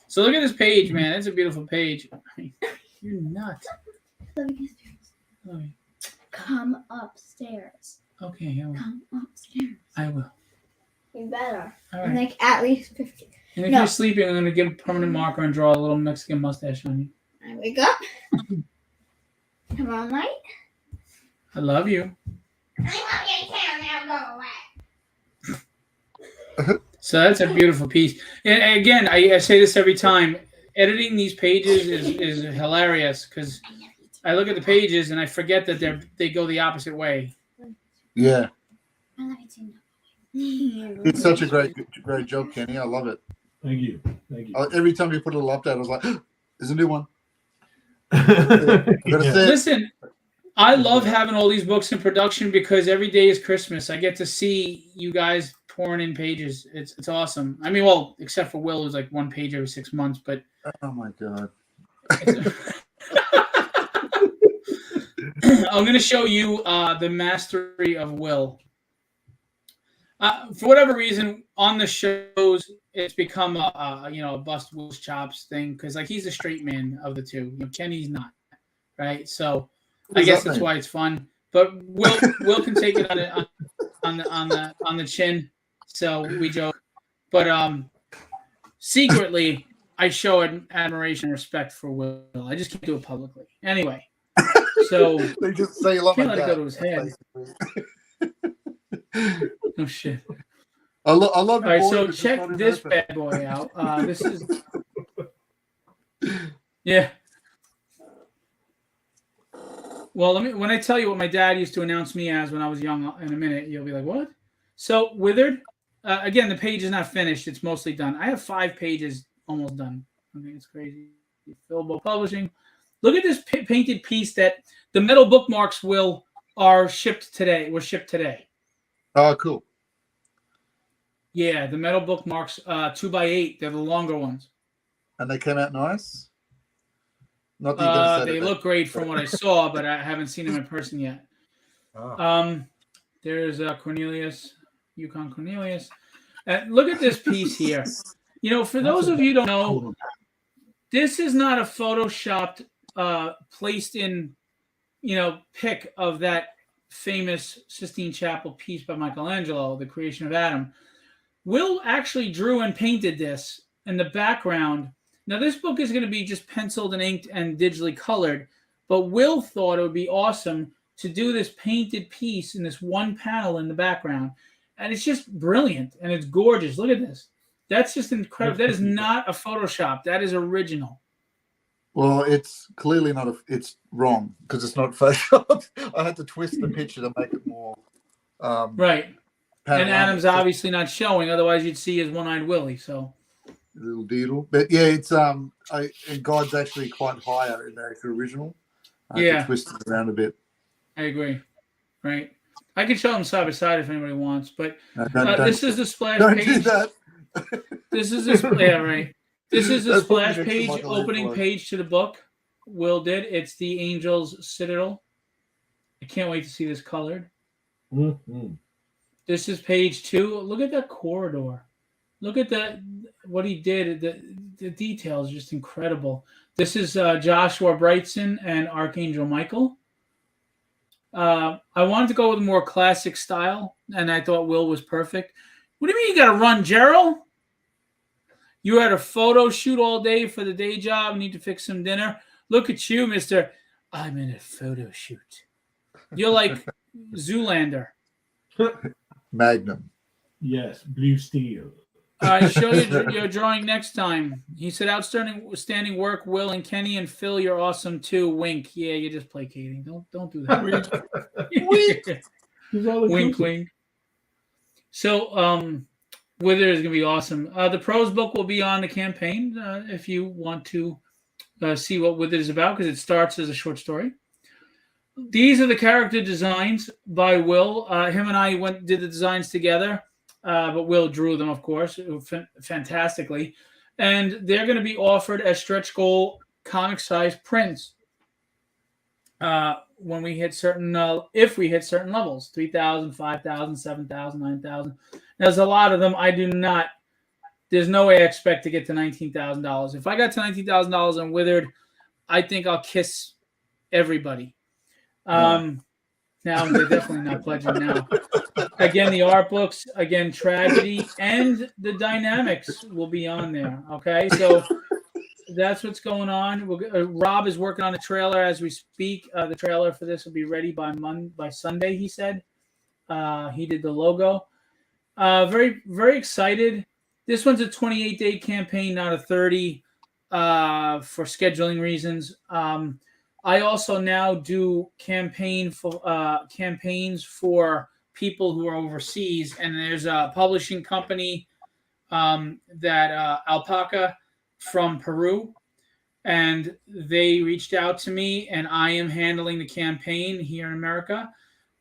[SPEAKER 1] So look at this page, man. It's a beautiful page. I mean, you're nuts. Oh,
[SPEAKER 5] come upstairs.
[SPEAKER 1] Okay,
[SPEAKER 5] Come upstairs.
[SPEAKER 1] I will.
[SPEAKER 5] You better.
[SPEAKER 1] All
[SPEAKER 5] In
[SPEAKER 1] right.
[SPEAKER 5] like at least 50.
[SPEAKER 1] And if
[SPEAKER 5] No.
[SPEAKER 1] you're sleeping, I'm gonna get a permanent marker and draw a little Mexican mustache on you.
[SPEAKER 5] I wake up. Come on, Mike.
[SPEAKER 1] I love you.
[SPEAKER 5] I love you too. Now go away.
[SPEAKER 1] So that's a beautiful piece. And again, I say this every time. Editing these pages is hilarious because I look at the pages and I forget that they go the opposite way.
[SPEAKER 3] Yeah,
[SPEAKER 5] I love you too.
[SPEAKER 3] it's such a great job, Kenny. I love it.
[SPEAKER 6] Thank you. Thank you.
[SPEAKER 3] Every time you put a little update, I was like, "There's a new one."
[SPEAKER 6] Yeah.
[SPEAKER 3] Gotta say it.
[SPEAKER 1] Listen, I love having all these books in production because every day is Christmas. I get to see you guys pouring in pages. It's awesome. I mean, well, except for Will, who's like one page every 6 months, but
[SPEAKER 3] Oh my god.
[SPEAKER 1] I'm going to show you the mastery of Will. For whatever reason, on the shows, it's become a bust Will's chops thing because like he's the straight man of the two. Kenny's not, right? So
[SPEAKER 3] What
[SPEAKER 1] I
[SPEAKER 3] does
[SPEAKER 1] guess
[SPEAKER 3] that
[SPEAKER 1] that's
[SPEAKER 3] mean?
[SPEAKER 1] why it's fun. But Will can take it on the chin. So we joke. But secretly, I show admiration and respect for Will. I just can't do it publicly. Anyway, so
[SPEAKER 3] They just say a lot
[SPEAKER 1] can't
[SPEAKER 3] like
[SPEAKER 1] let it
[SPEAKER 3] that.
[SPEAKER 1] go to his head. Oh shit.
[SPEAKER 3] I love
[SPEAKER 1] All
[SPEAKER 3] your
[SPEAKER 1] right,
[SPEAKER 3] boy,
[SPEAKER 1] so
[SPEAKER 3] but just
[SPEAKER 1] check
[SPEAKER 3] not in
[SPEAKER 1] this
[SPEAKER 3] person.
[SPEAKER 1] bad boy out. This is, yeah. Well, when I tell you what my dad used to announce me as when I was young, in a minute, you'll be like, what? So, Withered, again, the page is not finished. It's mostly done. I have 5 pages almost done. I think it's crazy. Fillable Publishing. Look at this painted piece that the metal bookmarks were shipped today.
[SPEAKER 3] Oh, cool.
[SPEAKER 1] Yeah, the metal bookmarks, 2x8. They're the longer ones.
[SPEAKER 3] And they came out nice. Not that you're gonna say
[SPEAKER 1] They
[SPEAKER 3] that.
[SPEAKER 1] look great from what I saw, but I haven't seen them in person yet.
[SPEAKER 3] Oh.
[SPEAKER 1] There's Cornelius, Yukon Cornelius. Look at this piece here. For those of you who don't know, this is not a photoshopped, placed in, pic of that famous Sistine Chapel piece by Michelangelo, The Creation of Adam. Will actually drew and painted this in the background. Now, this book is going to be just penciled and inked and digitally colored, but Will thought it would be awesome to do this painted piece in this one panel in the background. And it's just brilliant, and it's gorgeous. Look at this. That's just incredible. That is not a Photoshop. That is original.
[SPEAKER 3] Well, it's clearly not. It's wrong because it's not photoshopped. I had to twist the picture to make it more.
[SPEAKER 1] Right. And
[SPEAKER 3] panoramic.
[SPEAKER 1] Adam's obviously not showing. Otherwise, you'd see his one-eyed Willie. So.
[SPEAKER 3] Little doodle, but yeah, it's and God's actually quite higher in the actual original. I had to twist it around a bit.
[SPEAKER 1] I agree. Right. I can show them side by side if anybody wants, but
[SPEAKER 3] No, don't
[SPEAKER 1] this is the splash
[SPEAKER 3] don't
[SPEAKER 1] page.
[SPEAKER 3] do that.
[SPEAKER 1] This is the right. This is the
[SPEAKER 3] That's probably
[SPEAKER 1] splash
[SPEAKER 3] next to
[SPEAKER 1] page,
[SPEAKER 3] Michael
[SPEAKER 1] opening
[SPEAKER 3] Angelo.
[SPEAKER 1] page to the book. Will did. It's the Angel's Citadel. I can't wait to see this colored.
[SPEAKER 6] Mhm.
[SPEAKER 1] This is page 2. Look at that corridor. Look at that. What he did. The details are just incredible. This is Joshua Brightson and Archangel Michael. I wanted to go with a more classic style, and I thought Will was perfect. What do you mean you got to run, Gerald? You had a photo shoot all day for the day job. Need to fix some dinner. Look at you, mister. I'm in a photo shoot. You're like Zoolander.
[SPEAKER 3] Magnum.
[SPEAKER 6] Yes, blue steel.
[SPEAKER 1] All right, show your drawing next time. He said, outstanding work, Will and Kenny and Phil. You're awesome too. Wink. Yeah, you're just placating. Don't do that.
[SPEAKER 6] He's all
[SPEAKER 1] Wink,
[SPEAKER 6] inclusive.
[SPEAKER 1] wink. So, Wither is going to be awesome. The prose book will be on the campaign if you want to see what Wither is about, because it starts as a short story. These are the character designs by Will. Him and I did the designs together, but Will drew them, of course, fantastically. And they're going to be offered as stretch goal comic-sized prints when we hit certain, if we hit certain levels, 3,000, 5,000, 7,000, 9,000. There's a lot of them. There's no way I expect to get to $19,000. If I got to $19,000 and Withered, I think I'll kiss everybody. Now they're definitely not pledging now. Again, the art books, again, tragedy, and the dynamics will be on there. Okay, so that's what's going on. Rob is working on the trailer as we speak. The trailer for this will be ready by Sunday. He said he did the logo. Very, very excited. This one's a 28-day campaign, not a 30, for scheduling reasons. I also now do campaigns for people who are overseas, and there's a publishing company that Alpaca from Peru, and they reached out to me, and I am handling the campaign here in America.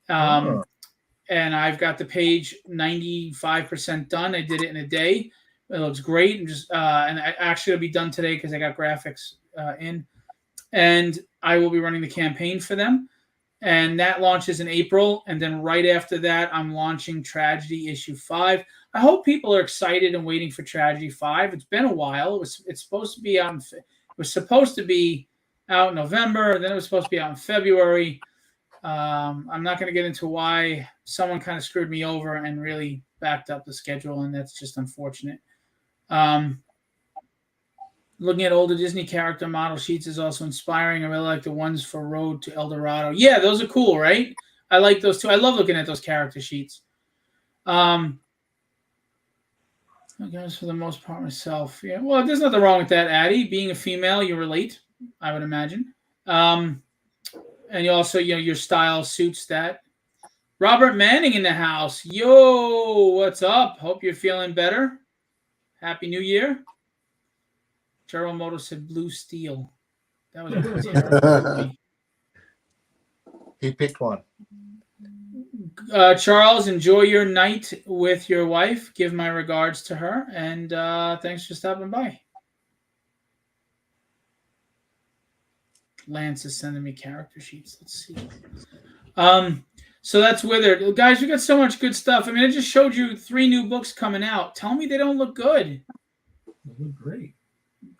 [SPEAKER 1] And I've got the page 95% done. I did it in a day. It looks great, and it'll be done today because I got graphics in, and I will be running the campaign for them, and that launches in April. And then right after that, I'm launching Tragedy issue 5. I hope people are excited and waiting for Tragedy 5. It's been a while. It's supposed to be out. It was supposed to be out in November. Then it was supposed to be out in February. I'm not going to get into why someone kind of screwed me over and really backed up the schedule, and that's just unfortunate. Looking at older Disney character model sheets is also inspiring. I really like the ones for Road to El Dorado. Yeah, those are cool, right? I like those too. I love looking at those character sheets. I guess for the most part myself. Yeah, well, there's nothing wrong with that, Addie. Being a female, you relate, I would imagine. And you also, your style suits that. Robert Manning in the house. Yo, what's up? Hope you're feeling better. Happy New Year. Gerald Moto said Blue Steel. That was a terrible movie.
[SPEAKER 7] He picked one.
[SPEAKER 1] Charles, enjoy your night with your wife. Give my regards to her. And thanks for stopping by. Lance is sending me character sheets. Let's see. So that's Withered. Guys, we got so much good stuff. I mean, I just showed you 3 new books coming out. Tell me they don't look good.
[SPEAKER 6] They look great.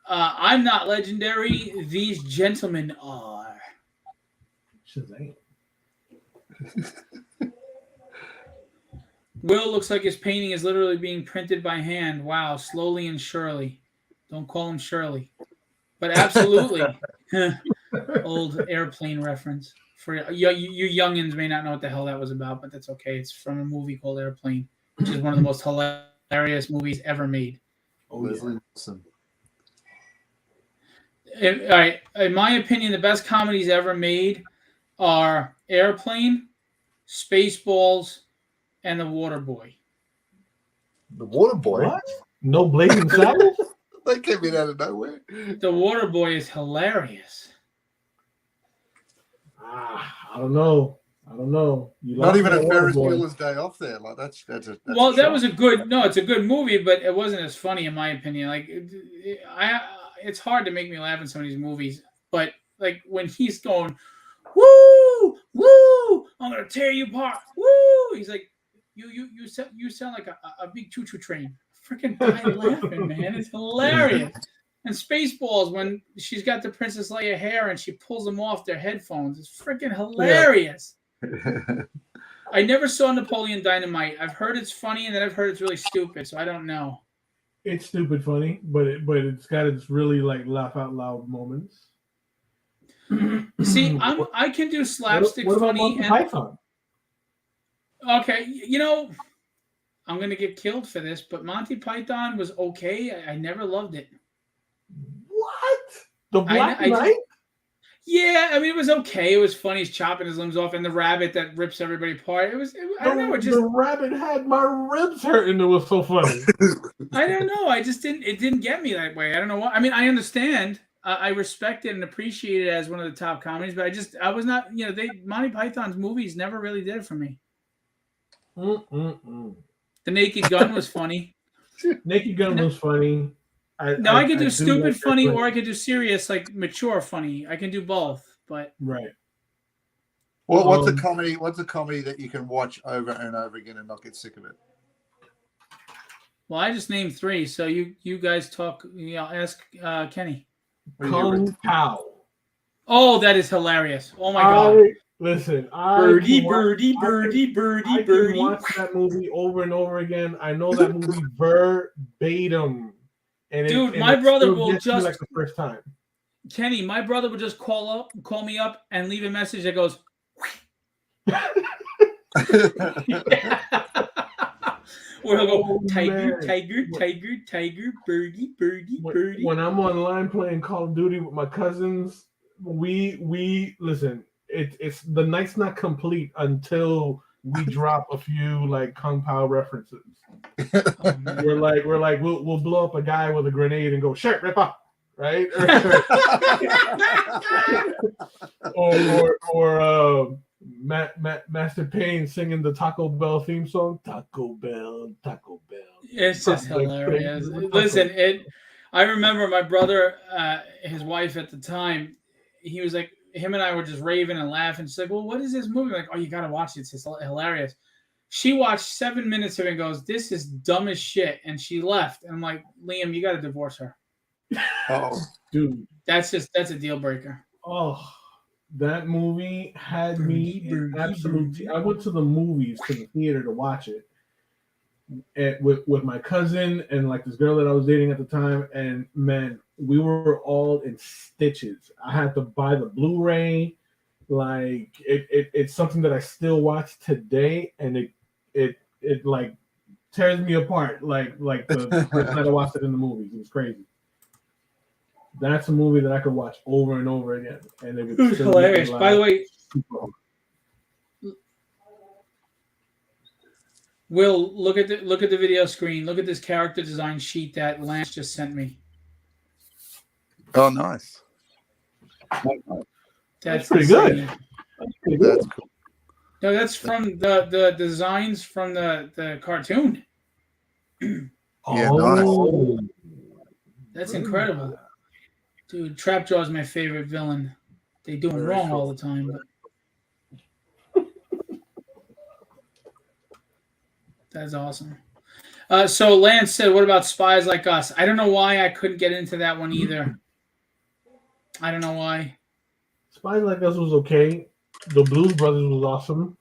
[SPEAKER 1] I'm not legendary. These gentlemen are.
[SPEAKER 6] Shazam.
[SPEAKER 1] Will looks like his painting is literally being printed by hand. Wow, slowly and surely. Don't call him Shirley. But absolutely. Old airplane reference. For you youngins may not know what the hell that was about, but that's okay. It's from a movie called Airplane, which is one of the most hilarious movies ever made.
[SPEAKER 3] Leslie Nielsen.
[SPEAKER 1] All right. In my opinion, the best comedies ever made are Airplane, Spaceballs, and The Waterboy.
[SPEAKER 7] The Waterboy.
[SPEAKER 6] What? No Blazing Saddles?
[SPEAKER 3] They came in out of nowhere.
[SPEAKER 1] The Waterboy is hilarious.
[SPEAKER 6] I don't know. You
[SPEAKER 3] Not even a
[SPEAKER 6] lost
[SPEAKER 3] Ferris
[SPEAKER 6] Waterboy.
[SPEAKER 3] Bueller's Day Off there. Like that's
[SPEAKER 1] Well, that was a good. No, it's a good movie, but it wasn't as funny in my opinion. Like, it's hard to make me laugh in some of these movies. But like when he's going, woo, woo, I'm gonna tear you apart, woo. He's like, you sound like a big choo-choo train. Freaking guy laughing, man. It's hilarious. And Spaceballs, when she's got the Princess Leia hair and she pulls them off their headphones, it's freaking hilarious. I never saw Napoleon Dynamite. I've heard it's funny, and then I've heard it's really stupid, so I don't know.
[SPEAKER 6] It's stupid funny, but it's got its really like laugh out loud moments.
[SPEAKER 1] See, I can do slapstick
[SPEAKER 6] what about
[SPEAKER 1] funny
[SPEAKER 6] Monty Python?
[SPEAKER 1] Okay, I'm gonna get killed for this, but Monty Python was okay. I never loved it.
[SPEAKER 6] What? The Black Knight?
[SPEAKER 1] Yeah, I mean it was okay. It was funny. He's chopping his limbs off, and the rabbit that rips everybody apart. I don't know.
[SPEAKER 6] The rabbit had my ribs hurting. It was so funny.
[SPEAKER 1] I don't know. It didn't get me that way. I don't know what. I mean, I understand. I respect it and appreciate it as one of the top comedies, but I was not. Monty Python's movies never really did it for me. The Naked Gun was funny.
[SPEAKER 6] Naked Gun was funny.
[SPEAKER 1] I could do stupid funny, or I could do serious, like mature funny. I can do both, but
[SPEAKER 6] right.
[SPEAKER 3] What's a comedy? What's a comedy that you can watch over and over again and not get sick of it?
[SPEAKER 1] Well, I just named 3, so you guys talk. Ask Kenny.
[SPEAKER 6] Kung Pao.
[SPEAKER 1] Oh, that is hilarious! Oh my god!
[SPEAKER 6] Listen, I
[SPEAKER 1] Birdie,
[SPEAKER 6] can watch-
[SPEAKER 1] birdie,
[SPEAKER 6] I
[SPEAKER 1] birdie,
[SPEAKER 6] can-
[SPEAKER 1] birdie,
[SPEAKER 6] I can
[SPEAKER 1] birdie.
[SPEAKER 6] watch that movie over and over again. I know that movie verbatim, and
[SPEAKER 1] Dude,
[SPEAKER 6] it,
[SPEAKER 1] my
[SPEAKER 6] and it
[SPEAKER 1] brother
[SPEAKER 6] still
[SPEAKER 1] will
[SPEAKER 6] gets me
[SPEAKER 1] just
[SPEAKER 6] like the first time.
[SPEAKER 1] Kenny, my brother would just call me up, and leave a message that goes. Or he'll go,
[SPEAKER 6] Oh,
[SPEAKER 1] tiger,
[SPEAKER 6] man.
[SPEAKER 1] tiger, tiger, tiger, birdie, birdie, birdie.
[SPEAKER 6] When I'm online playing Call of Duty with my cousins, we listen. It's the night's not complete until we drop a few like Kung Pao references.
[SPEAKER 1] Oh, man.
[SPEAKER 6] We're like we'll blow up a guy with a grenade and go shirt rip up, right? or Master Payne singing the Taco Bell theme song. Taco Bell, Taco Bell.
[SPEAKER 1] It's just
[SPEAKER 6] Like,
[SPEAKER 1] hilarious.
[SPEAKER 6] crazy.
[SPEAKER 1] Listen, I remember my brother, his wife at the time, he was like, him and I were just raving and laughing. She's like, well, what is this movie? I'm like, oh, you got to watch it. It's just hilarious. She watched 7 minutes of it and goes, this is dumb as shit. And she left. And I'm like, Liam, you got to divorce her.
[SPEAKER 3] Oh,
[SPEAKER 6] Dude,
[SPEAKER 1] That's a deal breaker.
[SPEAKER 6] oh, that movie had me in
[SPEAKER 1] Birdie,
[SPEAKER 6] absolute.
[SPEAKER 1] birdie.
[SPEAKER 6] I went to the movies, to the theater to watch it, and with my cousin and like this girl that I was dating at the time, and man, we were all in stitches. I had to buy the Blu-ray. Like it's something that I still watch today, and it like tears me apart. Like the first time I watched it in the movies, it was crazy. That's a movie that I could watch over and over again, and it would
[SPEAKER 1] It was
[SPEAKER 6] still make me
[SPEAKER 1] hilarious. By the
[SPEAKER 6] laugh
[SPEAKER 1] way,
[SPEAKER 6] super hard.
[SPEAKER 1] Will, look at the video screen. Look at this character design sheet that Lance just sent me.
[SPEAKER 3] oh, nice.
[SPEAKER 1] That's
[SPEAKER 6] pretty good.
[SPEAKER 1] insane.
[SPEAKER 6] Pretty good.
[SPEAKER 3] That's cool.
[SPEAKER 1] No, that's from the designs from the cartoon.
[SPEAKER 3] Yeah,
[SPEAKER 6] Oh,
[SPEAKER 1] That's incredible. Dude, Trapjaw is my favorite villain. They do him
[SPEAKER 3] Very
[SPEAKER 1] wrong
[SPEAKER 3] cool.
[SPEAKER 1] all the time. But that's awesome. So Lance said, what about Spies Like Us? I don't know why I couldn't get into that one either. I don't know why.
[SPEAKER 6] Spies Like Us was okay. The Blues Brothers was awesome.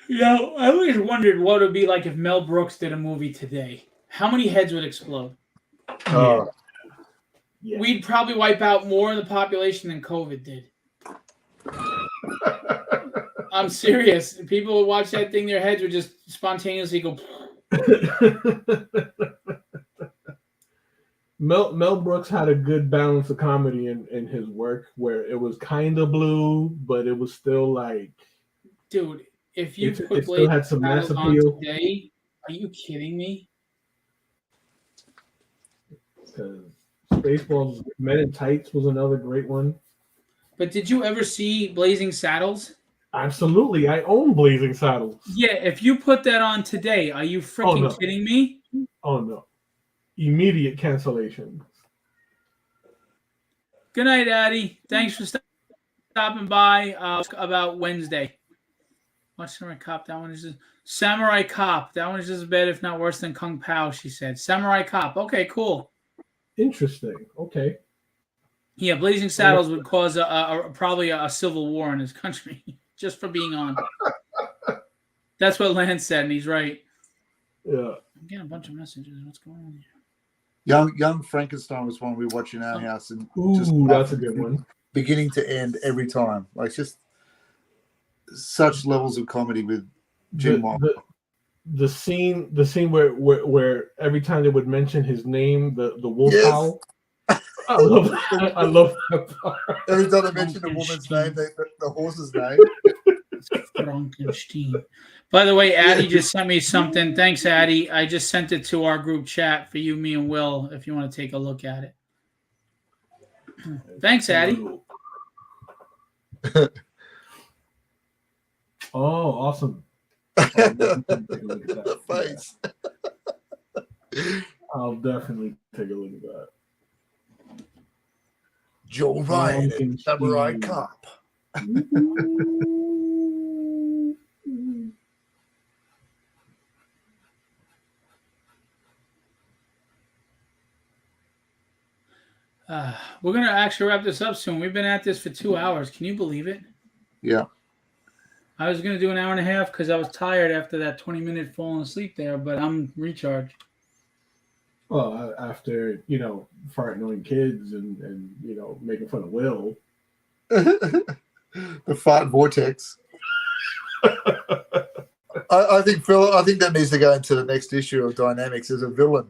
[SPEAKER 1] Yeah, I always wondered what it would be like if Mel Brooks did a movie today. How many heads would explode?
[SPEAKER 7] Oh,
[SPEAKER 6] Yeah.
[SPEAKER 1] We'd probably wipe out more of the population than COVID did. I'm serious. People would watch that thing, their heads would just spontaneously go.
[SPEAKER 6] Mel Brooks had a good balance of comedy in his work, where it was kind of blue, but it was still like
[SPEAKER 1] Dude, if you
[SPEAKER 6] it
[SPEAKER 1] put
[SPEAKER 6] still
[SPEAKER 1] Blazing
[SPEAKER 6] had some mass
[SPEAKER 1] Saddles on
[SPEAKER 6] appeal.
[SPEAKER 1] today, are you kidding me?
[SPEAKER 6] Because Spaceballs, Men in Tights was another great one.
[SPEAKER 1] But did you ever see Blazing Saddles?
[SPEAKER 6] Absolutely, I own Blazing Saddles.
[SPEAKER 1] Yeah, if you put that on today, are you freaking
[SPEAKER 6] no.
[SPEAKER 1] kidding me?
[SPEAKER 6] Oh no, immediate cancellation.
[SPEAKER 1] Good night, Addy. Thanks for stopping by. About Wednesday. Watch Samurai Cop. That one is just Samurai Cop. That one is just as bad, if not worse, than Kung Pao. She said Samurai Cop. Okay, cool.
[SPEAKER 6] Interesting. Okay.
[SPEAKER 1] Yeah, Blazing Saddles would cause probably a civil war in his country just for being on. That's what Lance said, and he's right.
[SPEAKER 6] Yeah.
[SPEAKER 1] I'm getting a bunch of messages. What's going on here?
[SPEAKER 3] Young Frankenstein was one we watch in our house, and
[SPEAKER 6] Ooh, that's a good one.
[SPEAKER 3] beginning to end every time. Like just such levels of comedy with Jim Morrison.
[SPEAKER 6] The scene where every time they would mention his name, the wolf
[SPEAKER 3] Yes.
[SPEAKER 6] howl. I love that part.
[SPEAKER 3] Every time they mention the woman's name, the horse's name.
[SPEAKER 1] Frankenstein. By the way, Addy just sent me something. Thanks, Addy. I just sent it to our group chat for you, me, and Will, if you want to take a look at it. Thanks, Addy.
[SPEAKER 6] Oh, awesome.
[SPEAKER 3] The face.
[SPEAKER 6] I'll definitely take a look at that.
[SPEAKER 7] Joe Ryan,
[SPEAKER 6] Frankenstein.
[SPEAKER 7] and Samurai Cop.
[SPEAKER 1] We're gonna actually wrap this up soon. We've been at this for 2 hours. Can you believe it?
[SPEAKER 3] Yeah.
[SPEAKER 1] I was gonna do an hour and a half because I was tired after that 20-minute falling asleep there, but I'm recharged.
[SPEAKER 6] Well, after farting on kids and making fun of Will.
[SPEAKER 3] The fart vortex. I think Phil. I think that needs to go into the next issue of Dynamics as a villain.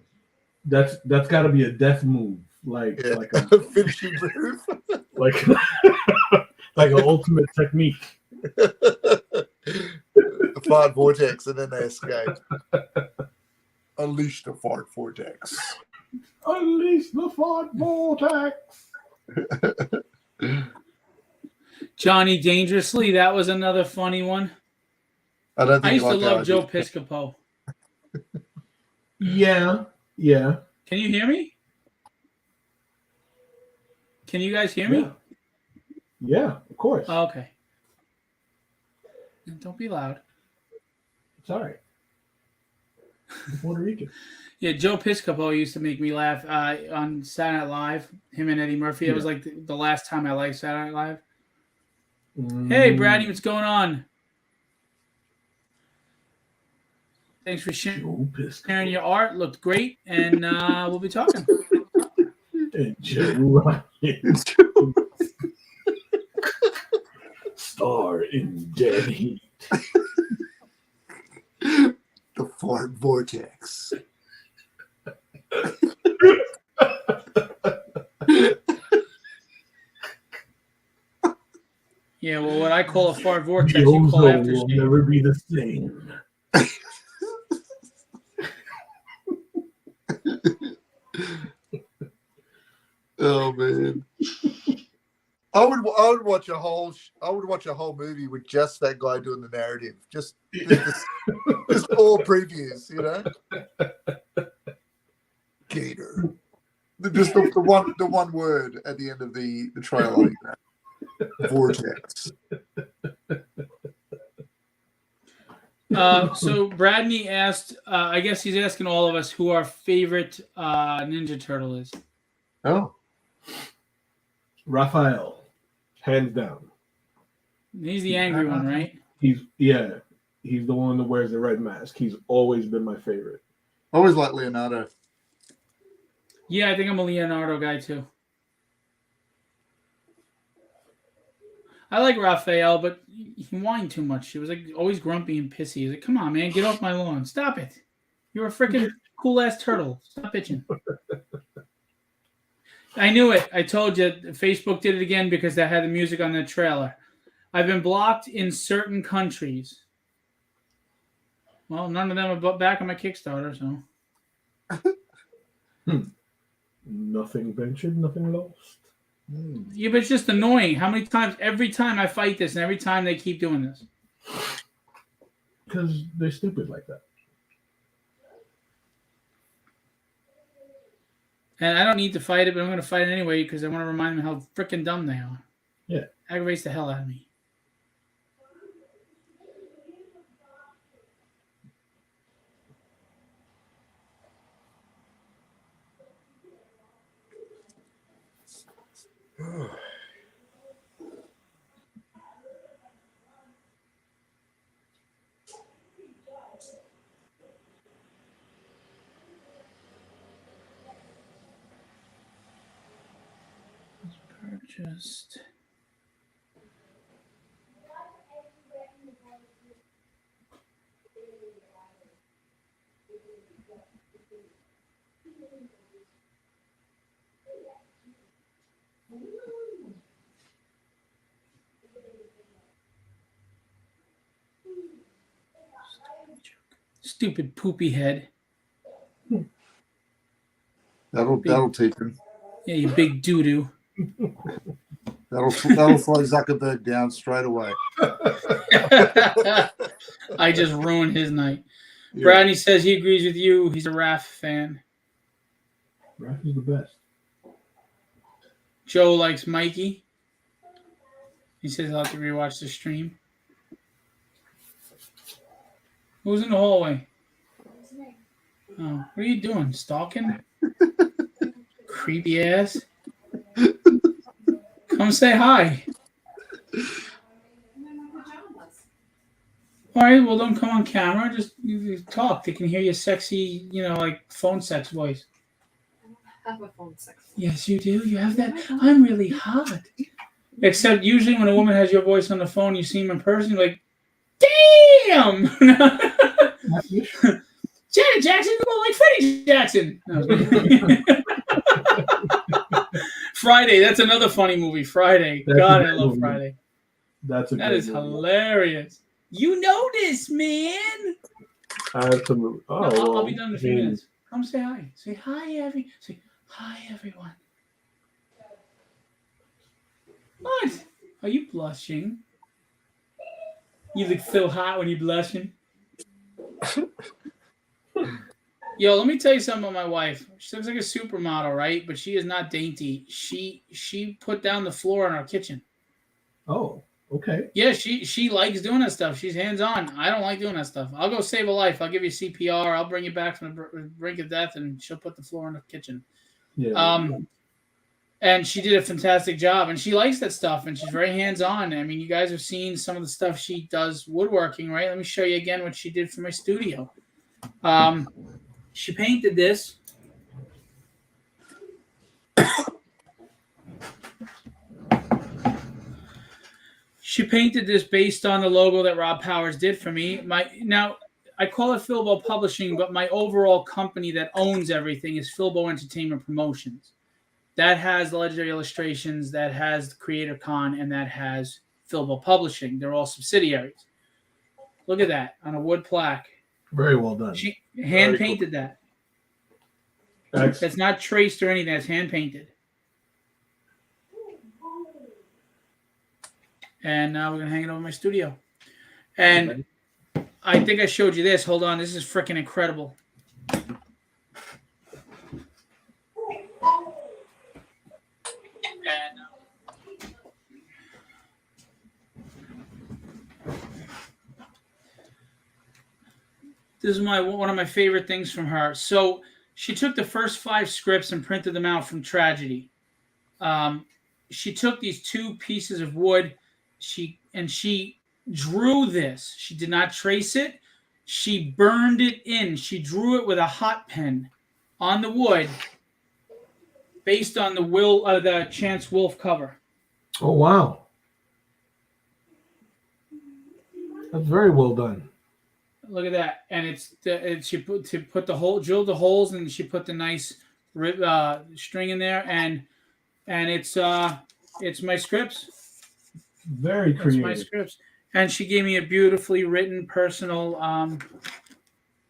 [SPEAKER 6] That's got to be a death move, like
[SPEAKER 3] Yeah.
[SPEAKER 6] like a
[SPEAKER 3] Finishing move.
[SPEAKER 6] like like an ultimate technique.
[SPEAKER 3] The fart vortex, and then they escape. Unleash the fart vortex.
[SPEAKER 6] Unleash the fart vortex.
[SPEAKER 1] Johnny Dangerously, that was another funny one.
[SPEAKER 3] I don't think
[SPEAKER 1] I used to
[SPEAKER 3] like
[SPEAKER 1] love
[SPEAKER 3] how
[SPEAKER 1] Joe
[SPEAKER 3] I did.
[SPEAKER 1] Piscopo.
[SPEAKER 6] Yeah.
[SPEAKER 1] Can you hear me? Can you guys hear me?
[SPEAKER 6] Yeah, of course.
[SPEAKER 1] Oh, okay. Don't be loud.
[SPEAKER 6] It's all right. Puerto Rican.
[SPEAKER 1] Yeah, Joe Piscopo used to make me laugh on Saturday Night Live. Him and Eddie Murphy. It was like the last time I liked Saturday Night Live. Hey, Brady, what's going on? Thanks for sharing your art. Looked great, and we'll be talking.
[SPEAKER 6] And Joe Ryan. Star in Dead Heat.
[SPEAKER 3] The fart vortex.
[SPEAKER 1] Yeah, well, what I call a fart vortex,
[SPEAKER 6] The
[SPEAKER 1] you call
[SPEAKER 6] ozone will
[SPEAKER 1] aftershave.
[SPEAKER 6] never be the same.
[SPEAKER 3] Oh man. I would watch a whole movie with just that guy doing the narrative, just all previews, Gator, just the one word at the end of the trailer, vortex.
[SPEAKER 1] So Bradney asked, I guess he's asking all of us who our favorite Ninja Turtle is.
[SPEAKER 3] Oh,
[SPEAKER 6] Raphael, hands down.
[SPEAKER 1] He's the angry one, right?
[SPEAKER 6] He's the one that wears the red mask. He's always been my favorite.
[SPEAKER 3] I always like Leonardo.
[SPEAKER 1] Yeah, I think I'm a Leonardo guy too. I like Raphael, but he whined too much. He was like always grumpy and pissy. He's like, "Come on, man, get off my lawn! Stop it! You're a freaking cool ass turtle. Stop bitching." I knew it. I told you. Facebook did it again because they had the music on the trailer. I've been blocked in certain countries. Well, none of them are back on my Kickstarter, so.
[SPEAKER 6] Nothing ventured, nothing lost.
[SPEAKER 1] Yeah, but it's just annoying. How many times? Every time I fight this, and every time they keep doing this.
[SPEAKER 6] Because they're stupid like that.
[SPEAKER 1] And I don't need to fight it, but I'm going to fight it anyway because I want to remind them how freaking dumb they are.
[SPEAKER 6] Yeah.
[SPEAKER 1] Aggravates the hell out of me. Purchased. Stupid poopy head.
[SPEAKER 3] That'll teach him.
[SPEAKER 1] Yeah, you big doo doo.
[SPEAKER 3] That'll slow Zuckerberg down straight away.
[SPEAKER 1] I just ruined his night.
[SPEAKER 3] Yeah.
[SPEAKER 1] Bradley says he agrees with you. He's a Raph fan.
[SPEAKER 6] Raph is the best.
[SPEAKER 1] Joe likes Mikey. He says he'll have to rewatch the stream. Who's in the hallway? Oh, what are you doing? Stalking? Creepy ass. Come say hi. All right, well, don't come on camera. Just you talk. They can hear your sexy, like phone sex voice.
[SPEAKER 8] I have a phone sex.
[SPEAKER 1] Yes, you do. You have that. I'm really hot. Except usually when a woman has your voice on the phone, you see them in person, you're like, damn! Janet Jackson, you look like Freddie Jackson. No, Friday, that's another funny movie. Friday.
[SPEAKER 6] That's
[SPEAKER 1] God,
[SPEAKER 6] a
[SPEAKER 1] I
[SPEAKER 6] good
[SPEAKER 1] love
[SPEAKER 6] movie.
[SPEAKER 1] Friday.
[SPEAKER 6] That's a
[SPEAKER 1] That
[SPEAKER 6] great
[SPEAKER 1] is
[SPEAKER 6] movie.
[SPEAKER 1] hilarious. You know this, man.
[SPEAKER 6] Absolutely. Oh,
[SPEAKER 1] No, I'll
[SPEAKER 6] well,
[SPEAKER 1] be done in a few minutes. Come say hi. Say hi, say hi, everyone. What? Are you blushing? You look so hot when you're blushing. Yo, let me tell you something about my wife. She looks like a supermodel, right? But she is not dainty. She put down the floor in our kitchen.
[SPEAKER 6] Oh, okay.
[SPEAKER 1] Yeah, she likes doing that stuff. She's hands on. I don't like doing that stuff. I'll go save a life. I'll give you CPR. I'll bring you back from the brink of death, and she'll put the floor in the kitchen.
[SPEAKER 6] Yeah.
[SPEAKER 1] And she did a fantastic job, and she likes that stuff, and she's very hands on. I mean, you guys have seen some of the stuff she does woodworking, right? Let me show you again what she did for my studio. She painted this. She painted this based on the logo that Rob Powers did for me. Now I call it Philbo Publishing, but my overall company that owns everything is Philbo Entertainment Promotions. That has the Legendary Illustrations, that has the Creator Con, and that has Philbo Publishing. They're all subsidiaries. Look at that on a wood plaque.
[SPEAKER 6] Very well done.
[SPEAKER 1] She hand painted that.
[SPEAKER 6] Excellent.
[SPEAKER 1] That's not traced or anything. That's hand painted. And now we're gonna hang it over my studio. And I think I showed you this. Hold on, this is freaking incredible. This is one of my favorite things from her. So she took the first 5 scripts and printed them out from Tragedy. She took these 2 pieces of wood. She drew this. She did not trace it. She burned it in. She drew it with a hot pen on the wood, based on the Chance Wolf cover.
[SPEAKER 6] Oh, wow. That's very well done.
[SPEAKER 1] Look at that, and she drilled the holes, and she put the nice string in there, and it's my scripts.
[SPEAKER 6] Very
[SPEAKER 1] It's
[SPEAKER 6] creative.
[SPEAKER 1] my scripts, and she gave me a beautifully written personal,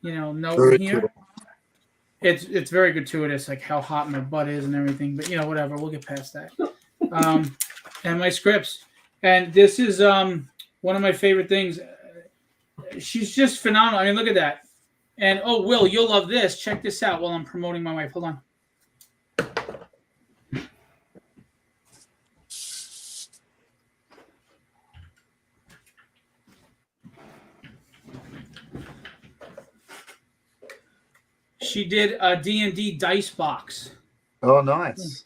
[SPEAKER 1] note
[SPEAKER 3] Very
[SPEAKER 1] here.
[SPEAKER 3] cool.
[SPEAKER 1] It's very gratuitous, like how hot my butt is and everything. But whatever, we'll get past that. And my scripts, and this is one of my favorite things. She's just phenomenal. I mean, look at that. And Will, you'll love this. Check this out while I'm promoting my wife. Hold on. She did a D&D dice box.
[SPEAKER 3] Oh, nice.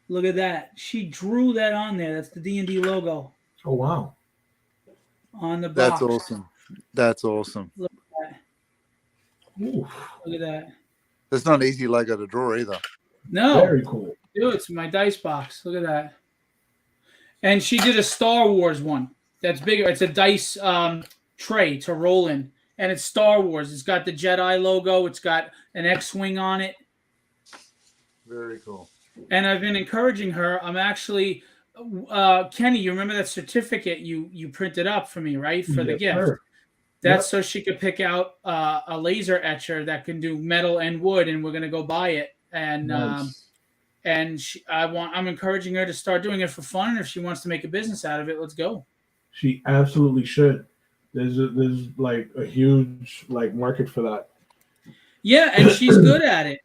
[SPEAKER 1] Look at that. She drew that on there. That's the D&D logo
[SPEAKER 6] Oh, wow.
[SPEAKER 1] on the box.
[SPEAKER 3] That's awesome. That's awesome.
[SPEAKER 1] Look at that.
[SPEAKER 6] Oof.
[SPEAKER 1] Look at that.
[SPEAKER 3] That's not an easy logo to draw either.
[SPEAKER 1] No.
[SPEAKER 6] Very cool.
[SPEAKER 1] Dude, it's my dice box. Look at that. And she did a Star Wars one. That's bigger. It's a dice tray to roll in. And it's Star Wars. It's got the Jedi logo. It's got an X-Wing on it.
[SPEAKER 3] Very cool.
[SPEAKER 1] And I've been encouraging her. I'm actually, Kenny, you remember that certificate you printed up for me, right? For the
[SPEAKER 6] Yes,
[SPEAKER 1] gift.
[SPEAKER 6] sir.
[SPEAKER 1] That's so she could pick out a laser etcher that can do metal and wood, and we're gonna go buy it. And
[SPEAKER 6] Nice.
[SPEAKER 1] I'm encouraging her to start doing it for fun. And if she wants to make a business out of it, let's go.
[SPEAKER 6] She absolutely should. There's like a huge market for that.
[SPEAKER 1] Yeah, and she's good at it.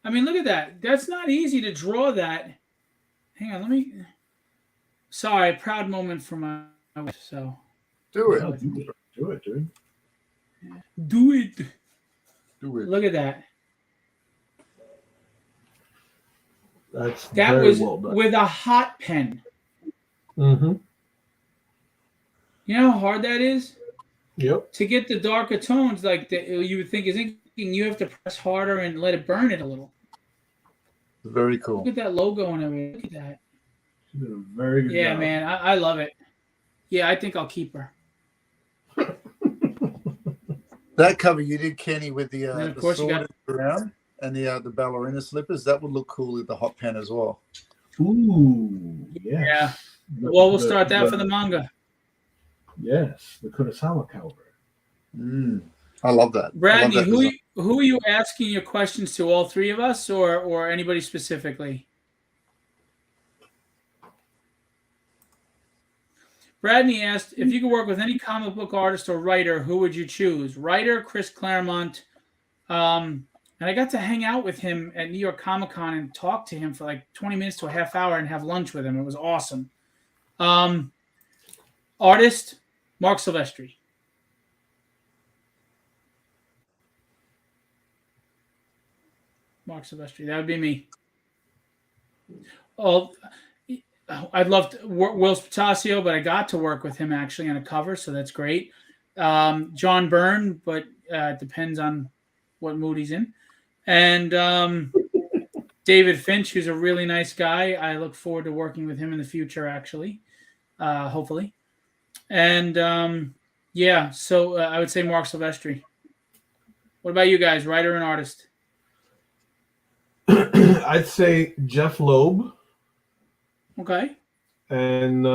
[SPEAKER 1] I mean, look at that. That's not easy to draw that. Hang on, Sorry, proud moment for my wife. So
[SPEAKER 3] Do it.
[SPEAKER 6] Yeah, do it, dude.
[SPEAKER 1] do it.
[SPEAKER 3] Do it.
[SPEAKER 1] Look at that.
[SPEAKER 2] That's
[SPEAKER 1] That
[SPEAKER 2] very
[SPEAKER 1] was
[SPEAKER 2] well done.
[SPEAKER 1] with a hot pen.
[SPEAKER 2] Mm-hmm.
[SPEAKER 1] You know how hard that is
[SPEAKER 2] Yep.
[SPEAKER 1] to get the darker tones. Like you would think is inking, you have to press harder and let it burn it a little.
[SPEAKER 3] Very cool.
[SPEAKER 1] Look at that logo and everything. Look at that.
[SPEAKER 6] She did a very good
[SPEAKER 1] Yeah,
[SPEAKER 6] job.
[SPEAKER 1] man, I love it. Yeah, I think I'll keep her.
[SPEAKER 3] That cover you did, Kenny, with the,
[SPEAKER 1] And then, of
[SPEAKER 3] the
[SPEAKER 1] course, you
[SPEAKER 3] sword
[SPEAKER 1] got-
[SPEAKER 3] around and the ballerina slippers. That would look cool with the hot pen as well.
[SPEAKER 6] Ooh, yes.
[SPEAKER 1] Yeah.
[SPEAKER 6] The-
[SPEAKER 1] Well, we'll
[SPEAKER 6] the-
[SPEAKER 1] start that for the manga.
[SPEAKER 6] Yes, the Kurosawa caliber.
[SPEAKER 3] I love that. I love
[SPEAKER 1] Bradley,
[SPEAKER 3] that design.
[SPEAKER 1] who are you asking your questions to? All three of us, or anybody specifically? Bradley asked if you could work with any comic book artist or writer, who would you choose? Writer Chris Claremont, and I got to hang out with him at New York Comic Con and talk to him for like 20 minutes to a half hour and have lunch with him. It was awesome. Artist Mark Silvestri. Mark Silvestri. That would be me. Oh, I'd love to work Will Spatasio, but I got to work with him actually on a cover, so that's great. John Byrne, but it depends on what mood he's in. And David Finch, who's a really nice guy. I look forward to working with him in the future, actually, hopefully. And yeah, so I would say Mark Silvestri. What about you guys, writer and artist?
[SPEAKER 2] I'd say Jeff Loeb,
[SPEAKER 1] Okay.
[SPEAKER 2] and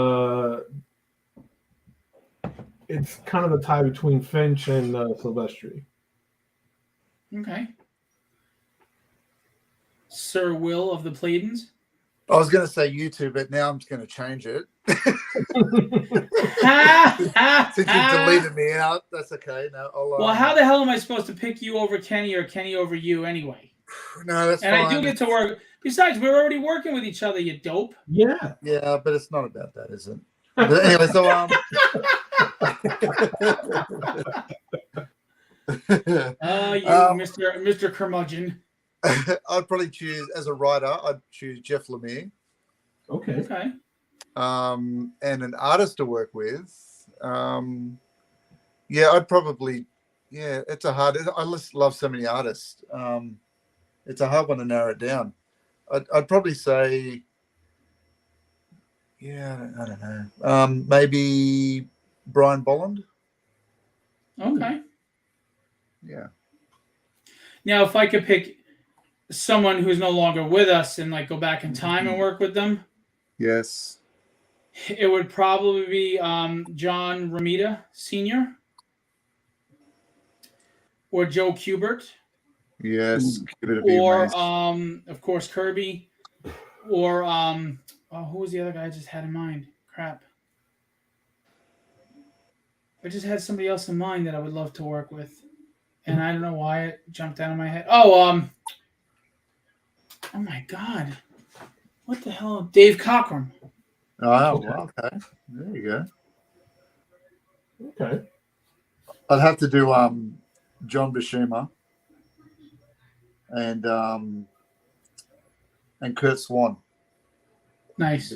[SPEAKER 2] it's kind of a tie between Finch and Silvestri.
[SPEAKER 1] Okay. Sir Will of the Pleadens.
[SPEAKER 3] I was going to say you two, but now I'm just going to change it. Since you deleted me out, that's okay. No,
[SPEAKER 1] Well, how the hell am I supposed to pick you over Kenny or Kenny over you anyway?
[SPEAKER 3] No, that's
[SPEAKER 1] And
[SPEAKER 3] fine.
[SPEAKER 1] I do get to work. Besides, we're already working with each other, you dope.
[SPEAKER 6] Yeah.
[SPEAKER 3] Yeah, but it's not about that, is it? But anyway, so
[SPEAKER 1] Oh, you, Mr. Curmudgeon.
[SPEAKER 3] I'd probably choose as a writer. I'd choose Jeff Lemire.
[SPEAKER 6] Okay.
[SPEAKER 1] Okay.
[SPEAKER 3] And an artist to work with. Yeah, I'd probably. Yeah, it's a hard. I just love so many artists. It's a hard one to narrow it down. I'd probably say. Yeah, I don't know. Maybe Brian Bolland.
[SPEAKER 1] Okay.
[SPEAKER 3] Yeah.
[SPEAKER 1] Now, if I could pick someone who's no longer with us and like go back in time and work with them,
[SPEAKER 3] Yes.
[SPEAKER 1] it would probably be John Romita Sr. or Joe Kubert,
[SPEAKER 3] Yes. It'd be
[SPEAKER 1] or
[SPEAKER 3] amazing.
[SPEAKER 1] of course Kirby, or who was the other guy I just had in mind? Crap. I just had somebody else in mind that I would love to work with, and I don't know why it jumped out of my head. Oh my God, what the hell? Dave Cockrum.
[SPEAKER 3] Oh, well, okay. There you go.
[SPEAKER 6] Okay.
[SPEAKER 3] I'd have to do John Buscema and Kurt Swan.
[SPEAKER 1] Nice.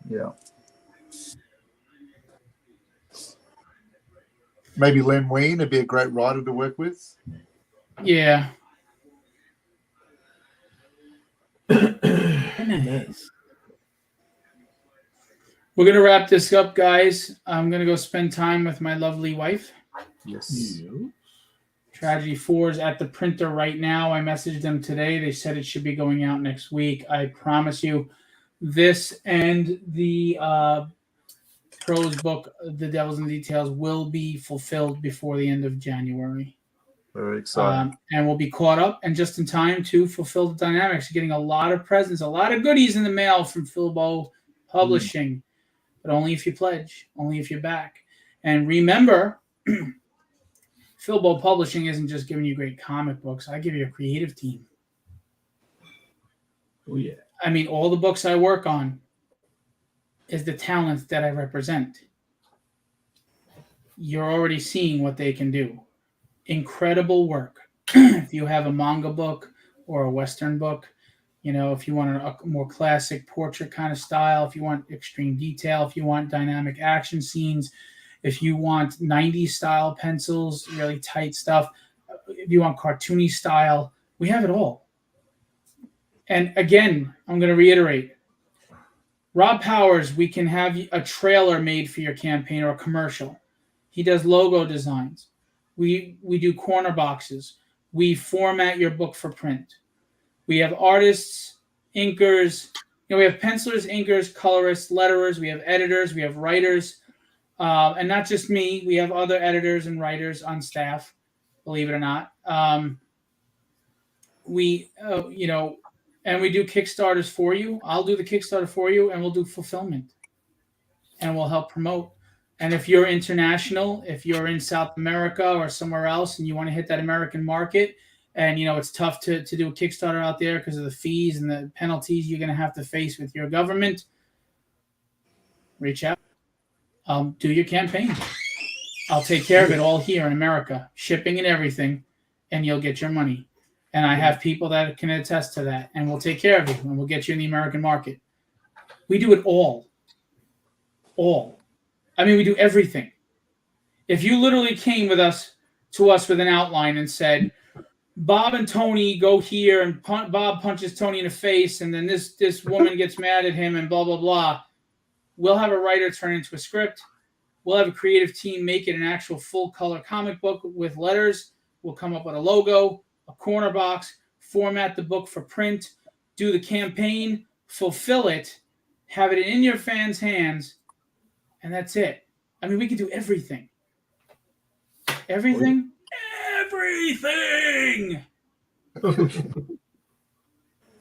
[SPEAKER 3] Yeah. Maybe Len Wein would be a great writer to work with.
[SPEAKER 1] Yeah.
[SPEAKER 6] Nice.
[SPEAKER 1] We're going to wrap this up, guys. I'm going to go spend time with my lovely wife.
[SPEAKER 3] Yes.
[SPEAKER 1] Tragedy 4 is at the printer right now. I messaged them today. They said it should be going out next week. I promise you, this and the prose book, The Devil's in the Details, will be fulfilled before the end of January.
[SPEAKER 3] Very exciting.
[SPEAKER 1] And we'll be caught up and just in time to fulfill the dynamics. Getting a lot of presents, a lot of goodies in the mail from Philbo Publishing. But only if you pledge, only if you're back. And remember, Philbo Publishing isn't just giving you great comic books. I give you a creative team.
[SPEAKER 6] Oh yeah.
[SPEAKER 1] I mean, all the books I work on is the talent that I represent. You're already seeing what they can do. Incredible work. If you have a manga book or a Western book, You know, if you want a more classic portrait kind of style, if you want extreme detail, if you want dynamic action scenes, if you want 90s style pencils, really tight stuff, if you want cartoony style, we have it all. And again, I'm going to reiterate, Rob Powers, we can have a trailer made for your campaign or a commercial. He does logo designs. We do corner boxes. We format your book for print. We have artists, inkers. We have pencilers, inkers, colorists, letterers. We have editors. We have writers. And not just me. We have other editors and writers on staff, believe it or not. And we do Kickstarters for you. I'll do the Kickstarter for you, and we'll do fulfillment. And we'll help promote. And if you're international, if you're in South America or somewhere else and you want to hit that American market, and it's tough to do a Kickstarter out there because of the fees and the penalties you're going to have to face with your government, reach out. Do your campaign. I'll take care of it all here in America, shipping and everything, and you'll get your money. And I have people that can attest to that, and we'll take care of you, and we'll get you in the American market. We do it all. All. I mean, we do everything. If you literally came to us with an outline and said, Bob and Tony go here, and Bob punches Tony in the face, and then this woman gets mad at him, and blah, blah, blah, we'll have a writer turn into a script. We'll have a creative team make it an actual full-color comic book with letters. We'll come up with a logo, a corner box, format the book for print, do the campaign, fulfill it, have it in your fans' hands, and that's it. I mean, we can do everything. Everything? Everything!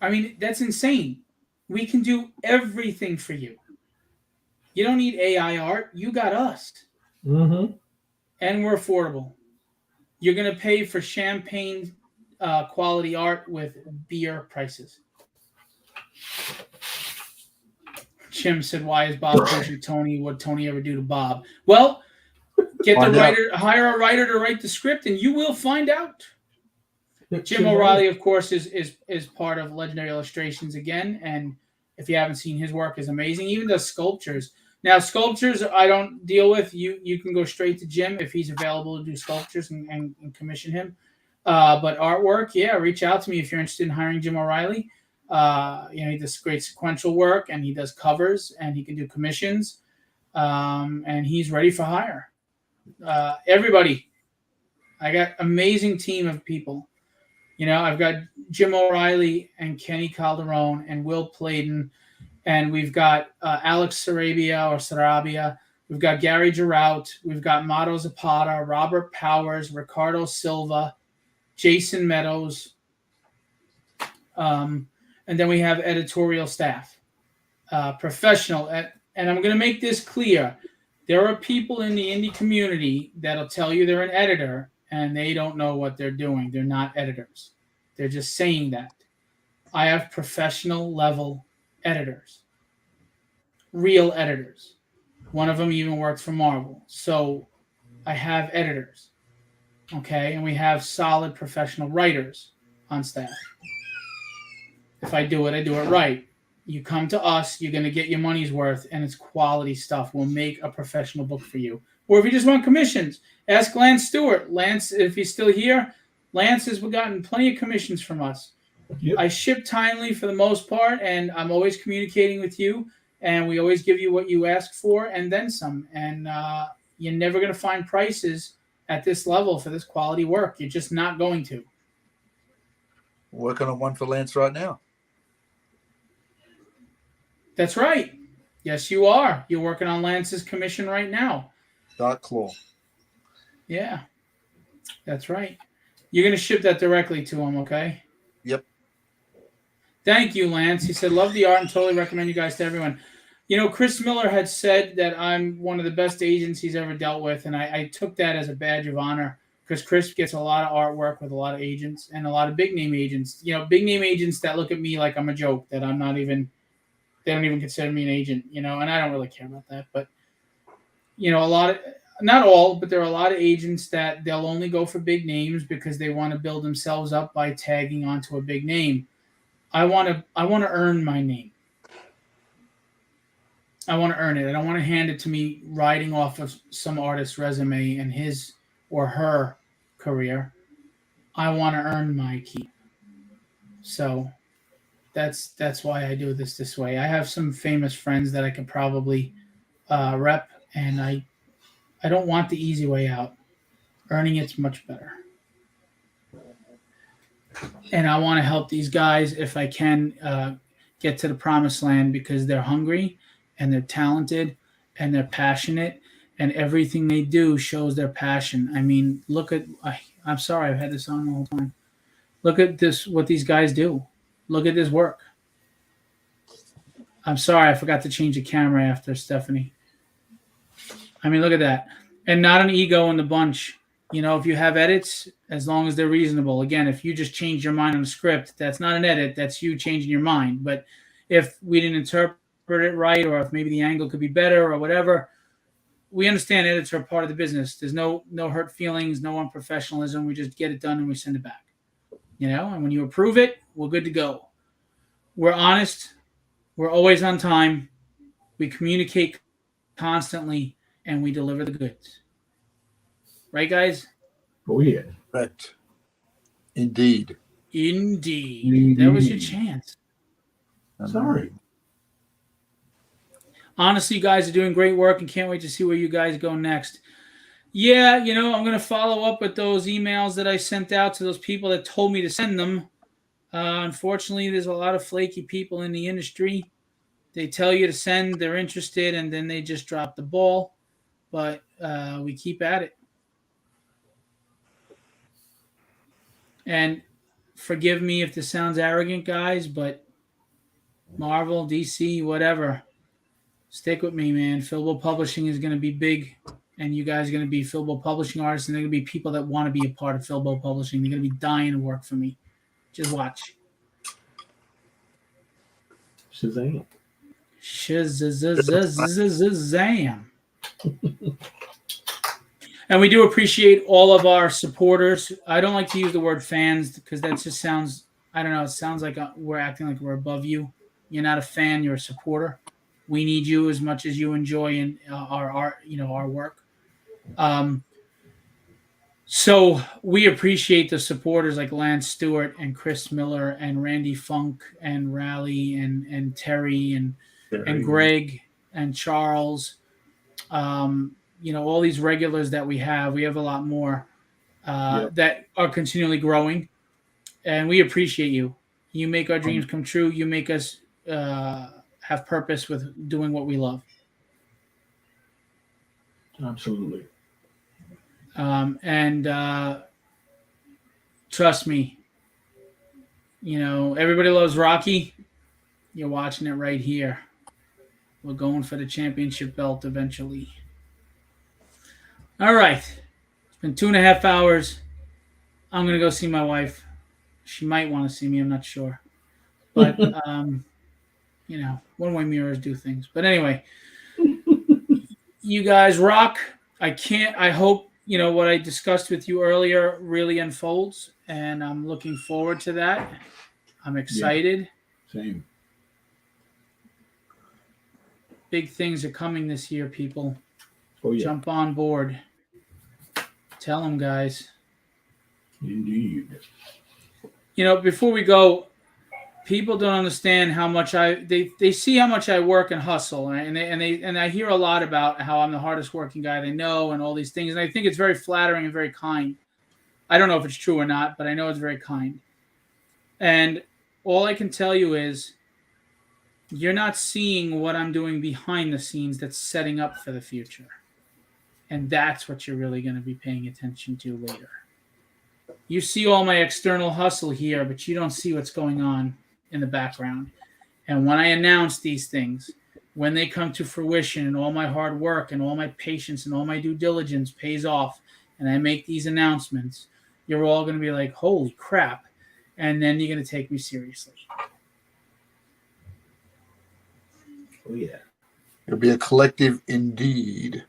[SPEAKER 1] I mean, that's insane. We can do everything for you. You don't need AI art. You got us.
[SPEAKER 6] Mm-hmm.
[SPEAKER 1] And we're affordable. You're going to pay for champagne quality art with beer prices. Jim said, "Why is Bob pushing Tony? What Tony ever do to Bob?" Well, hire a writer to write the script, and you will find out. Jim O'Reilly, of course, is part of Legendary Illustrations again, and if you haven't seen his work, is amazing. He even does sculptures. Now, sculptures I don't deal with. You can go straight to Jim if he's available to do sculptures and commission him. But artwork, yeah, reach out to me if you're interested in hiring Jim O'Reilly. He does great sequential work, and he does covers, and he can do commissions, and he's ready for hire. Everybody, I got amazing team of people. I've got Jim O'Reilly and Kenny Calderon and Will Pladen, and we've got Alex Sarabia. We've got Gary Girout. We've got Mato Zapata, Robert Powers, Ricardo Silva, Jason Meadows. And then we have editorial staff, professional. And I'm going to make this clear. There are people in the indie community that'll tell you they're an editor, and they don't know what they're doing. They're not editors. They're just saying that. I have professional level editors, real editors. One of them even works for Marvel. So I have editors, okay? And we have solid professional writers on staff. If I do it right. You come to us, you're going to get your money's worth, and it's quality stuff. We'll make a professional book for you. Or if you just want commissions, ask Lance Stewart. Lance, if he's still here, Lance has gotten plenty of commissions from us. Yep. I ship timely for the most part, and I'm always communicating with you, and we always give you what you ask for and then some. And you're never going to find prices at this level for this quality work. You're just not going to.
[SPEAKER 3] Working on one for Lance right now.
[SPEAKER 1] That's right. Yes, you are. You're working on Lance's commission right now.
[SPEAKER 3] Dark Claw.
[SPEAKER 1] Yeah, that's right. You're going to ship that directly to him, okay?
[SPEAKER 3] Yep.
[SPEAKER 1] Thank you, Lance. He said, love the art and totally recommend you guys to everyone. Chris Miller had said that I'm one of the best agents he's ever dealt with, and I took that as a badge of honor because Chris gets a lot of artwork with a lot of agents and a lot of big-name agents. Big-name agents that look at me like I'm a joke, that I'm not even – they don't even consider me an agent, and I don't really care about that. But, a lot of, not all, but there are a lot of agents that they'll only go for big names because they want to build themselves up by tagging onto a big name. I want to earn my name. I want to earn it. I don't want to hand it to me riding off of some artist's resume and his or her career. I want to earn my keep. So that's why I do this way. I have some famous friends that I could probably rep, and I don't want the easy way out. Earning it's much better. And I want to help these guys if I can get to the promised land because they're hungry and they're talented and they're passionate and everything they do shows their passion. I mean, look at I'm sorry, I've had this on the whole time. Look at this, what these guys do. Look at this work. I'm sorry, I forgot to change the camera after Stephanie. I mean, look at that. And not an ego in the bunch. You know, if you have edits, as long as they're reasonable. Again, if you just change your mind on the script, that's not an edit. That's you changing your mind. But if we didn't interpret it right, or if maybe the angle could be better or whatever, we understand edits are part of the business. There's no hurt feelings, no unprofessionalism. We just get it done and we send it back. You know, and when you approve it, we're good to go. We're honest. We're always on time. We communicate constantly, and we deliver the goods. Right, guys?
[SPEAKER 6] Oh, yeah.
[SPEAKER 3] Correct. Indeed.
[SPEAKER 1] Indeed. That was your chance.
[SPEAKER 6] Sorry.
[SPEAKER 1] Honestly, you guys are doing great work and can't wait to see where you guys go next. Yeah, you know, I'm going to follow up with those emails that I sent out to those people that told me to send them. Unfortunately, there's a lot of flaky people in the industry. They tell you to send, they're interested, and then they just drop the ball. But we keep at it. And forgive me if this sounds arrogant, guys, but Marvel, DC, whatever, stick with me, man. Filbo Publishing is going to be big, and you guys are going to be Filbo Publishing artists, and they're going to be people that want to be a part of Filbo Publishing. They're going to be dying to work for me. Just watch.
[SPEAKER 6] Shazam.
[SPEAKER 1] Shazam. And we do appreciate all of our supporters. I don't like to use the word fans because that just sounds, I don't know, it sounds like we're acting like we're above you. You're not a fan, you're a supporter. We need you as much as you enjoy our work. So we appreciate the supporters like Lance Stewart and Chris Miller and Randy Funk and Raleigh and Terry and Greg and Charles. You know, all these regulars that we have a lot more that are continually growing, and we appreciate you. You make our dreams come true. You make us have purpose with doing what we love.
[SPEAKER 6] Absolutely.
[SPEAKER 1] And trust me, you know, everybody loves Rocky. You're watching it right here. We're going for the championship belt eventually. All right. It's been 2.5 hours. I'm going to go see my wife. She might want to see me. I'm not sure. But, you know, one-way mirrors do things. But anyway, you guys rock. I hope, you know, what I discussed with you earlier really unfolds. And I'm looking forward to that. I'm excited.
[SPEAKER 6] Yeah, same.
[SPEAKER 1] Big things are coming this year, people.
[SPEAKER 6] Oh, yeah.
[SPEAKER 1] Jump on board. Tell them, guys.
[SPEAKER 6] Indeed.
[SPEAKER 1] You know, before we go, people don't understand how much they see how much I work and hustle, and I hear a lot about how I'm the hardest working guy they know and all these things, and I think it's very flattering and very kind. I don't know if it's true or not, but I know it's very kind. And all I can tell you is you're not seeing what I'm doing behind the scenes that's setting up for the future. And that's what you're really going to be paying attention to later. You see all my external hustle here, but you don't see what's going on in the background. And when I announce these things, when they come to fruition and all my hard work and all my patience and all my due diligence pays off, and I make these announcements, you're all going to be like, holy crap. And then you're going to take me seriously.
[SPEAKER 6] Oh, yeah.
[SPEAKER 3] It'll be a collective indeed.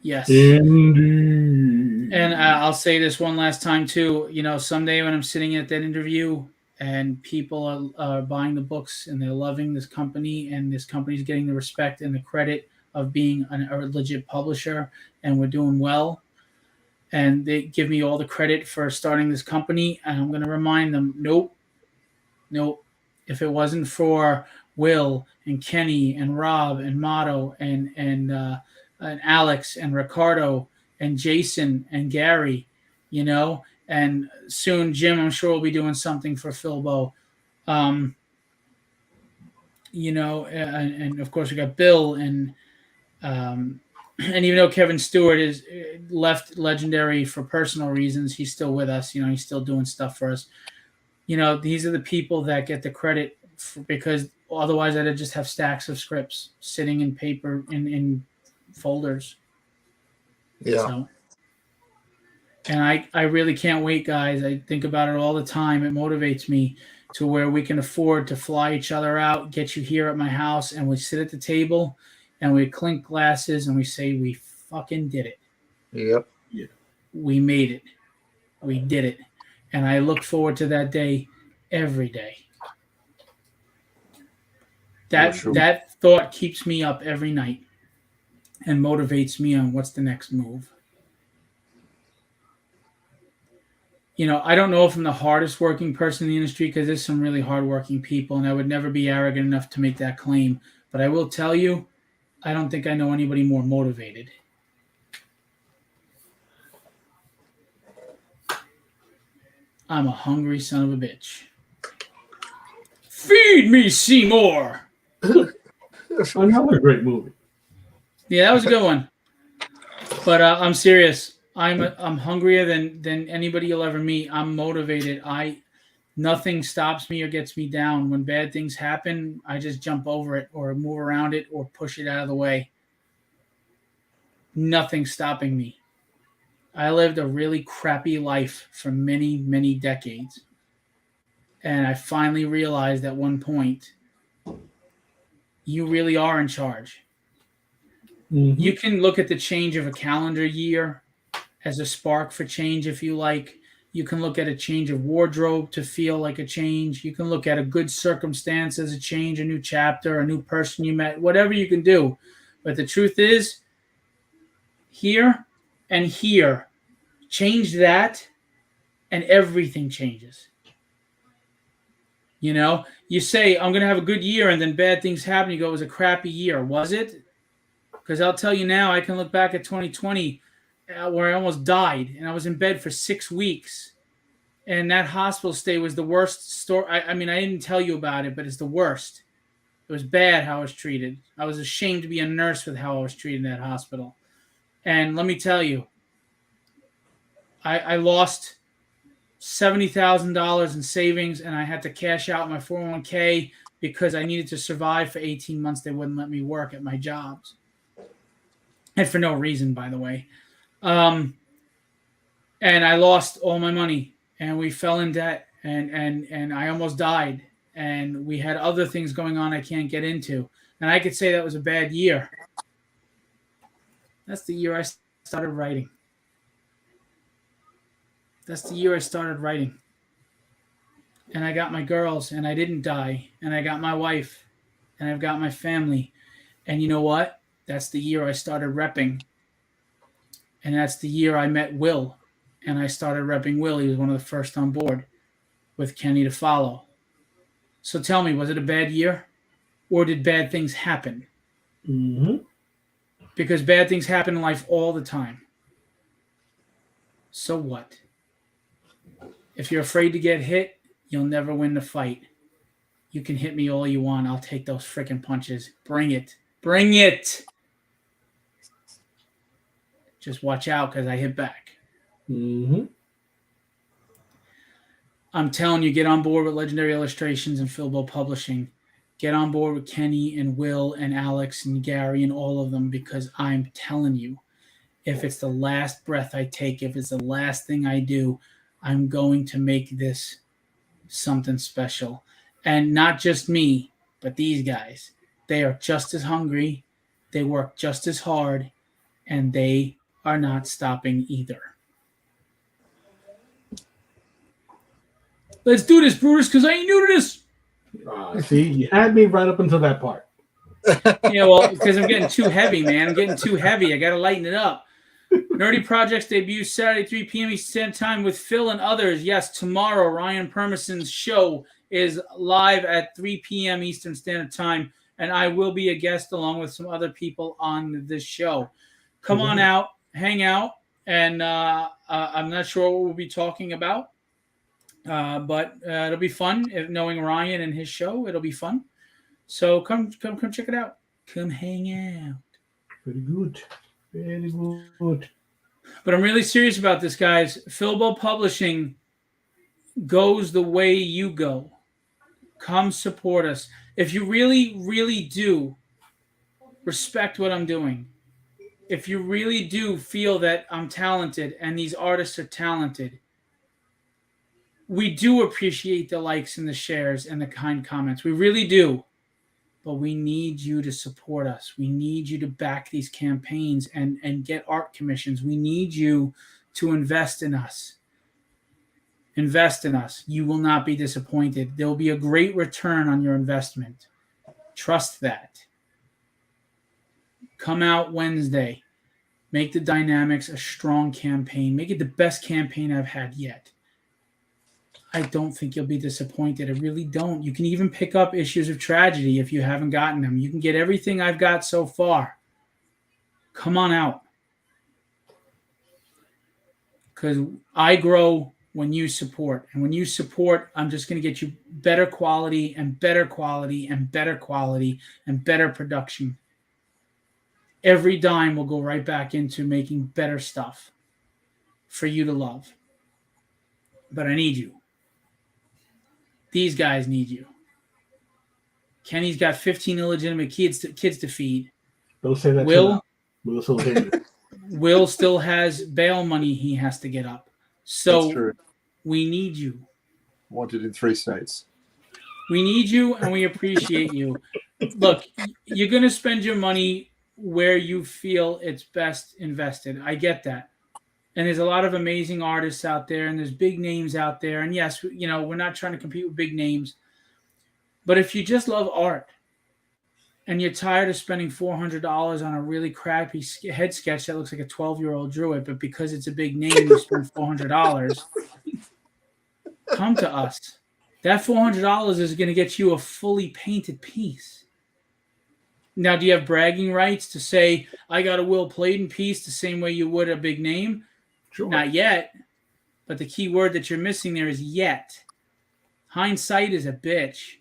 [SPEAKER 1] Yes.
[SPEAKER 6] Indeed.
[SPEAKER 1] And I'll say this one last time, too. You know, someday when I'm sitting at that interview and people are buying the books and they're loving this company, and this company's getting the respect and the credit of being a legit publisher, and we're doing well. And they give me all the credit for starting this company, and I'm going to remind them, nope. If it wasn't for Will and Kenny and Rob and Motto and Alex and Ricardo and Jason and Gary, and soon Jim, I'm sure will be doing something for Philbo. And of course we got Bill and even though Kevin Stewart is left Legendary for personal reasons, he's still with us. He's still doing stuff for us. These are the people that get the credit because otherwise I'd just have stacks of scripts sitting in paper in folders.
[SPEAKER 7] Yeah.
[SPEAKER 1] So, and I really can't wait, guys. I think about it all the time. It motivates me to where we can afford to fly each other out, get you here at my house, and we sit at the table and we clink glasses and we say, we fucking did it.
[SPEAKER 7] Yep.
[SPEAKER 1] We made it. We did it. And I look forward to that day every day. That thought keeps me up every night and motivates me on what's the next move. I don't know if I'm the hardest working person in the industry because there's some really hardworking people, and I would never be arrogant enough to make that claim. But I will tell you, I don't think I know anybody more motivated. I'm a hungry son of a bitch. Feed me, Seymour.
[SPEAKER 2] Another great movie.
[SPEAKER 1] Yeah, that was a good one. But I'm serious. I'm hungrier than anybody you'll ever meet. I'm motivated. Nothing stops me or gets me down. When bad things happen, I just jump over it or move around it or push it out of the way. Nothing's stopping me. I lived a really crappy life for many, many decades. And I finally realized at one point, you really are in charge.
[SPEAKER 2] Mm-hmm.
[SPEAKER 1] You can look at the change of a calendar year as a spark for change if you like. You can look at a change of wardrobe to feel like a change. You can look at a good circumstance as a change, a new chapter, a new person you met, whatever you can do. But the truth is, here and here, change that and everything changes. You say, I'm going to have a good year, and then bad things happen. You go, it was a crappy year. Was it? Because I'll tell you now, I can look back at 2020 where I almost died, and I was in bed for 6 weeks. And that hospital stay was the worst story. I mean, I didn't tell you about it, but it's the worst. It was bad how I was treated. I was ashamed to be a nurse with how I was treated in that hospital. And let me tell you, I lost $70,000 in savings, and I had to cash out my 401k because I needed to survive for 18 months. They wouldn't let me work at my jobs. And for no reason, by the way. And I lost all my money, and we fell in debt, and I almost died. And we had other things going on I can't get into. And I could say that was a bad year. That's the year I started writing. That's the year I started writing. And I got my girls, and I didn't die. And I got my wife, and I've got my family. And you know what? That's the year I started repping. And that's the year I met Will. And I started repping Will. He was one of the first on board with Kenny to follow. So tell me, was it a bad year? Or did bad things happen?
[SPEAKER 2] Mm-hmm.
[SPEAKER 1] Because bad things happen in life all the time. So what? If you're afraid to get hit, you'll never win the fight. You can hit me all you want. I'll take those freaking punches. Bring it. Bring it. Just watch out because I hit back.
[SPEAKER 2] Mm-hmm.
[SPEAKER 1] I'm telling you, get on board with Legendary Illustrations and Philbo Publishing. Get on board with Kenny and Will and Alex and Gary and all of them, because I'm telling you, if it's the last breath I take, if it's the last thing I do, I'm going to make this something special. And not just me, but these guys. They are just as hungry, they work just as hard, and they are not stopping either. Let's do this, Brutus, because I ain't new to this.
[SPEAKER 6] See, you had me right up until that part.
[SPEAKER 1] Yeah, well, because I'm getting too heavy, man. I'm getting too heavy. I got to lighten it up. Nerdy Projects debuts Saturday, 3 p.m. Eastern Time with Phil and others. Yes, tomorrow, Ryan Permerson's show is live at 3 p.m. Eastern Standard Time, and I will be a guest along with some other people on this show. Come on out, hang out, and I'm not sure what we'll be talking about, but it'll be fun. Knowing Ryan and his show, it'll be fun. So come check it out. Come hang out.
[SPEAKER 6] Very good. Very good.
[SPEAKER 1] But I'm really serious about this, guys. Philbo Publishing goes the way you go. Come support us. If you really, really do respect what I'm doing, if you really do feel that I'm talented and these artists are talented, we do appreciate the likes and the shares and the kind comments. We really do. But we need you to support us. We need you to back these campaigns and get art commissions. We need you to invest in us. Invest in us. You will not be disappointed. There will be a great return on your investment. Trust that. Come out Wednesday. Make the Dynamics a strong campaign. Make it the best campaign I've had yet. I don't think you'll be disappointed. I really don't. You can even pick up Issues of Tragedy if you haven't gotten them. You can get everything I've got so far. Come on out. Because I grow when you support. And when you support, I'm just going to get you better quality and better quality and better quality and better production. Every dime will go right back into making better stuff for you to love. But I need you. These guys need you. Kenny's got 15 illegitimate kids to feed.
[SPEAKER 6] Don't say that.
[SPEAKER 1] Will still has bail money he has to get up. So we need you.
[SPEAKER 3] Wanted in 3 states.
[SPEAKER 1] We need you and we appreciate you. Look, you're going to spend your money where you feel it's best invested. I get that. And there's a lot of amazing artists out there, and there's big names out there. And yes, you know, we're not trying to compete with big names. But if you just love art and you're tired of spending $400 on a really crappy head sketch that looks like a 12-year-old drew it, but because it's a big name, you spend $400, come to us. That $400 is going to get you a fully painted piece. Now, do you have bragging rights to say, I got a Will Pladen piece the same way you would a big name?
[SPEAKER 6] Sure.
[SPEAKER 1] Not yet. But the key word that you're missing there is yet. Hindsight is a bitch.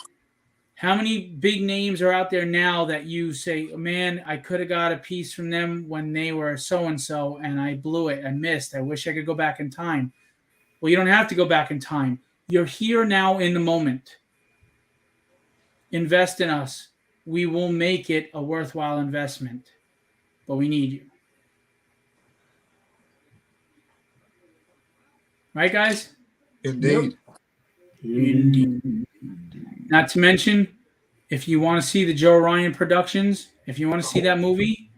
[SPEAKER 1] How many big names are out there now that you say, man, I could have got a piece from them when they were so-and-so and I blew it. I missed. I wish I could go back in time. Well, you don't have to go back in time. You're here now in the moment. Invest in us. We will make it a worthwhile investment. But we need you. Right, guys?
[SPEAKER 3] Indeed.
[SPEAKER 1] Indeed. Not to mention, if you want to see the Joe Ryan Productions, if you want to see that movie,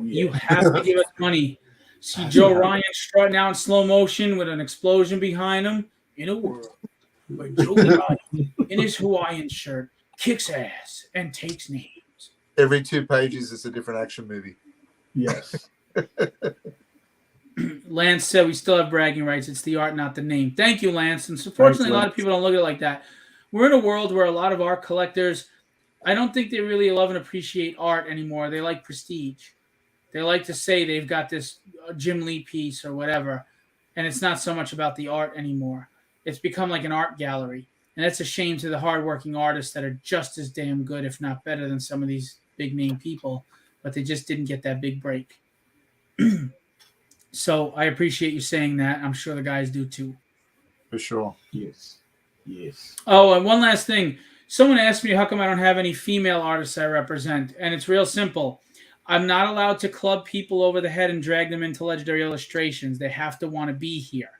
[SPEAKER 1] you have to give us money. See Joe Ryan strutting out in slow motion with an explosion behind him in a world where Joe Ryan, in his Hawaiian shirt, kicks ass and takes names.
[SPEAKER 3] Every 2 pages is a different action movie.
[SPEAKER 6] Yes.
[SPEAKER 1] Lance said we still have bragging rights. It's the art, not the name. Thank you, Lance. And unfortunately, a lot of people don't look at it like that. We're in a world where a lot of art collectors, I don't think they really love and appreciate art anymore. They like prestige. They like to say they've got this Jim Lee piece or whatever, and it's not so much about the art anymore. It's become like an art gallery, and that's a shame to the hardworking artists that are just as damn good, if not better, than some of these big-name people, but they just didn't get that big break. So I appreciate you saying that. I'm sure the guys do too.
[SPEAKER 3] For sure.
[SPEAKER 6] Yes. Yes.
[SPEAKER 1] Oh, and one last thing. Someone asked me how come I don't have any female artists I represent, and it's real simple. I'm not allowed to club people over the head and drag them into Legendary Illustrations. They have to want to be here.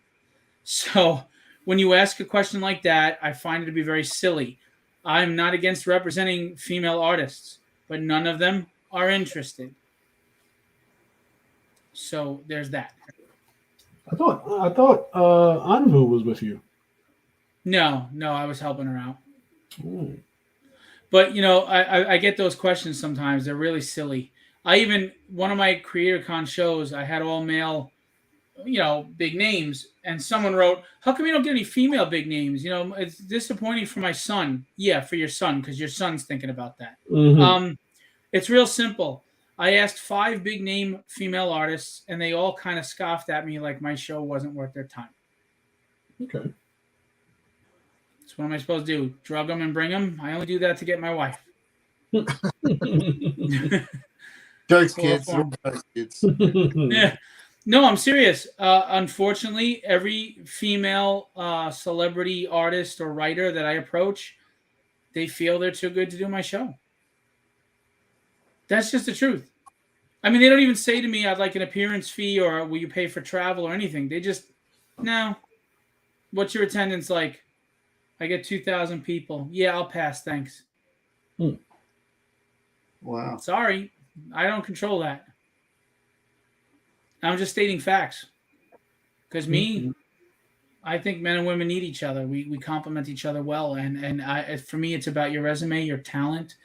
[SPEAKER 1] So when you ask a question like that, I find it to be very silly. I'm not against representing female artists, but none of them are interested. So there's that.
[SPEAKER 6] I thought Anvu was with you.
[SPEAKER 1] No, I was helping her out.
[SPEAKER 6] Ooh.
[SPEAKER 1] But I get those questions sometimes. They're really silly. One of my CreatorCon shows, I had all male, big names, and someone wrote, "How come you don't get any female big names? It's disappointing for my son." Yeah, for your son, because your son's thinking about that.
[SPEAKER 6] Mhm.
[SPEAKER 1] It's real simple. I asked 5 big name female artists, and they all kind of scoffed at me like my show wasn't worth their time.
[SPEAKER 6] Okay.
[SPEAKER 1] So what am I supposed to do? Drug them and bring them? I only do that to get my wife.
[SPEAKER 3] Jokes,
[SPEAKER 1] Cool
[SPEAKER 3] kids.
[SPEAKER 1] form.
[SPEAKER 3] Jokes, kids.
[SPEAKER 1] Yeah. No, I'm serious. Unfortunately, every female celebrity artist or writer that I approach, they feel they're too good to do my show. That's just the truth. I mean, they don't even say to me, "I'd like an appearance fee," or "Will you pay for travel," or anything. They just, "No. What's your attendance like?" "I get 2,000 people." "Yeah, I'll pass. Thanks."
[SPEAKER 3] Wow.
[SPEAKER 1] Sorry, I don't control that. I'm just stating facts. Because I think men and women need each other. We complement each other well, and for me, it's about your resume, your talent,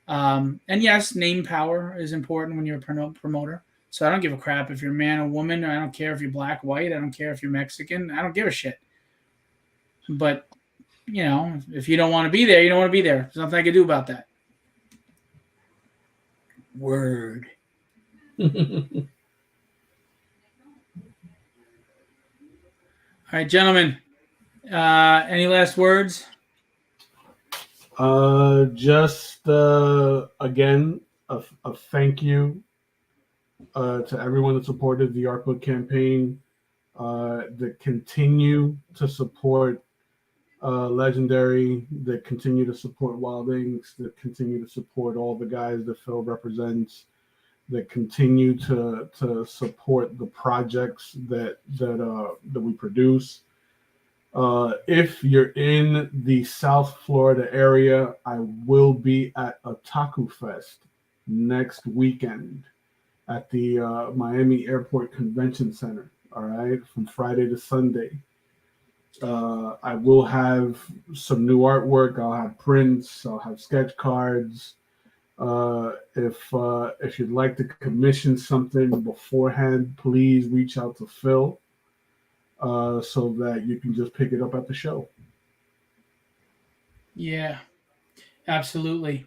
[SPEAKER 1] and yes, name power is important when you're a promoter. So I don't give a crap if you're a man or woman. I don't care if you're black, white. I don't care if you're Mexican. I don't give a shit. But if you don't want to be there, you don't want to be there. There's nothing I can do about that. Word. All right, gentlemen. Any last words?
[SPEAKER 2] Just again, a thank you to everyone that supported the Art Book campaign, that continue to support Legendary, that continue to support Wild Inks, that continue to support all the guys that Phil represents, that continue to support the projects that we produce. If you're in the South Florida area, I will be at Otaku Fest next weekend at the Miami Airport Convention Center. All right, from Friday to Sunday. I will have some new artwork. I'll have prints. I'll have sketch cards. If you'd like to commission something beforehand, please reach out to Phil so that you can just pick it up at the show.
[SPEAKER 1] Yeah, absolutely.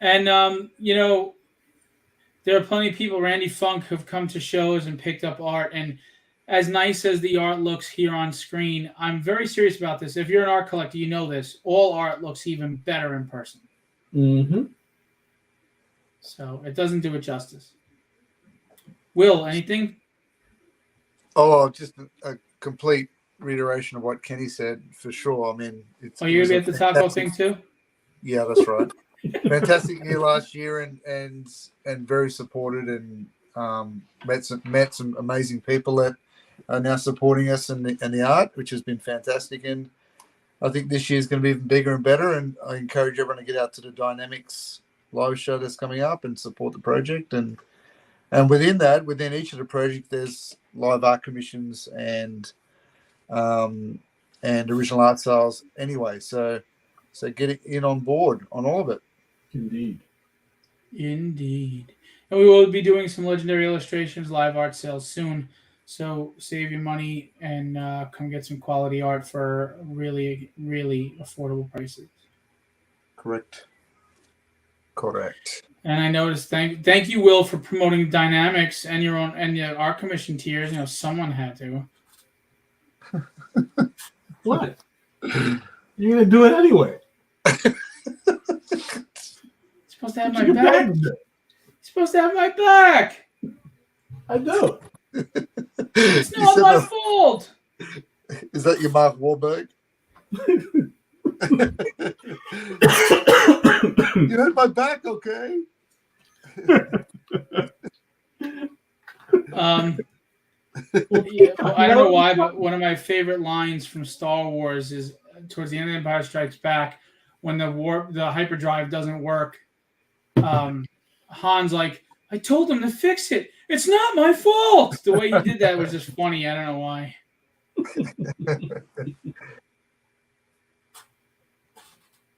[SPEAKER 1] And there are plenty of people, Randy Funk, who've come to shows and picked up art. And as nice as the art looks here on screen, I'm very serious about this. If you're an art collector, you know this. All art looks even better in person.
[SPEAKER 6] Mm-hmm.
[SPEAKER 1] So it doesn't do it justice. Will, anything?
[SPEAKER 3] Oh, just a complete reiteration of what Kenny said, for sure. I mean,
[SPEAKER 1] Are you going to be at the taco thing too?
[SPEAKER 3] Yeah, that's right. Fantastic year last year, and very supported, and met some amazing people that are now supporting us in the art, which has been fantastic. And I think this year is going to be even bigger and better. And I encourage everyone to get out to the Dynamics live show that's coming up and support the project. And within that, within each of the projects, there's live art commissions and original art sales anyway. So get in on board on all of it.
[SPEAKER 6] Indeed.
[SPEAKER 1] And we will be doing some Legendary Illustrations live art sales soon. So save your money and come get some quality art for really, really affordable prices.
[SPEAKER 3] Correct.
[SPEAKER 1] And I noticed, thank you, Will, for promoting Dynamics and your own and your art commission tiers. Someone had to.
[SPEAKER 2] What? You're gonna do it anyway.
[SPEAKER 1] Supposed to have my back. Supposed to have my back.
[SPEAKER 2] I do.
[SPEAKER 1] It's not my fault.
[SPEAKER 3] Is that your Mark Wahlberg? You had my back, okay?
[SPEAKER 1] Yeah, I don't know why, but one of my favorite lines from Star Wars is towards the end of Empire Strikes Back, when the hyperdrive doesn't work. Han's like, "I told him to fix it. It's not my fault." The way you did that was just funny. I don't know why.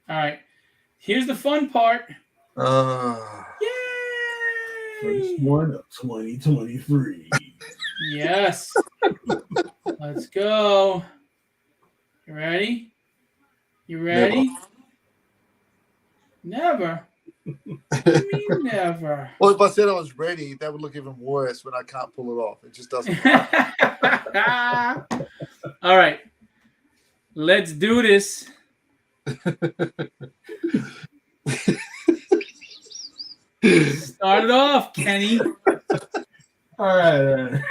[SPEAKER 1] All right. Here's the fun part.
[SPEAKER 7] Uh,
[SPEAKER 6] First
[SPEAKER 1] Yay!
[SPEAKER 6] one of 2023.
[SPEAKER 1] Yes. Let's go. You ready? You ready? Never. What do you mean never?
[SPEAKER 3] Well, if I said I was ready, that would look even worse when I can't pull it off. It just doesn't.
[SPEAKER 1] All right. Let's do this. Start it off, Kenny.
[SPEAKER 6] All right.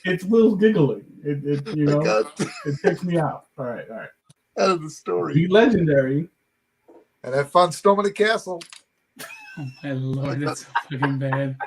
[SPEAKER 6] It's Will's giggling. It you know,
[SPEAKER 3] God,
[SPEAKER 6] it takes me out. All right.
[SPEAKER 3] out of the story.
[SPEAKER 6] Be legendary.
[SPEAKER 3] And have fun storming the castle.
[SPEAKER 1] Oh my lord, that's so fucking bad.